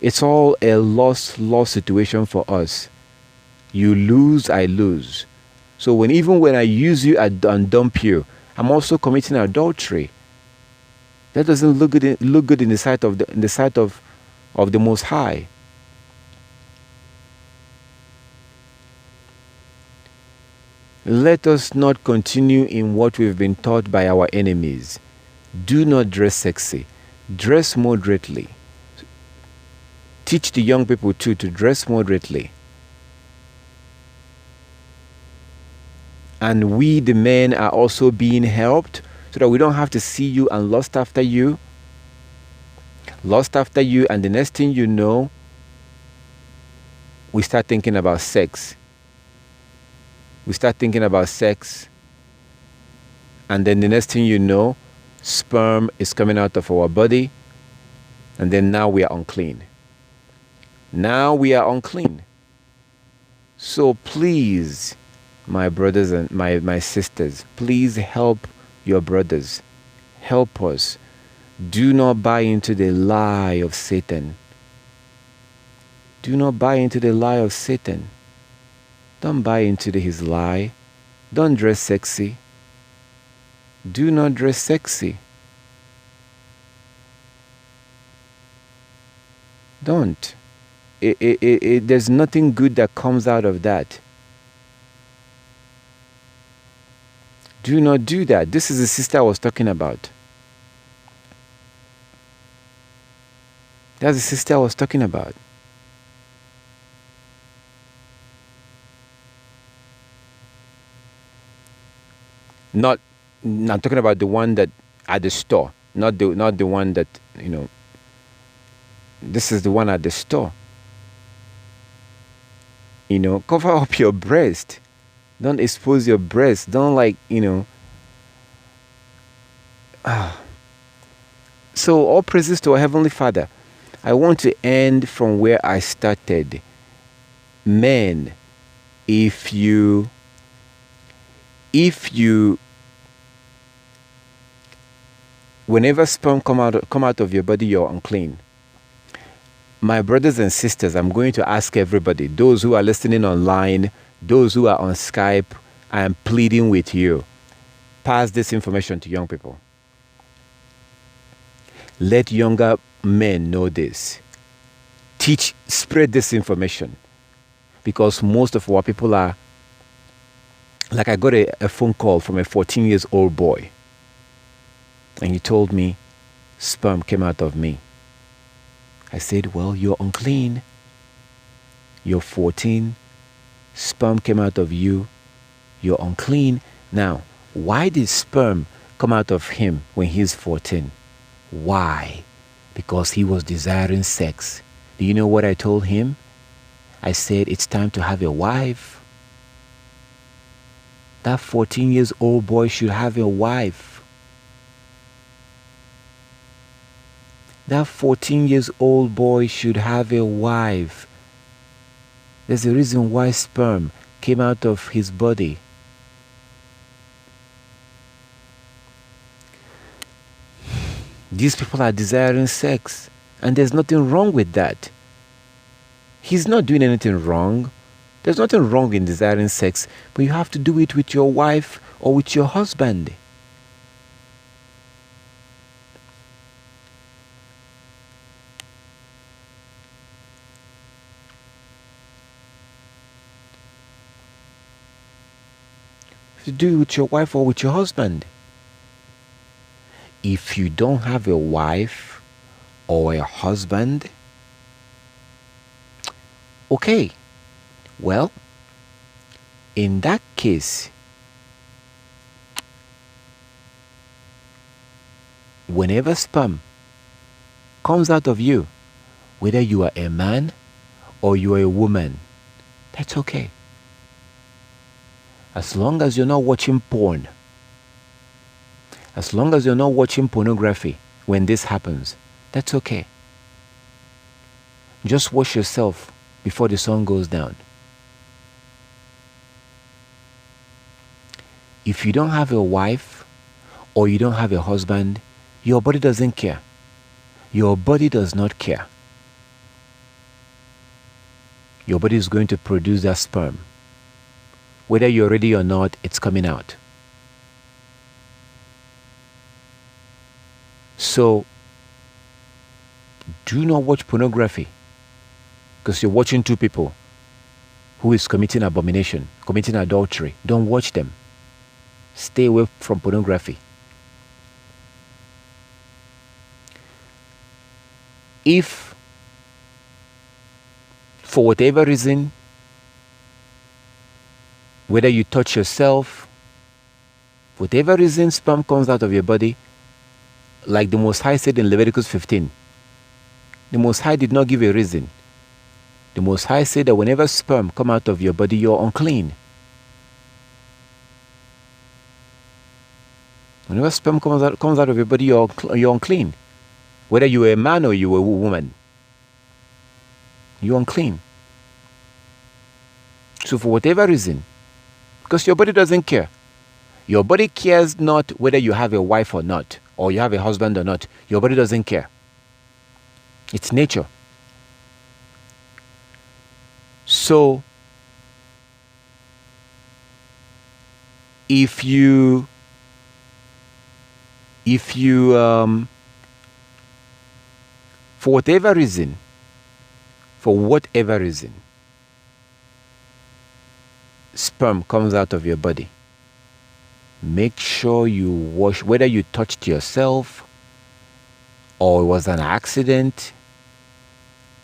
It's all a loss situation for us. You lose, I lose. So even when I use you and dump you, I'm also committing adultery. That doesn't look good in the sight of the Most High. Let us not continue in what we've been taught by our enemies. Do not dress sexy. Dress moderately. Teach the young people too to dress moderately. And we, the men, are also being helped so that we don't have to see you and lust after you. Lust after you, and the next thing you know, we start thinking about sex. We start thinking about sex. And then the next thing you know, sperm is coming out of our body. And then now we are unclean. Now we are unclean. So please, my brothers and my sisters, please help your brothers. Help us. Do not buy into the lie of Satan. Do not buy into the lie of Satan. Don't buy into his lie. Don't dress sexy. Do not dress sexy. Don't. There's nothing good that comes out of that. Do not do that. This is the sister I was talking about. That's the sister I was talking about. I'm talking about the one that at the store, not the one that, this is the one at the store. Cover up your breast. Don't expose your breast. Don't So all praises to our Heavenly Father. I want to end from where I started. Men, if you whenever sperm come out of your body, you're unclean. My brothers and sisters, I'm going to ask everybody, those who are listening online, those who are on Skype, I am pleading with you. Pass this information to young people. Let younger men know this. Spread this information. Because most of our people are, like I got a phone call from a 14-year-old boy. And he told me, sperm came out of me. I said, well, you're unclean. You're 14. Sperm came out of you. You're unclean. Now, why did sperm come out of him when he's 14? Why? Because he was desiring sex. Do you know what I told him? I said, it's time to have a wife. That 14-year-old boy should have a wife. That 14-year-old boy should have a wife. There's a reason why sperm came out of his body. These people are desiring sex, and there's nothing wrong with that. He's not doing anything wrong. There's nothing wrong in desiring sex, but you have to do it with your wife or with your husband. to do with your wife or with your husband. If you don't have a wife or a husband, okay, well, in that case, whenever sperm comes out of you, whether you are a man or you are a woman, that's okay. As long as you're not watching porn, as long as you're not watching pornography when this happens, that's okay. Just wash yourself before the sun goes down. If you don't have a wife or you don't have a husband, your body doesn't care. Your body does not care. Your body is going to produce that sperm. Whether you're ready or not, it's coming out. So, do not watch pornography because you're watching two people who is committing abomination, committing adultery. Don't watch them. Stay away from pornography. If, for whatever reason, whether you touch yourself, whatever reason sperm comes out of your body, like the Most High said in Leviticus 15, the Most High did not give a reason. The Most High said that whenever sperm come out of your body, you're unclean. Whenever sperm comes out of your body, you're unclean. Whether you're a man or you're a woman, you're unclean. So for whatever reason, because your body doesn't care. Your body cares not whether you have a wife or not, or you have a husband or not. Your body doesn't care. It's nature. So, if you for whatever reason, sperm comes out of your body, make sure you wash, whether you touched yourself or it was an accident,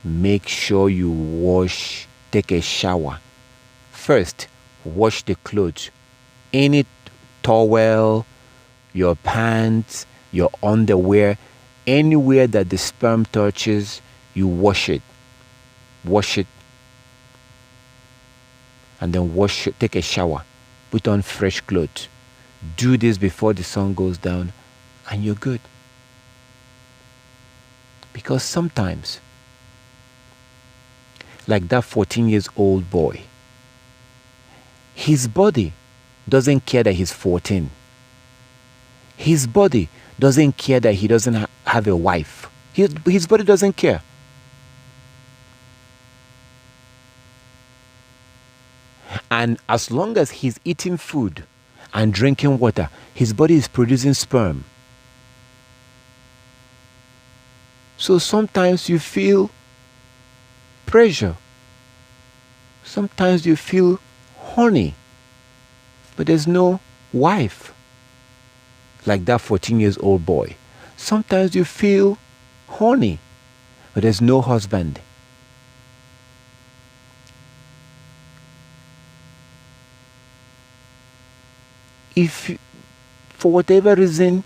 make sure you wash, take a shower. First, wash the clothes. Any towel, your pants, your underwear, anywhere that the sperm touches, you wash it. Wash it. And then take a shower. Put on fresh clothes. Do this before the sun goes down and you're good. Because sometimes, like that 14-year-old boy, his body doesn't care that he's 14. His body doesn't care that he doesn't have a wife. His body doesn't care. And as long as he's eating food and drinking water, his body is producing sperm. So sometimes you feel pressure. Sometimes you feel horny. But there's no wife. Like that 14-year-old boy. Sometimes you feel horny. But there's no husband. If, for whatever reason,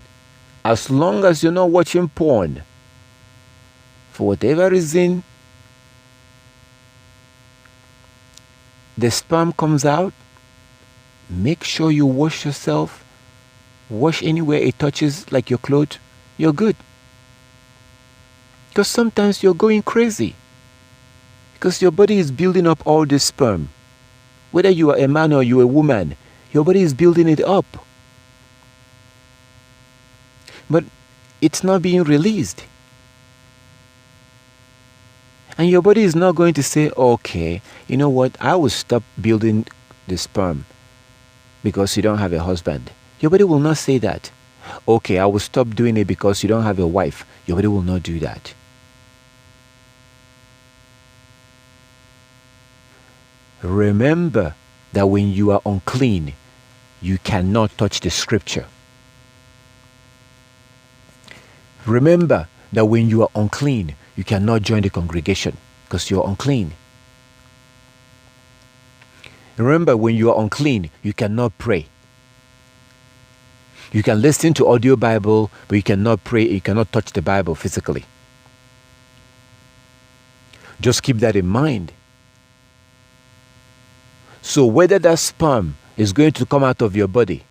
as long as you're not watching porn, for whatever reason, the sperm comes out, make sure you wash yourself. Wash anywhere it touches, like your clothes, you're good. Because sometimes you're going crazy. Because your body is building up all this sperm. Whether you are a man or you're a woman, your body is building it up. But it's not being released. And your body is not going to say, okay, you know what, I will stop building the sperm because you don't have a husband. Your body will not say that. Okay, I will stop doing it because you don't have a wife. Your body will not do that. Remember that when you are unclean, you cannot touch the scripture. Remember that when you are unclean, you cannot join the congregation because you are unclean. Remember, when you are unclean, you cannot pray. You can listen to audio Bible, but you cannot pray, you cannot touch the Bible physically. Just keep that in mind. So whether that sperm is going to come out of your body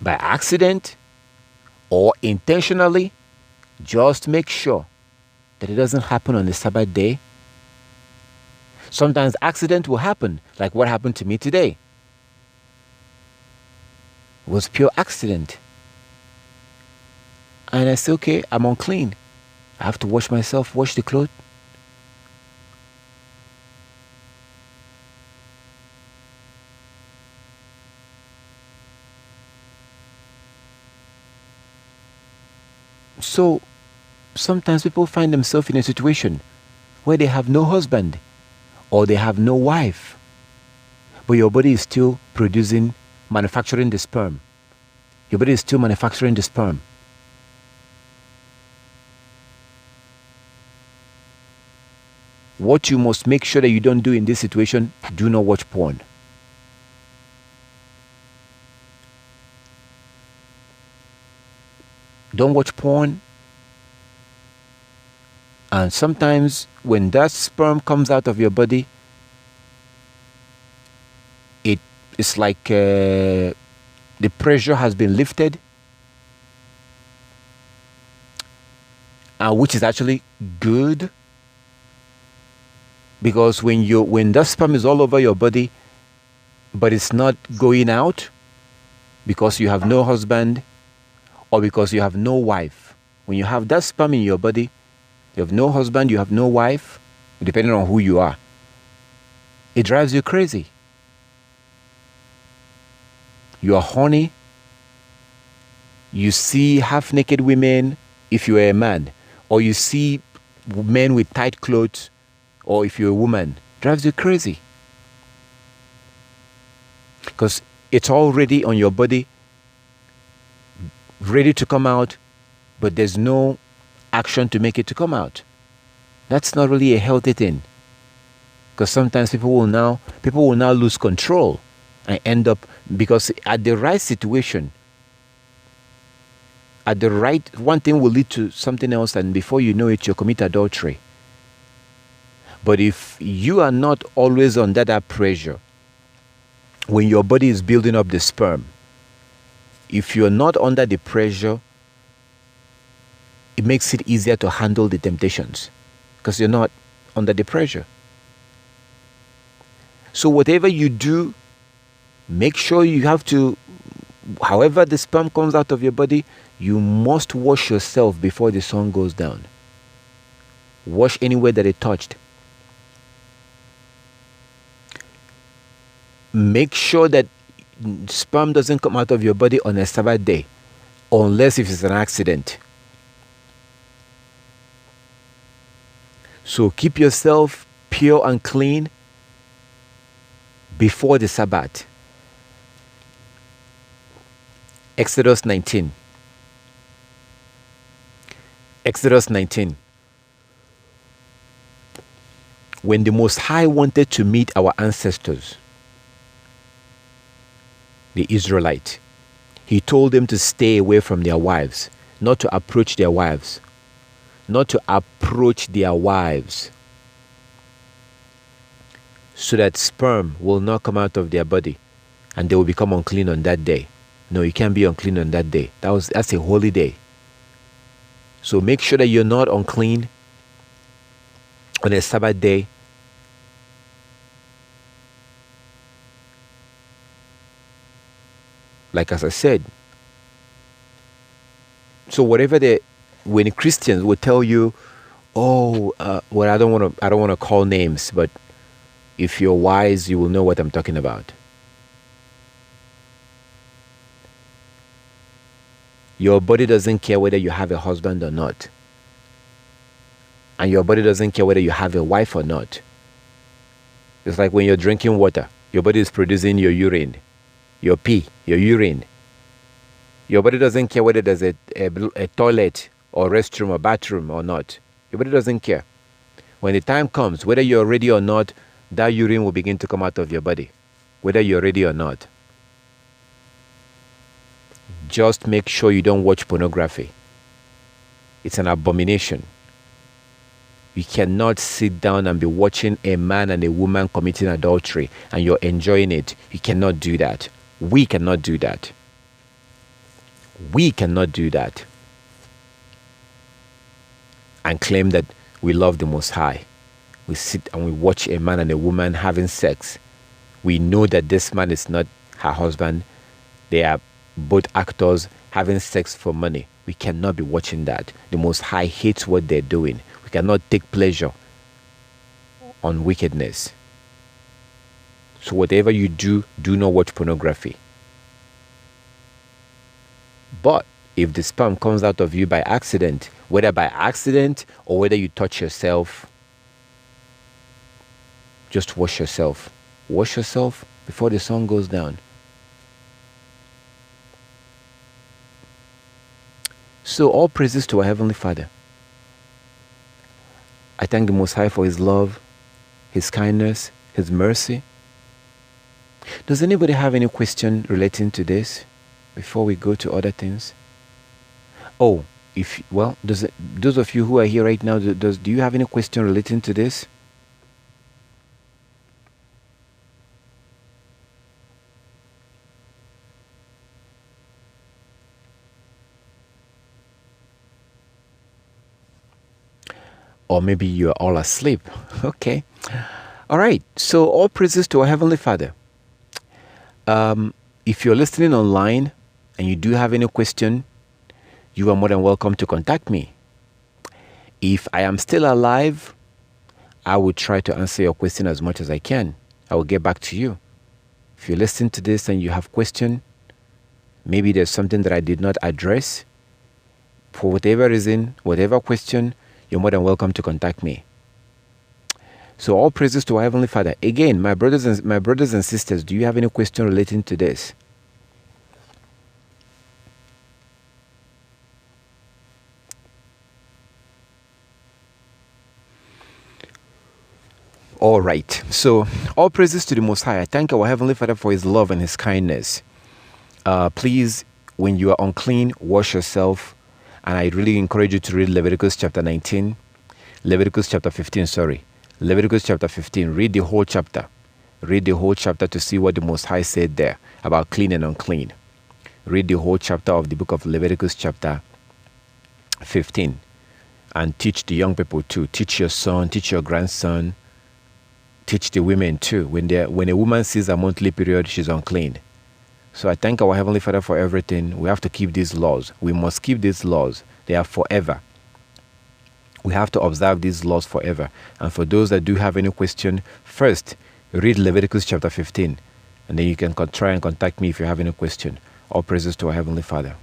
by accident or intentionally, just make sure that it doesn't happen on the Sabbath day. Sometimes accident will happen, like what happened to me today. It was pure accident. And I said, okay, I'm unclean. I have to wash myself, wash the clothes. So sometimes people find themselves in a situation where they have no husband or they have no wife, but your body is still manufacturing the sperm. Your body is still manufacturing the sperm. What you must make sure that you don't do in this situation, do not watch porn. Don't watch porn. And sometimes when that sperm comes out of your body, it's like the pressure has been lifted, which is actually good, because when that sperm is all over your body, but it's not going out because you have no husband or because you have no wife. When you have that sperm in your body, you have no husband, you have no wife, depending on who you are, it drives you crazy. You are horny. You see half-naked women if you are a man, or you see men with tight clothes, or if you're a woman, it drives you crazy. Because it's already on your body, ready to come out, but there's no action to make it to come out. That's not really a healthy thing. Because sometimes people will now lose control and end up, because at the right situation, one thing will lead to something else, and before you know it, you commit adultery. But if you are not always under that pressure, when your body is building up the sperm, if you're not under the pressure, it makes it easier to handle the temptations because you're not under the pressure. So whatever you do, make sure you have to, however the sperm comes out of your body, you must wash yourself before the sun goes down. Wash anywhere that it touched. Make sure that sperm doesn't come out of your body on a Sabbath day, unless if it's an accident. So keep yourself pure and clean before the Sabbath. Exodus 19. Exodus 19. When the Most High wanted to meet our ancestors, the Israelites, he told them to stay away from their wives, not to approach their wives. Not to approach their wives, so that sperm will not come out of their body and they will become unclean on that day. No, you can't be unclean on that day. That's a holy day. So make sure that you're not unclean on a Sabbath day. Like as I said. So when Christians will tell you, well, I don't want to call names, but if you're wise, you will know what I'm talking about. Your body doesn't care whether you have a husband or not. And your body doesn't care whether you have a wife or not. It's like when you're drinking water, your body is producing your urine. your pee, your urine. Your body doesn't care whether there's a toilet or restroom or bathroom or not. Your body doesn't care. When the time comes, whether you're ready or not, that urine will begin to come out of your body, whether you're ready or not. Just make sure you don't watch pornography. It's an abomination. You cannot sit down and be watching a man and a woman committing adultery and you're enjoying it. You cannot do that. We cannot do that. We cannot do that and claim that we love the Most High. We sit and we watch a man and a woman having sex. We know that this man is not her husband. They are both actors having sex for money. We cannot be watching that. The Most High hates what they're doing. We cannot take pleasure on wickedness. So whatever you do, do not watch pornography. But if the sperm comes out of you by accident, whether by accident or whether you touch yourself, just wash yourself. Wash yourself before the sun goes down. So all praises to our Heavenly Father. I thank the Most High for His love, His kindness, His mercy. Does anybody have any question relating to this before we go to other things? Oh, those of you who are here right now, do you have any question relating to this? Or maybe you're all asleep. Okay. All right. So all praises to our Heavenly Father. If you're listening online and you do have any question, you are more than welcome to contact me. If I am still alive, I will try to answer your question as much as I can. I will get back to you. If you listen to this and you have question, maybe there's something that I did not address, for whatever reason, whatever question, you're more than welcome to contact me. So all praises to our Heavenly Father. Again, my brothers and sisters, do you have any question relating to this? All right. So all praises to the Most High. I thank our Heavenly Father for His love and His kindness. Please, when you are unclean, wash yourself. And I really encourage you to read Leviticus chapter 15. Leviticus chapter 15. Read the whole chapter. Read the whole chapter to see what the Most High said there about clean and unclean. Read the whole chapter of the book of Leviticus chapter 15. And teach the young people too. Teach your son, teach your grandson, teach the women too. When a woman sees a monthly period, she's unclean. So I thank our Heavenly Father for everything. We have to keep these laws. We must keep these laws. They are forever. We have to observe these laws forever. And for those that do have any question, first, read Leviticus chapter 15. And then you can try and contact me if you have any question. All praises to our Heavenly Father.